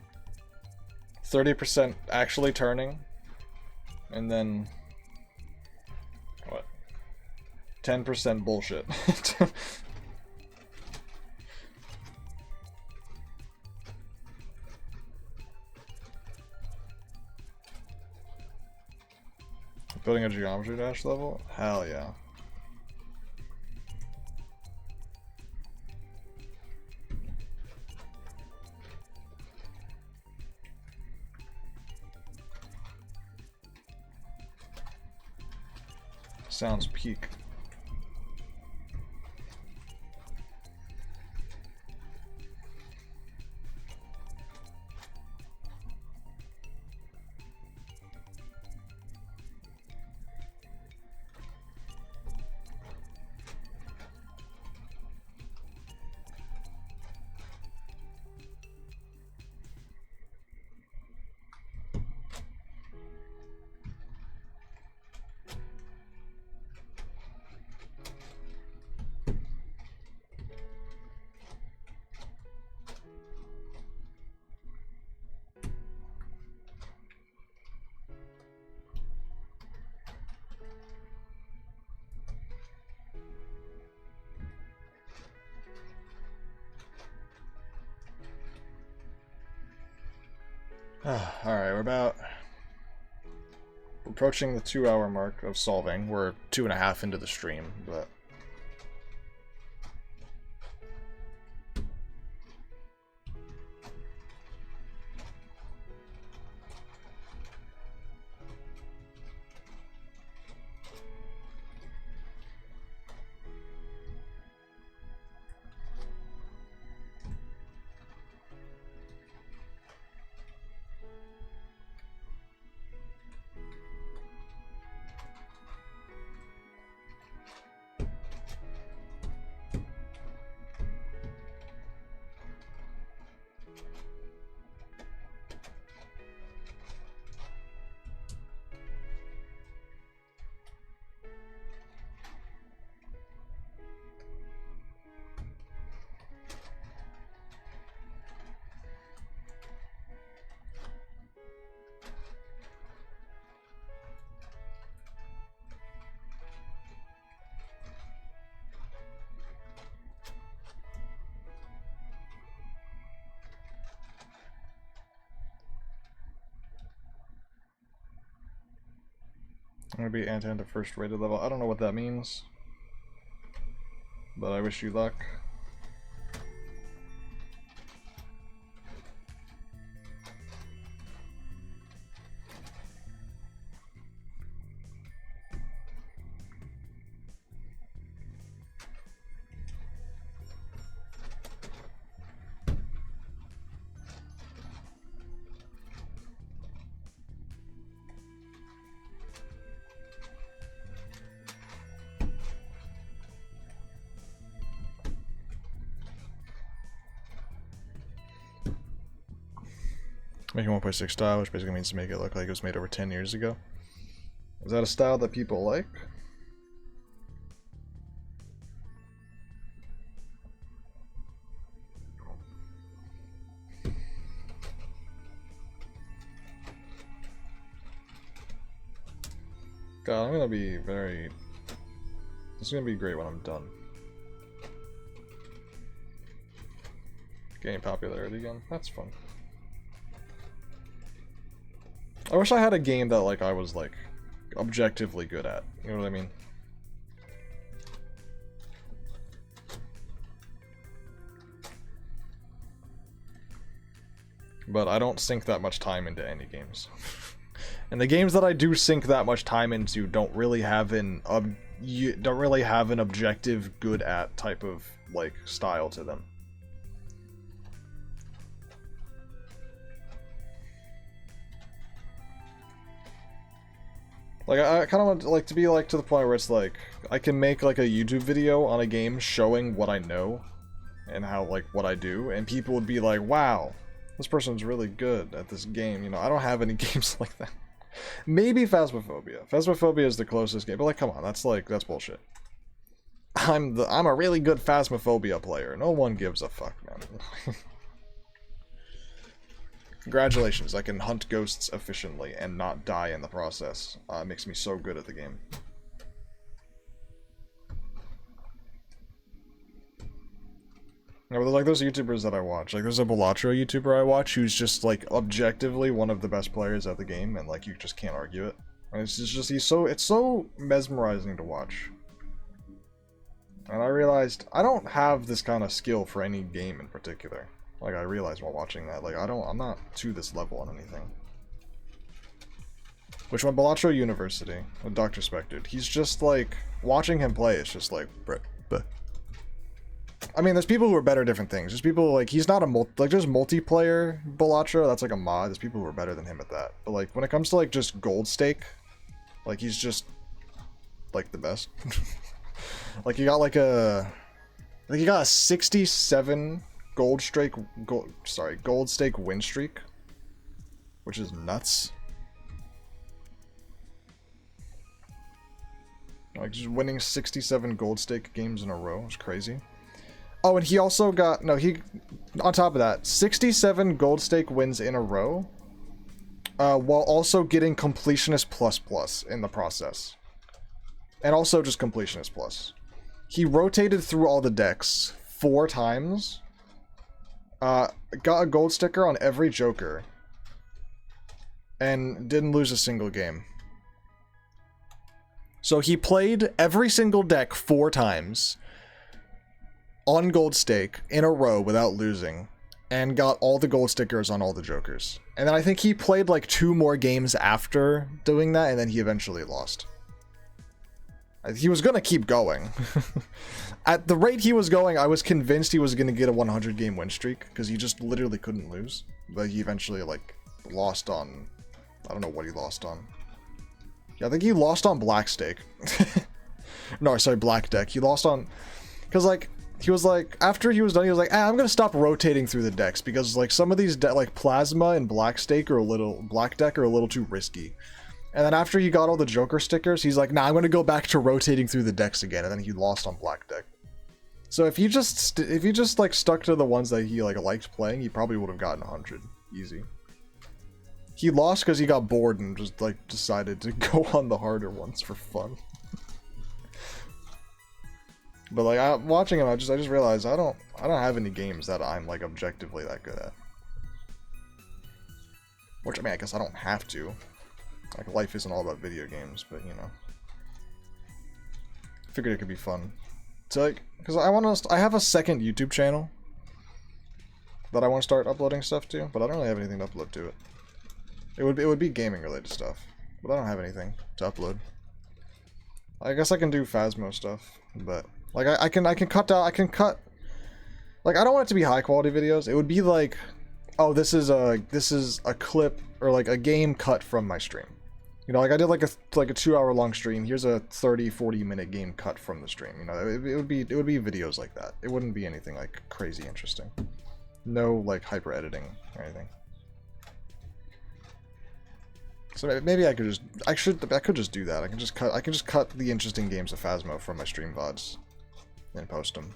30% actually turning, and then... what? 10% bullshit. Building a geometry dash level? Hell yeah. Sounds peak. Alright, we're approaching the 2-hour mark of solving. We're 2.5 into the stream, but... I'm gonna be anti to first rated level. I don't know what that means, but I wish you luck. Making 1.6 style, which basically means to make it look like it was made over 10 years ago. Is that a style that people like? God, I'm gonna be very... This is gonna be great when I'm done. Gaining popularity again. That's fun. I wish I had a game that, like, I was, like, objectively good at. You know what I mean? But I don't sink that much time into any games. And the games that I do sink that much time into don't really have an objective good at type of, like, style to them. Like, I kind of want like to be like to the point where it's like I can make like a YouTube video on a game showing what I know and how, like, what I do, and people would be like, wow, this person's really good at this game. You know, I don't have any games like that. Maybe Phasmophobia. Phasmophobia is the closest game, but like, come on, that's bullshit. I'm a really good Phasmophobia player. No one gives a fuck, man. Congratulations, I can hunt ghosts efficiently and not die in the process. It makes me so good at the game. Yeah, but like those YouTubers that I watch, like there's a Balatro YouTuber I watch who's just like objectively one of the best players at the game, and like you just can't argue it. And it's just it's so mesmerizing to watch. And I realized I don't have this kind of skill for any game in particular. Like, I realized while watching that, like, I'm not to this level on anything. Which one? Balatro University with Dr. Spected. He's just, like, watching him play, it's just like, bruh. I mean, there's people who are better at different things. There's people, like, he's not a there's multiplayer Balatro, that's like a mod. There's people who are better than him at that. But, like, when it comes to, like, just gold stake, like, he's just, like, the best. Like, he got, like, he got a 67... gold stake win streak, which is nuts. Like, just winning 67 gold stake games in a row is crazy. Oh, and he also got on top of that, 67 gold stake wins in a row, while also getting completionist plus in the process, and also just completionist plus. He rotated through all the decks 4 times. Got a gold sticker on every Joker, and didn't lose a single game. So he played every single deck 4 times on gold stake in a row without losing, and got all the gold stickers on all the Jokers. And then I think he played like 2 more games after doing that, and then he eventually lost. He was gonna keep going. At the rate he was going, I was convinced he was gonna get a 100 game win streak, because he just literally couldn't lose. But he eventually, like, lost on... I don't know what he lost on. Yeah, I think he lost on Black Stake. No, sorry, Black Deck. He lost on... Because, like, he was like... After he was done, he was like, I'm gonna stop rotating through the decks, because, like, some of these, like, Plasma and Black Stake are a little... Black Deck are a little too risky. And then after he got all the Joker stickers, he's like, nah, I'm gonna go back to rotating through the decks again, and then he lost on Black Deck. So if he just like stuck to the ones that he like liked playing, he probably would have gotten 100 easy. He lost because he got bored and just like decided to go on the harder ones for fun. But like watching him, I just realized I don't have any games that I'm like objectively that good at. Which, I mean, I guess I don't have to. Like, life isn't all about video games, but, you know. Figured it could be fun. So, like, because I have a second YouTube channel that I want to start uploading stuff to, but I don't really have anything to upload to it. It would be gaming related stuff, but I don't have anything to upload. I guess I can do Phasmo stuff, but like I can cut like, I don't want it to be high quality videos. It would be like, oh, this is a clip or like a game cut from my stream. You know, like I did like a 2-hour long stream. Here's a 30-40 minute game cut from the stream. You know, it would be videos like that. It wouldn't be anything like crazy interesting. No like hyper editing or anything. So maybe I could just, I could just do that. I can just cut the interesting games of Phasmo from my stream VODs and post them.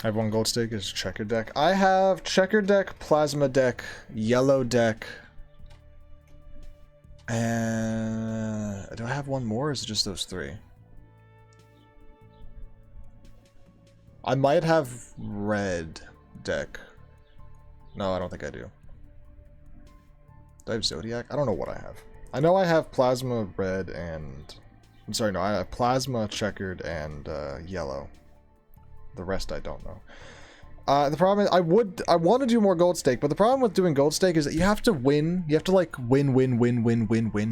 I have one gold stake. Is checker deck. I have checker deck, plasma deck, yellow deck, and do I have one more? Or is it just those three? I might have red deck. No, I don't think I do. Do I have Zodiac? I don't know what I have. I know I have plasma red and... I'm sorry, no, I have plasma checkered and yellow. The rest I don't know. The problem is I want to do more gold stake, but the problem with doing gold stake is that you have to win. You have to like win,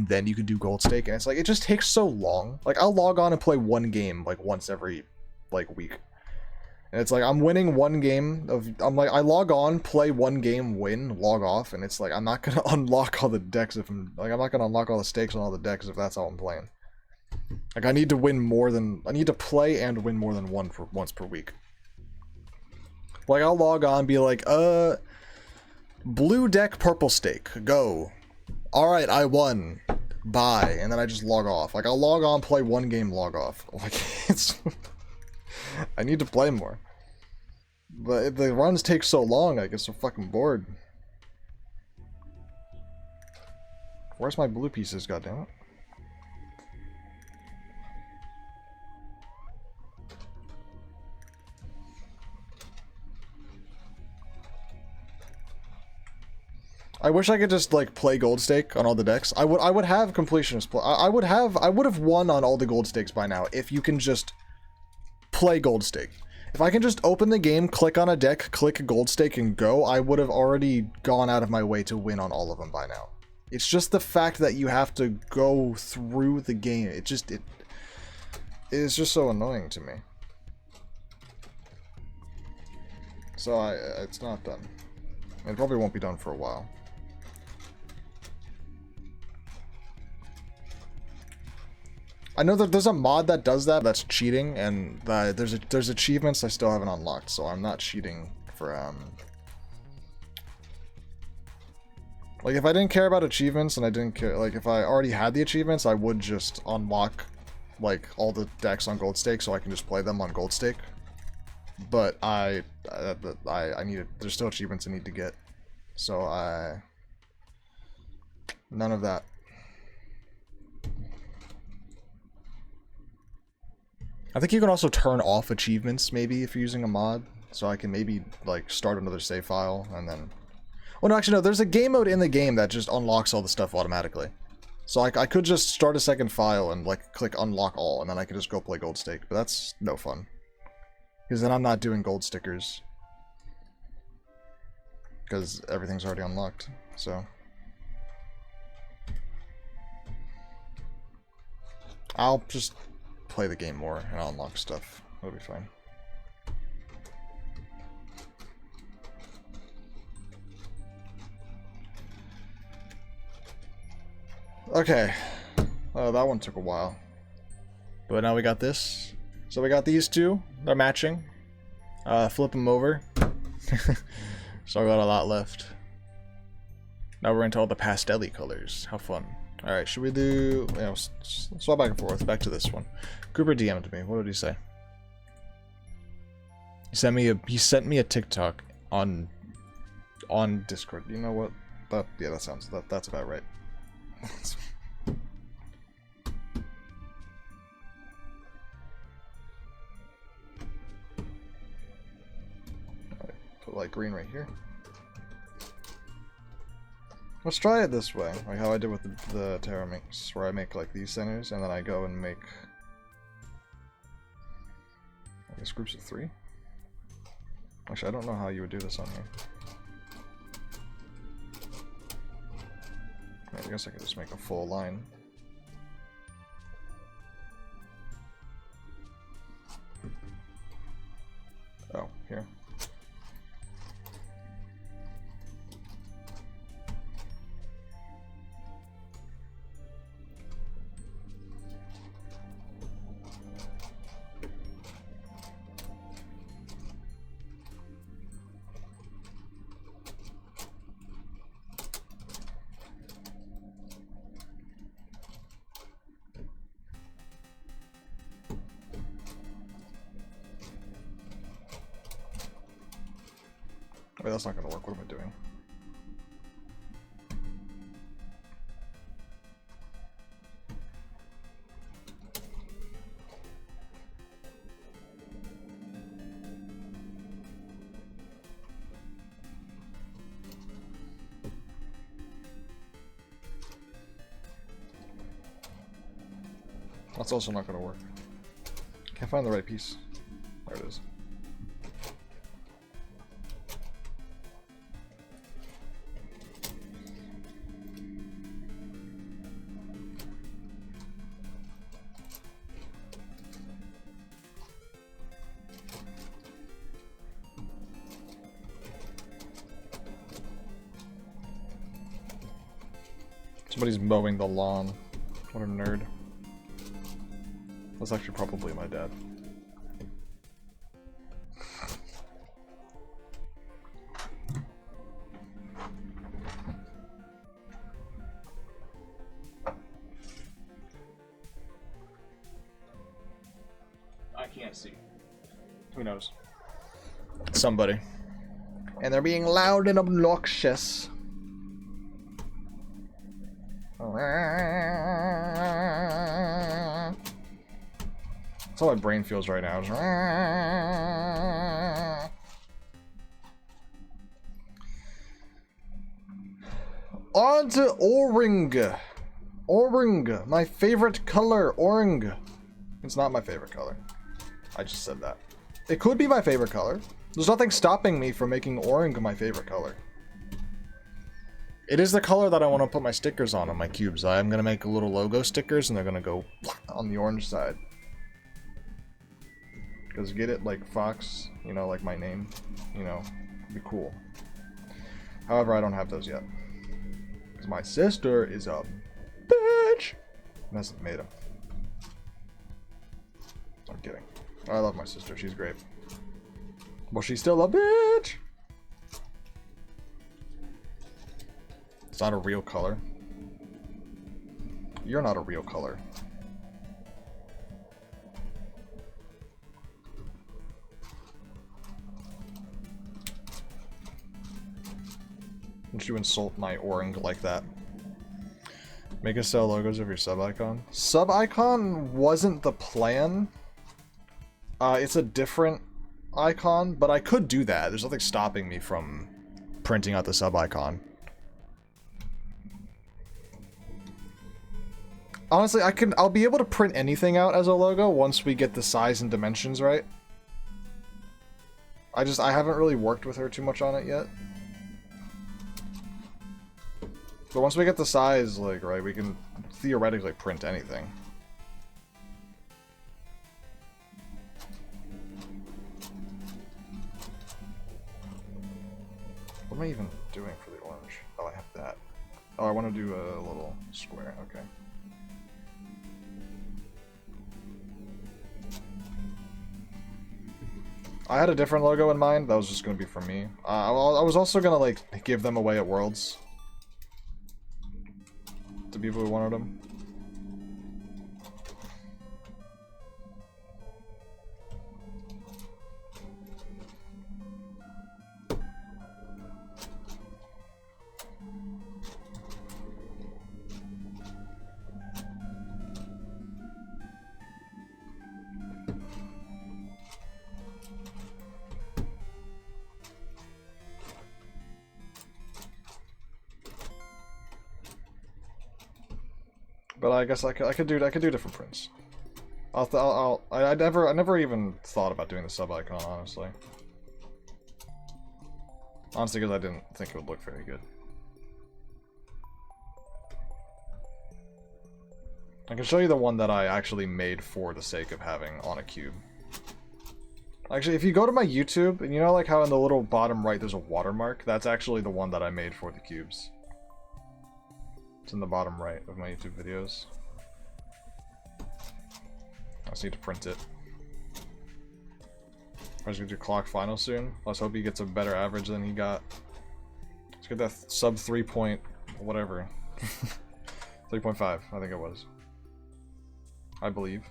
then you can do gold stake, and it's like it just takes so long. Like I'll log on and play one game like once every like week. And it's like I'm winning one game of I log on, play one game, win, log off, and it's like I'm not gonna unlock all the decks if I'm not gonna unlock all the stakes on all the decks if that's all I'm playing. Like I need to play and win more than once per week. Like I'll log on, be like, blue deck, purple stake, go. Alright, I won. Bye. And then I just log off. Like I'll log on, play one game, log off. Like it's I need to play more. But if the runs take so long, I get so fucking bored. Where's my blue pieces, goddammit? I wish I could just like play gold stake on all the decks. I would have completionist. I would have won on all the gold stakes by now if you can just play gold stake. If I can just open the game, click on a deck, click gold stake, and go, I would have already gone out of my way to win on all of them by now. It's just the fact that you have to go through the game. It is just so annoying to me. So it's not done. It probably won't be done for a while. I know that there's a mod that does that, that's cheating, and there's achievements I still haven't unlocked, so I'm not cheating for, like, if I didn't care about achievements, and I didn't care, like, if I already had the achievements, I would just unlock, like, all the decks on Gold Stake, so I can just play them on Gold Stake. But I need, there's still achievements I need to get, so none of that. I think you can also turn off achievements, maybe, if you're using a mod. So I can maybe, like, start another save file, and then... Well, no, actually, no, there's a game mode in the game that just unlocks all the stuff automatically. So I could just start a second file and, like, click unlock all, and then I could just go play Gold Stake. But that's no fun. Because then I'm not doing gold stickers. Because everything's already unlocked, so... I'll just... play the game more and I'll unlock stuff. That'll be fine. Okay. That one took a while. But now we got this. So we got these two. They're matching. Flip them over. So I got a lot left. Now we're into all the pastel-y colors. How fun. Alright, should we do... Yeah, swap back and forth. Back to this one. Cooper DM'd me. What did he say? He sent me a TikTok on Discord. You know what? Yeah, that's about right. Alright, put light green right here. Let's try it this way, like how I did with the Terra Minx, where I make like these centers, and then I go and make, I guess, groups of 3? Actually, I don't know how you would do this on here. I guess I could just make a full line. Oh, here. that's not gonna work. What am I doing? That's also not gonna work. Can't find the right piece. There it is. Somebody's mowing the lawn. What a nerd. That's actually probably my dad. I can't see. Who knows? Somebody. And they're being loud and obnoxious. That's how my brain feels right now. On to orange. Orange. My favorite color. Orange. It's not my favorite color. I just said that. It could be my favorite color. There's nothing stopping me from making orange my favorite color. It is the color that I want to put my stickers on my cubes. I'm going to make little logo stickers and they're going to go on the orange side. Because get it, like Fox, you know, like my name, you know, be cool. However, I don't have those yet. Because my sister is a bitch. And hasn't made them. I'm kidding. I love my sister, she's great. But she's still a bitch. It's not a real color. You're not a real color. Don't you insult my orange like that. Make us sell logos of your sub icon. Sub icon wasn't the plan. It's a different icon, but I could do that. There's nothing stopping me from printing out the sub icon. Honestly, I'll be able to print anything out as a logo once we get the size and dimensions right. I haven't really worked with her too much on it yet. But once we get the size, like, right, we can theoretically print anything. What am I even doing for the orange? Oh, I have that. Oh, I want to do a little square, okay. I had a different logo in mind. That was just going to be for me. I was also going to, like, give them away at Worlds. To people who wanted them. But I guess I could do different prints. I never even thought about doing the sub icon, honestly. Honestly, because I didn't think it would look very good. I can show you the one that I actually made for the sake of having on a cube. Actually, if you go to my YouTube, and you know like how in the little bottom right there's a watermark? That's actually the one that I made for the cubes. It's in the bottom right of my YouTube videos. I just need to print it. I'm just gonna do clock final soon. Let's hope he gets a better average than he got. Let's get that sub 3 point whatever. 3.5, I think it was. I believe.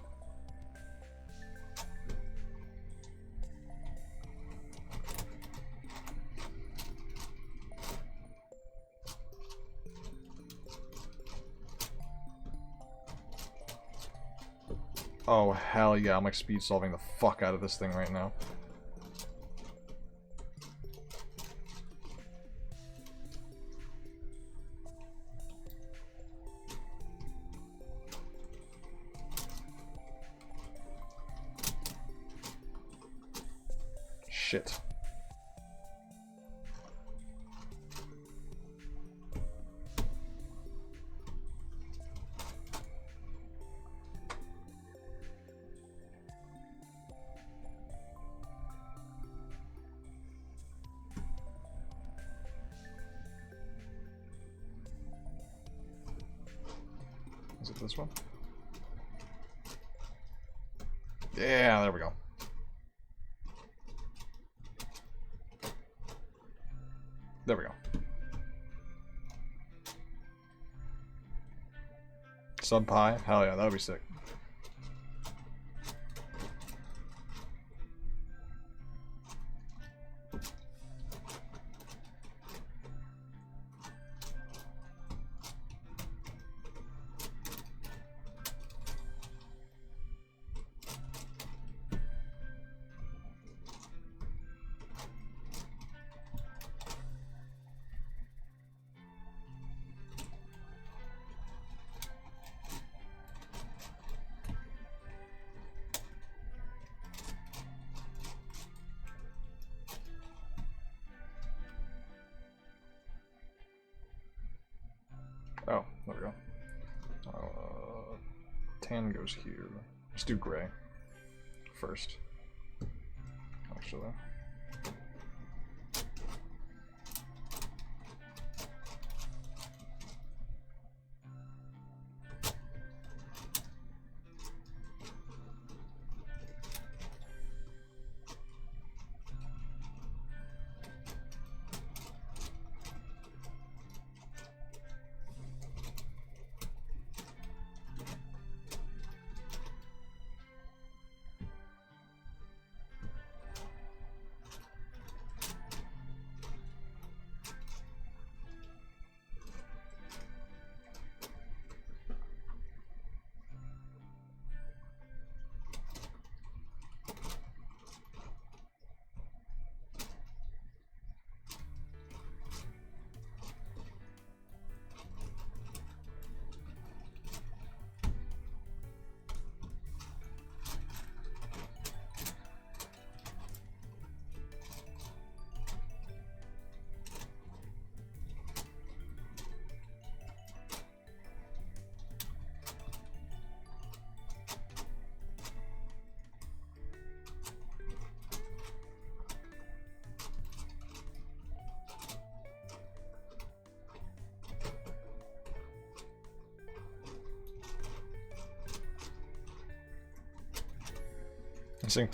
Oh, hell yeah, I'm like speed solving the fuck out of this thing right now. Shit. Is it this one? Yeah, there we go. There we go. Sub pie? Hell yeah, that would be sick. Oh, there we go. Tan goes here. Let's do gray first. Actually.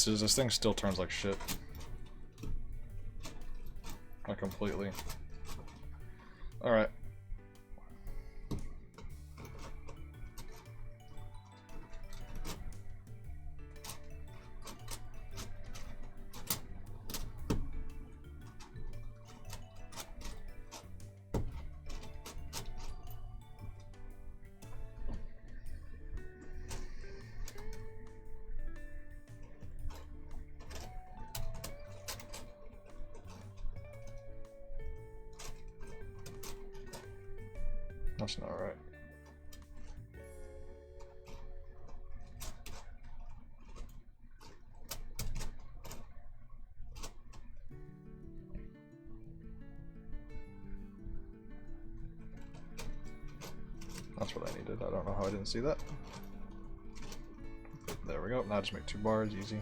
This thing still turns like shit. Like completely. Alright. That's not right. That's what I needed. I don't know how I didn't see that. There we go. Now just make 2 bars, easy.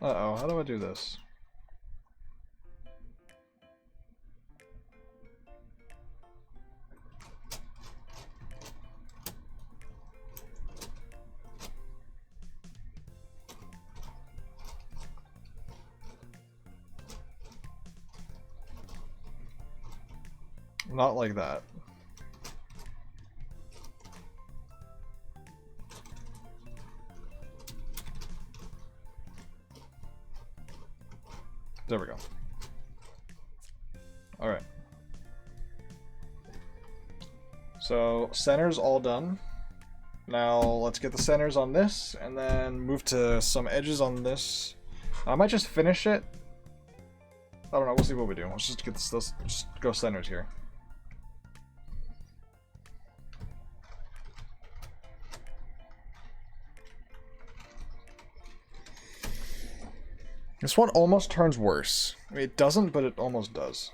Uh-oh, how do I do this? Not like that. There we go. Alright. So, center's all done. Now, let's get the centers on this, and then move to some edges on this. I might just finish it. I don't know, we'll see what we do. Let's just get this, let's just go centers here. This one almost turns worse. I mean, it doesn't, but it almost does.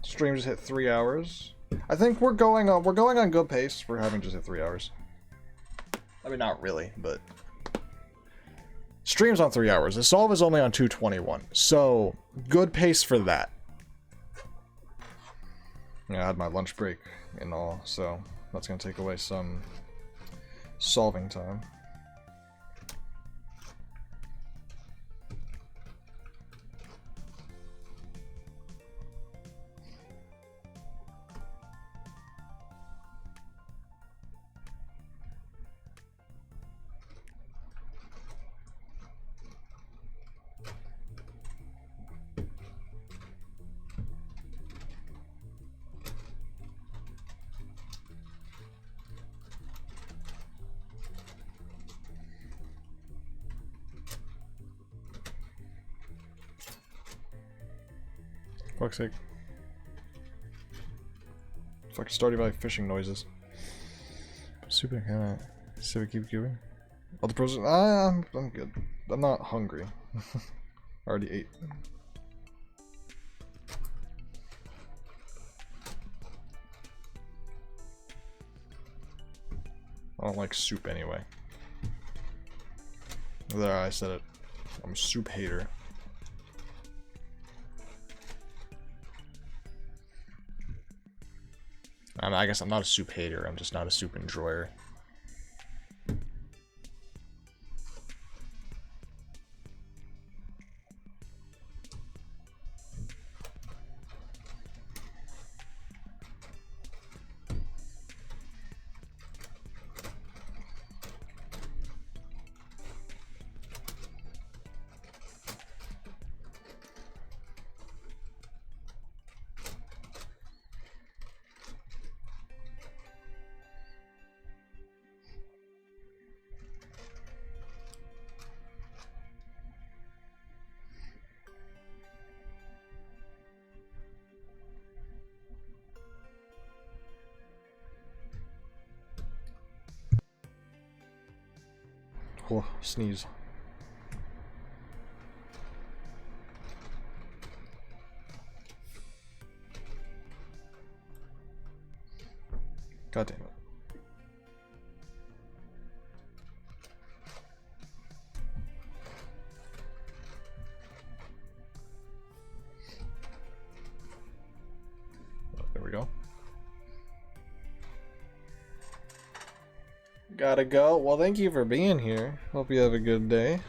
Stream just hit 3 hours. I think we're going on good pace for having just hit 3 hours. I mean, not really, but stream's on 3 hours. The solve is only on 221, so good pace for that. Yeah, I had my lunch break and all, so that's gonna take away some solving time. Fuck's sake. Fuck, started by fishing noises. Super kinda. So we keep going. All the pros. I'm good. I'm not hungry. Already ate. I don't like soup anyway. There, I said it. I'm a soup hater. I guess I'm not a soup hater, I'm just not a soup enjoyer. Oh, sneeze. God damn it. There we go. Gotta go. Well, thank you for being here. Hope you have a good day.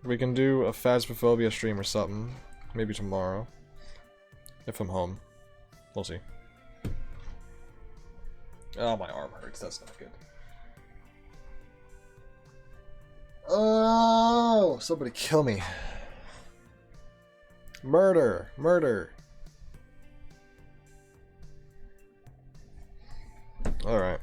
We can do a Phasmophobia stream or something. Maybe tomorrow. If I'm home. We'll see. Oh, my arm hurts. That's not good. Oh! Somebody kill me. Murder! Murder! Alright.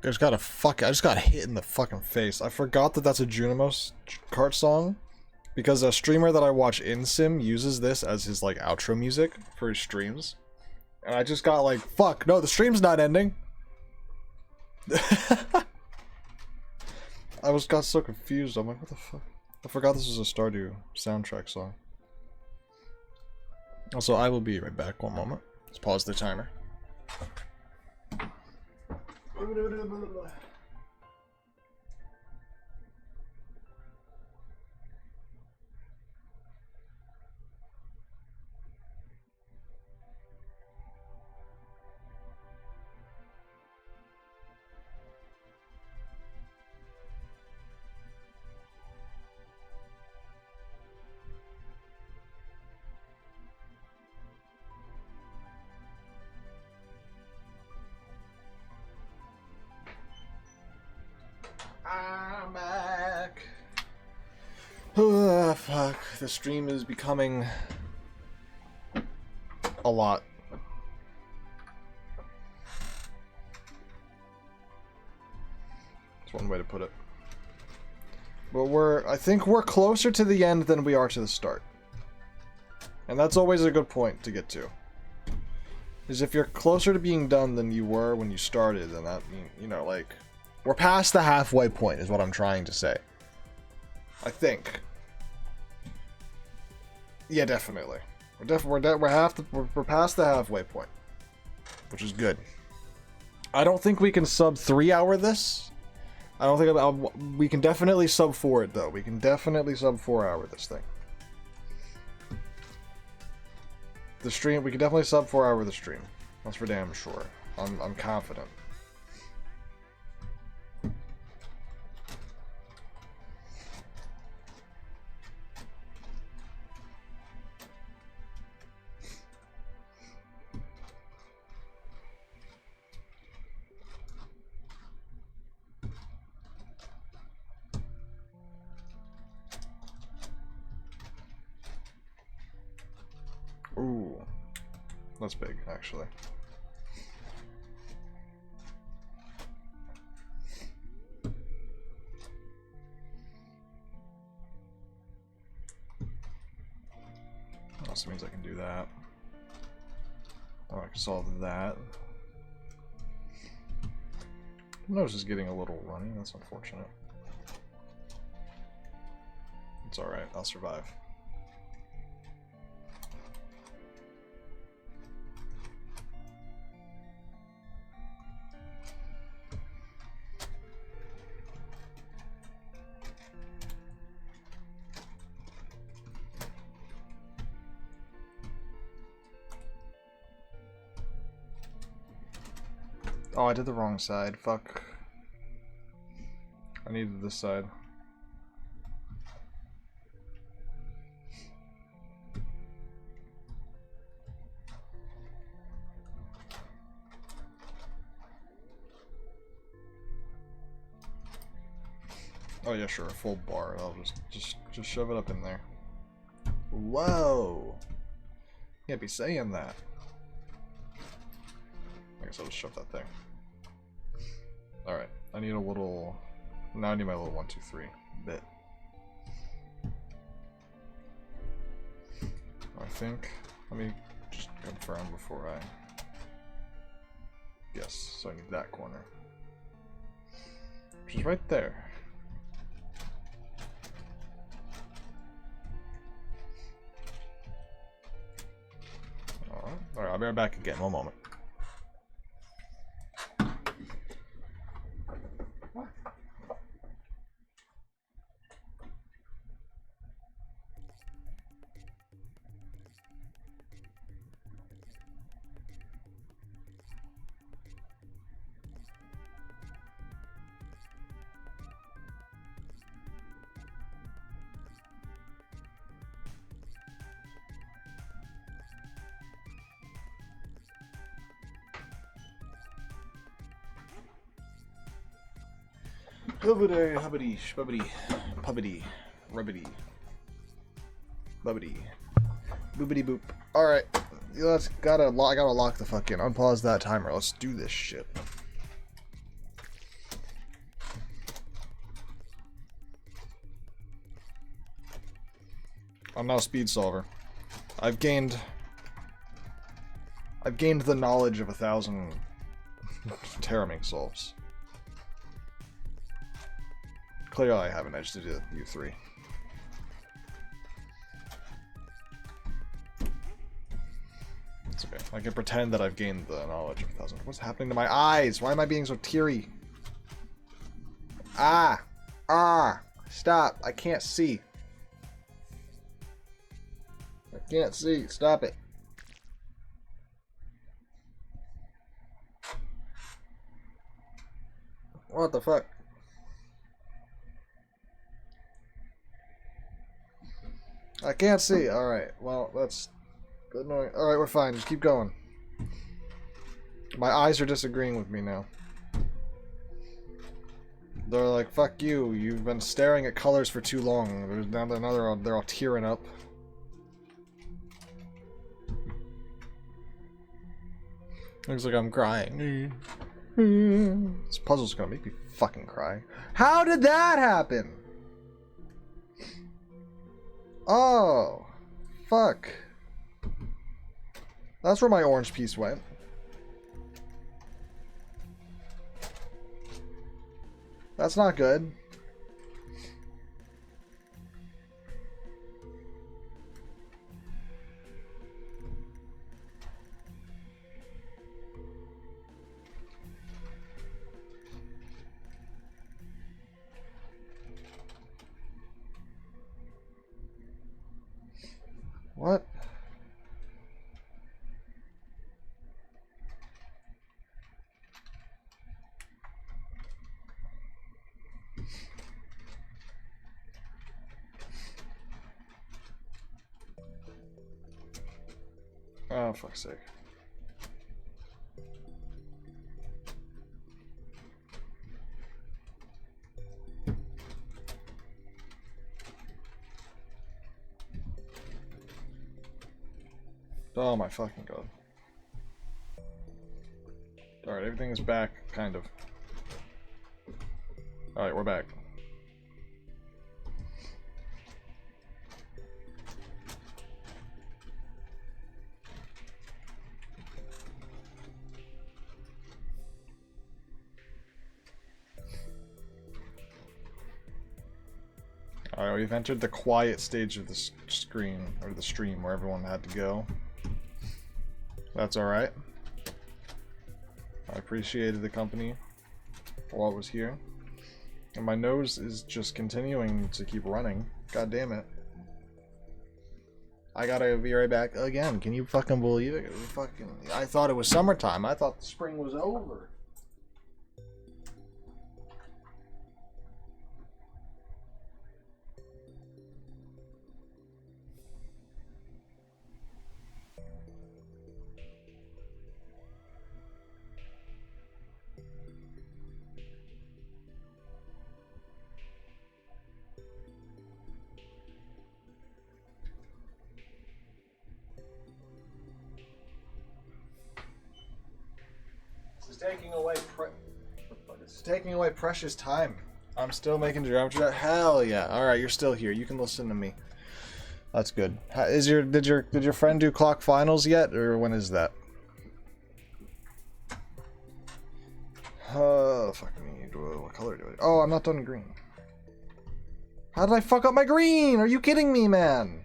I just got hit in the fucking face. I forgot that that's a Junimos Kart song. Because a streamer that I watch in Sim uses this as his, like, outro music for his streams. And I just got like, fuck, no, the stream's not ending. Got so confused. I'm like, what the fuck? I forgot this was a Stardew soundtrack song. Also, I will be right back. One moment. Let's pause the timer. I'm back. Oh, fuck. The stream is becoming a lot. That's one way to put it. But I think we're closer to the end than we are to the start. And that's always a good point to get to. Is if you're closer to being done than you were when you started, then that means, you know, like, we're past the halfway point is what I'm trying to say. I think. Yeah, definitely. We're past the halfway point, which is good. I don't think we can sub 3-hour this. I don't think we can definitely sub 4 it though. We can definitely sub 4-hour this thing. The stream, we can definitely sub 4-hour the stream. That's for damn sure. I'm confident. Ooh, that's big, actually. Also means I can do that. Oh, I can solve that. My nose is getting a little runny. That's unfortunate. It's alright. I'll survive. Oh, I did the wrong side. Fuck. I needed this side. Oh yeah, sure, a full bar. I'll just shove it up in there. Whoa! Can't be saying that. I guess I'll just shove that thing. Alright, I need a little... Now I need my little 1, 2, 3 bit. I think... Let me just confirm before I... Yes, so I need that corner. Which is right there. Alright, I'll be right back again. One moment. Hubbity, hubbity, shubbity, pubbity, rubbity, bubbity, boobity boop. Alright, I gotta lock the fuck in. Unpause that timer. Let's do this shit. I'm now a speed solver. I've gained the knowledge of 1,000 Terraming solves. Clearly I haven't, I just did U3. It's okay. I can pretend that I've gained the knowledge of 1,000. What's happening to my eyes? Why am I being so teary? Ah! Ah! Stop! I can't see. I can't see. Stop it. What the fuck? I can't see. Alright, well, that's good annoying. Alright, we're fine. Just keep going. My eyes are disagreeing with me now. They're like, fuck you. You've been staring at colors for too long. Now they're all tearing up. Looks like I'm crying. This puzzle's gonna make me fucking cry. How did that happen? Oh, fuck. That's where my orange piece went. That's not good. What? Oh, fuck's sake. Oh my fucking god. Alright, everything is back, kind of. Alright, we're back. Alright, we've entered the quiet stage of the screen, or the stream, where everyone had to go. That's alright. I appreciated the company while I was here. And my nose is just continuing to keep running. God damn it. I gotta be right back again. Can you fucking believe it? I thought it was summertime. I thought the spring was over. Taking away precious time. I'm still making geometry. Hell yeah! All right, you're still here. You can listen to me. That's good. Did your friend do clock finals yet, or when is that? Fuck me. What color do I? Oh, I'm not done green. How did I fuck up my green? Are you kidding me, man?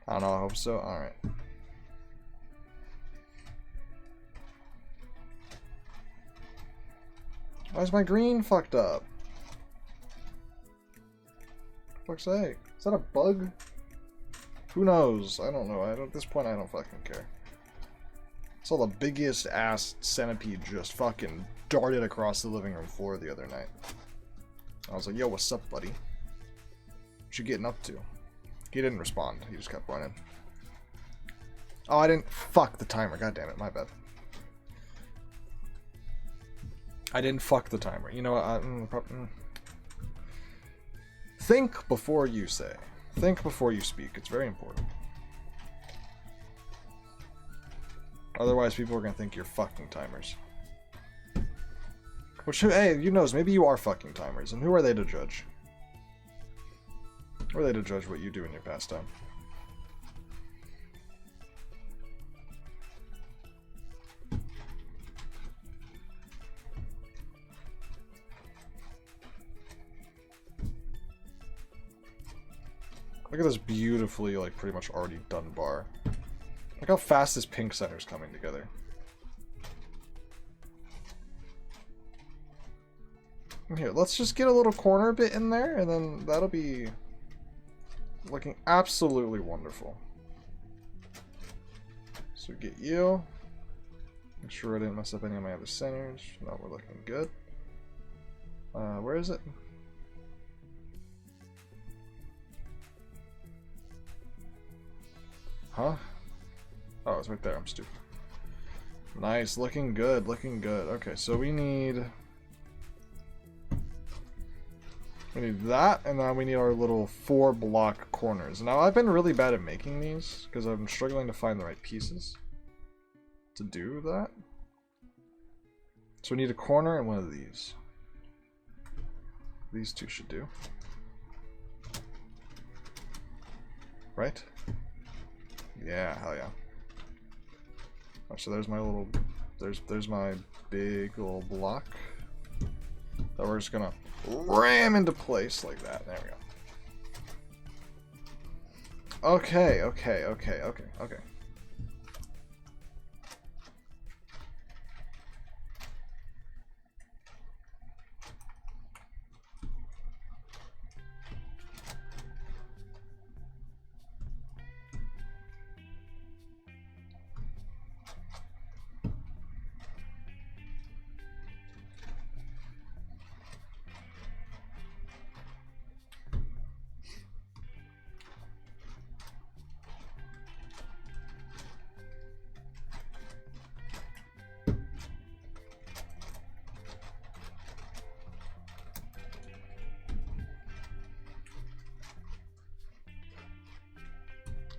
I don't know. I hope so. All right. Why is my green fucked up? Fuck's sake. Is that a bug? Who knows? I don't know. At this point, I don't fucking care. I saw the biggest ass centipede just fucking darted across the living room floor the other night. I was like, yo, what's up, buddy? What you getting up to? He didn't respond. He just kept running. Oh, I didn't fuck the timer. God damn it. My bad. I didn't fuck the timer. You know what? Think before you say. Think before you speak. It's very important. Otherwise, people are going to think you're fucking timers. Which, hey, who knows? Maybe you are fucking timers. And who are they to judge? Who are they to judge what you do in your pastime? Look at this beautifully, like, pretty much already done bar. Look how fast this pink center's coming together. Here, let's just get a little corner bit in there, and then that'll be looking absolutely wonderful. So get you. Make sure I didn't mess up any of my other centers. No, we're looking good. Where is it? Huh? Oh, it's right there. I'm stupid. Nice. Looking good. Looking good. Okay, so we need that, and now we need our little 4 block corners. Now, I've been really bad at making these, because I'm struggling to find the right pieces to do that. So we need a corner and one of these. These two should do. Right? Yeah, hell yeah. Oh, so there's my little, there's my big little block that we're just gonna ram into place like that. There we go. Okay.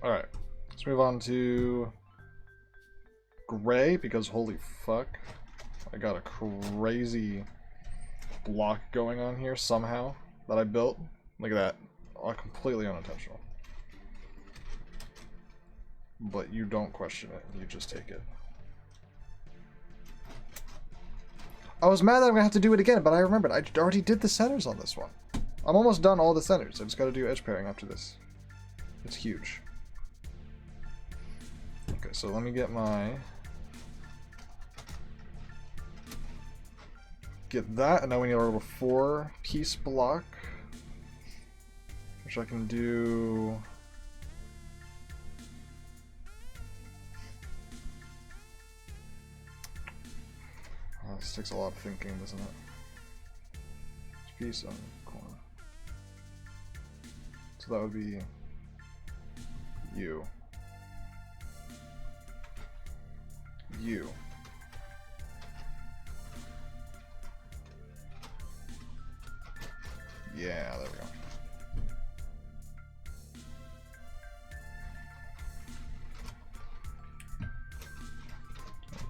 Alright, let's move on to gray, because holy fuck, I got a crazy block going on here somehow that I built. Look at that, all completely unintentional. But you don't question it, you just take it. I was mad that I'm gonna have to do it again, but I remembered I already did the centers on this one. I'm almost done all the centers, I just gotta do edge pairing after this. It's huge. Okay, so let me get that, and now we need our little 4-piece block, which I can do. Oh, this takes a lot of thinking, doesn't it? Piece on the corner. So that would be you. You. Yeah, there we go.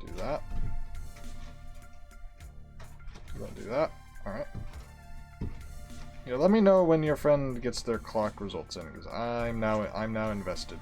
Do that. Do that. Alright. Yeah, let me know when your friend gets their clock results in, because I'm now invested.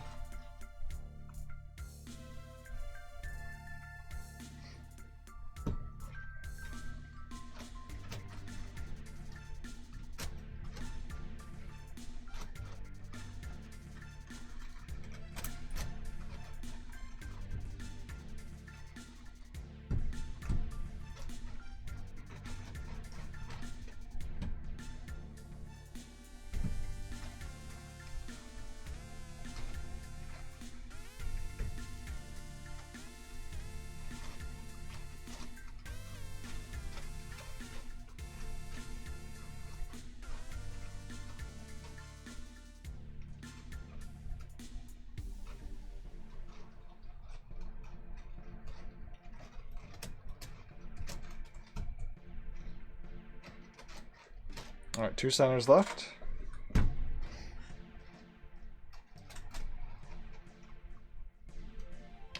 Alright, 2 centers left.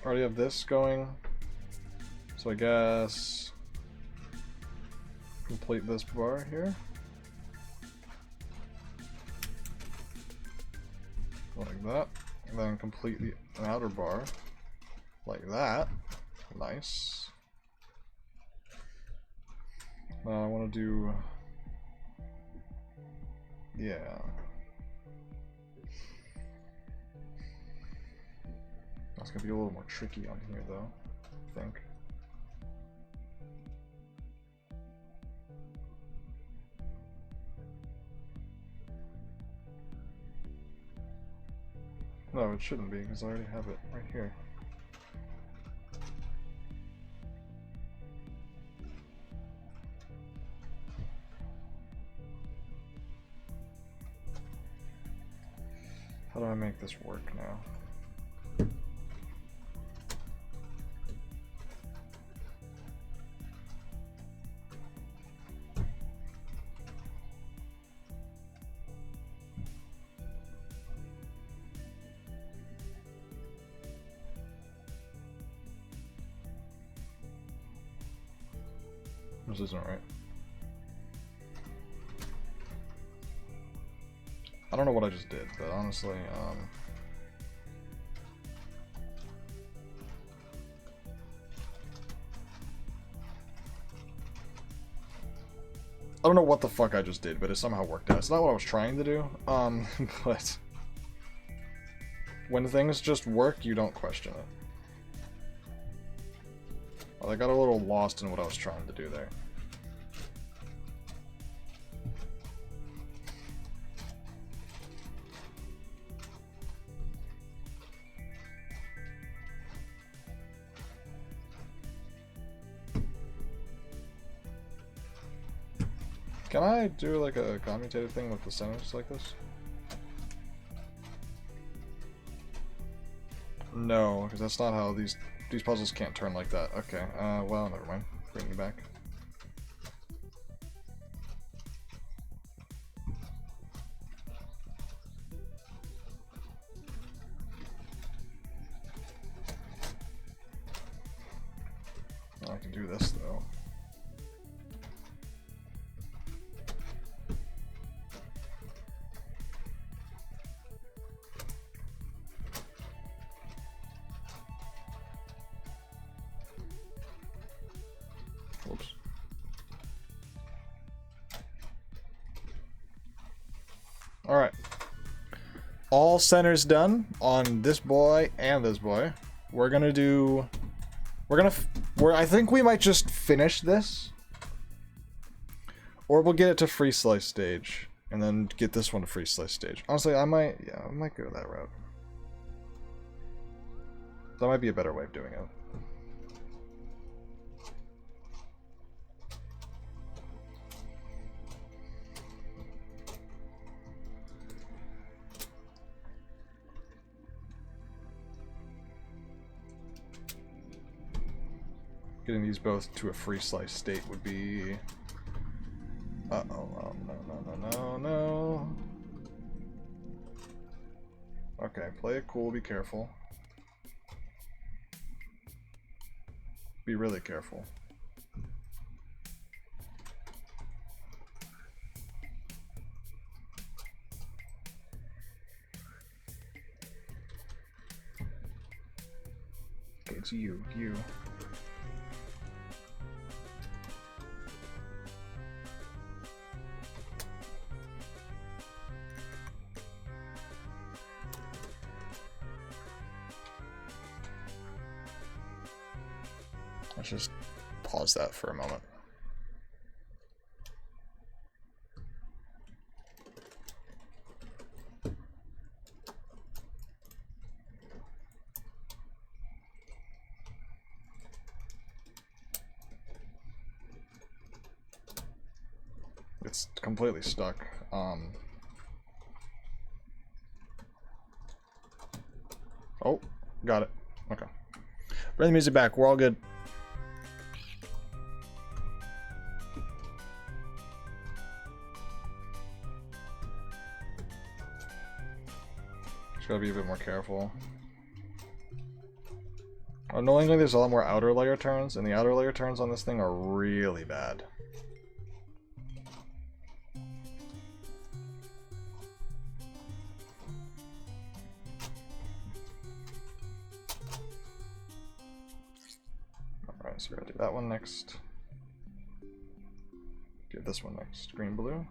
Already have this going. So I guess complete this bar here. like that. And then complete the outer bar like that. Nice. Now I want to do... yeah. That's going to be a little more tricky on here though, I think. No, it shouldn't be, because I already have it right here. How do I make this work now? This isn't right. I don't know what I just did, but honestly, I don't know what the fuck I just did, but it somehow worked out. It's not what I was trying to do, but when things just work, you don't question it. Well, I got a little lost in what I was trying to do there. Can I do like a commutative thing with the centers like this? No, because that's not how these puzzles can't turn like that. Okay, well, never mind. Bring you back. I can do this though. Whoops. Alright. All centers done on this boy and this boy. We're gonna do... I think we might just finish this. Or we'll get it to free slice stage. And then get this one to free slice stage. Honestly, I might go that route. That might be a better way of doing it. Getting these both to a free slice state would be... Uh-oh, no. Okay, play it cool, be careful. Be really careful. Okay, it's you. Let's just pause that for a moment. It's completely stuck. Oh, got it. Okay. Bring the music back. We're all good. Just gotta be a bit more careful. Annoyingly, there's a lot more outer layer turns, and the outer layer turns on this thing are really bad. Alright, so we're gonna do that one next. Do this one next. Green, blue.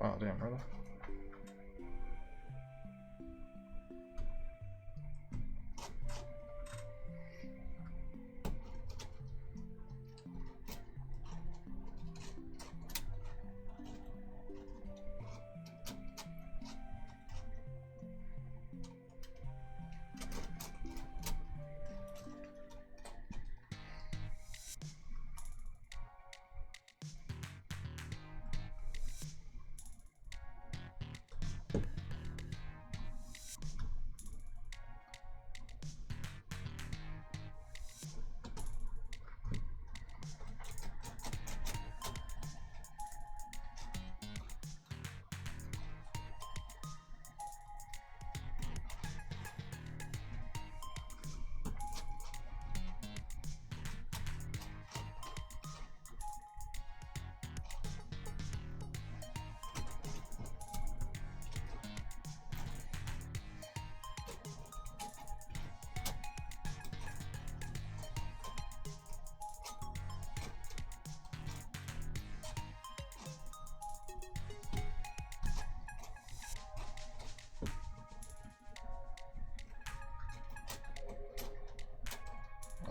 Oh, damn, really?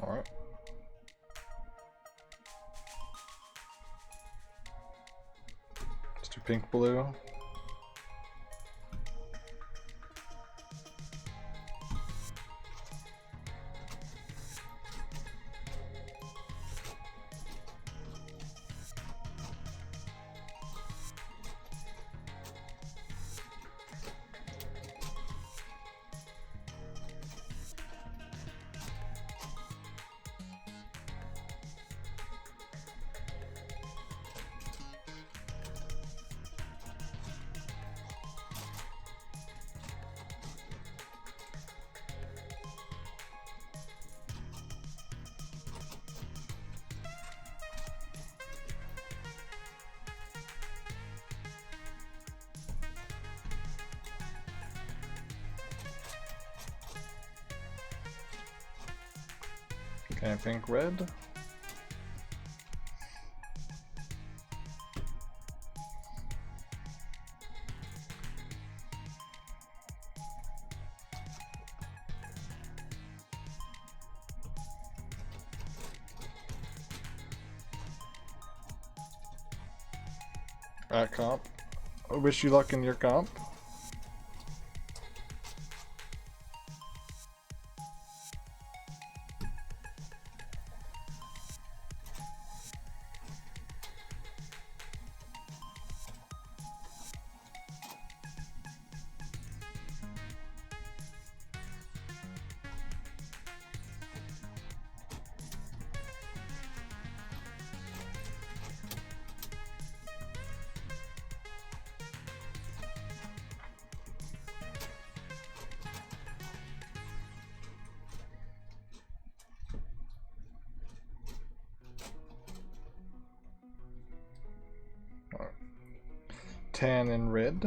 Alright. Let's do pink, blue. Okay, pink, red. Alright, comp. I wish you luck in your comp. Tan and red.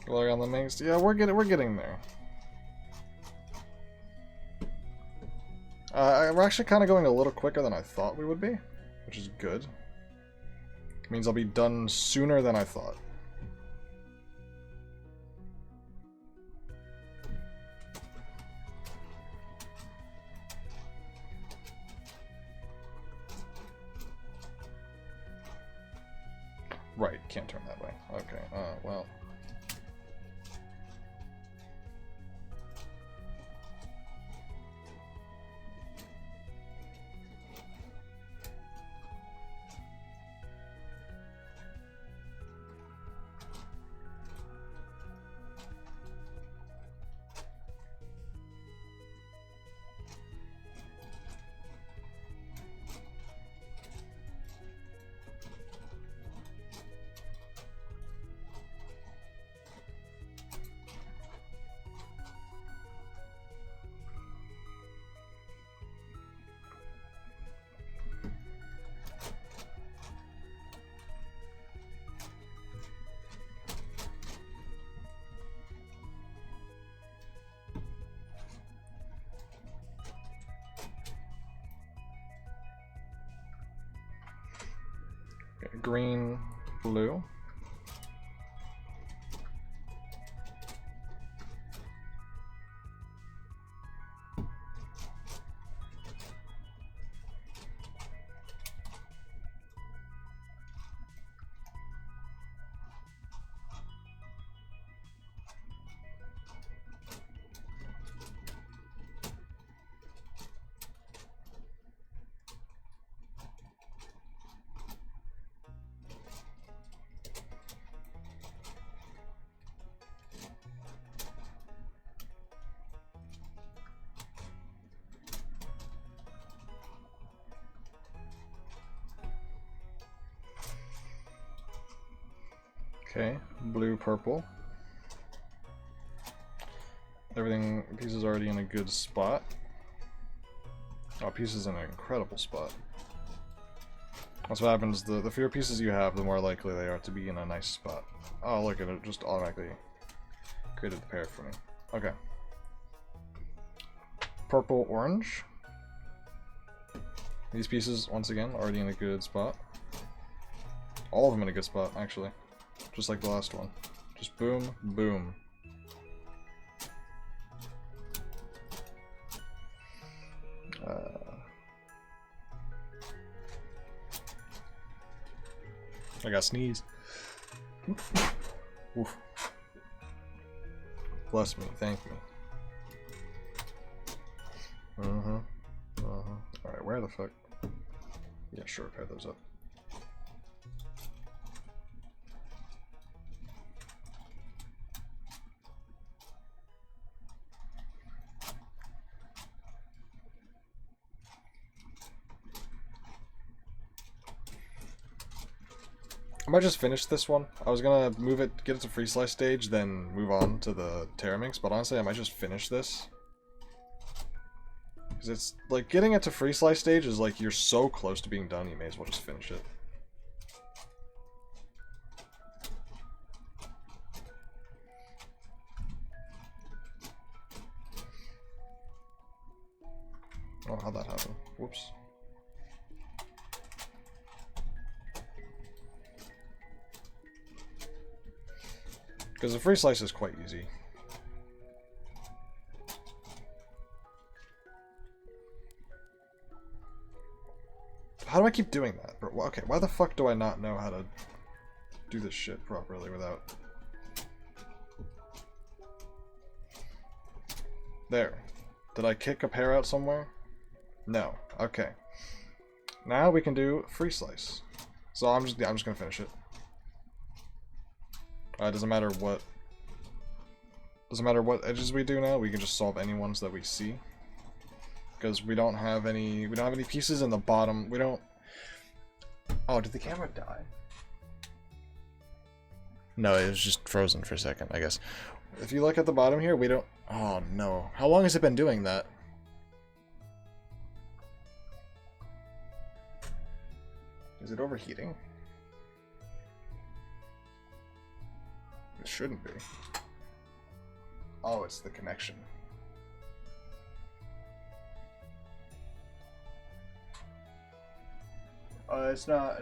Look on the Minx. Yeah, we're getting there. We're actually kind of going a little quicker than I thought we would be, which is good. It means I'll be done sooner than I thought. Right, can't turn that way. Okay, well. green, blue. Okay, blue, purple. Everything, piece is already in a good spot. Oh, piece is in an incredible spot. That's what happens, the fewer pieces you have, the more likely they are to be in a nice spot. Oh, look at it, just automatically created the pair for me. Okay. Purple, orange. These pieces, once again, already in a good spot. All of them in a good spot, actually. Just like the last one. Just boom, boom. I got sneeze. Oof. Bless me, thank me. Alright, where the fuck? Yeah, sure, pair those up. I might just finish this one. I was gonna move it, get it to free slice stage, then move on to the Terra Minx, but honestly I might just finish this. Because it's, like, getting it to free slice stage is like, you're so close to being done, you may as well just finish it. Oh, how'd that happen? Whoops. Because the free slice is quite easy. How do I keep doing that? Okay, why the fuck do I not know how to do this shit properly without... There. Did I kick a pair out somewhere? No. Okay. Now we can do free slice. So I'm just gonna finish it. Doesn't matter what edges we do now, we can just solve any ones that we see. Because we don't have any pieces in the bottom. We don't... Oh, did the camera die? No, it was just frozen for a second, I guess. If you look at the bottom here, we don't... Oh no. How long has it been doing that? Is it overheating? It shouldn't be. Oh, it's the connection. It's not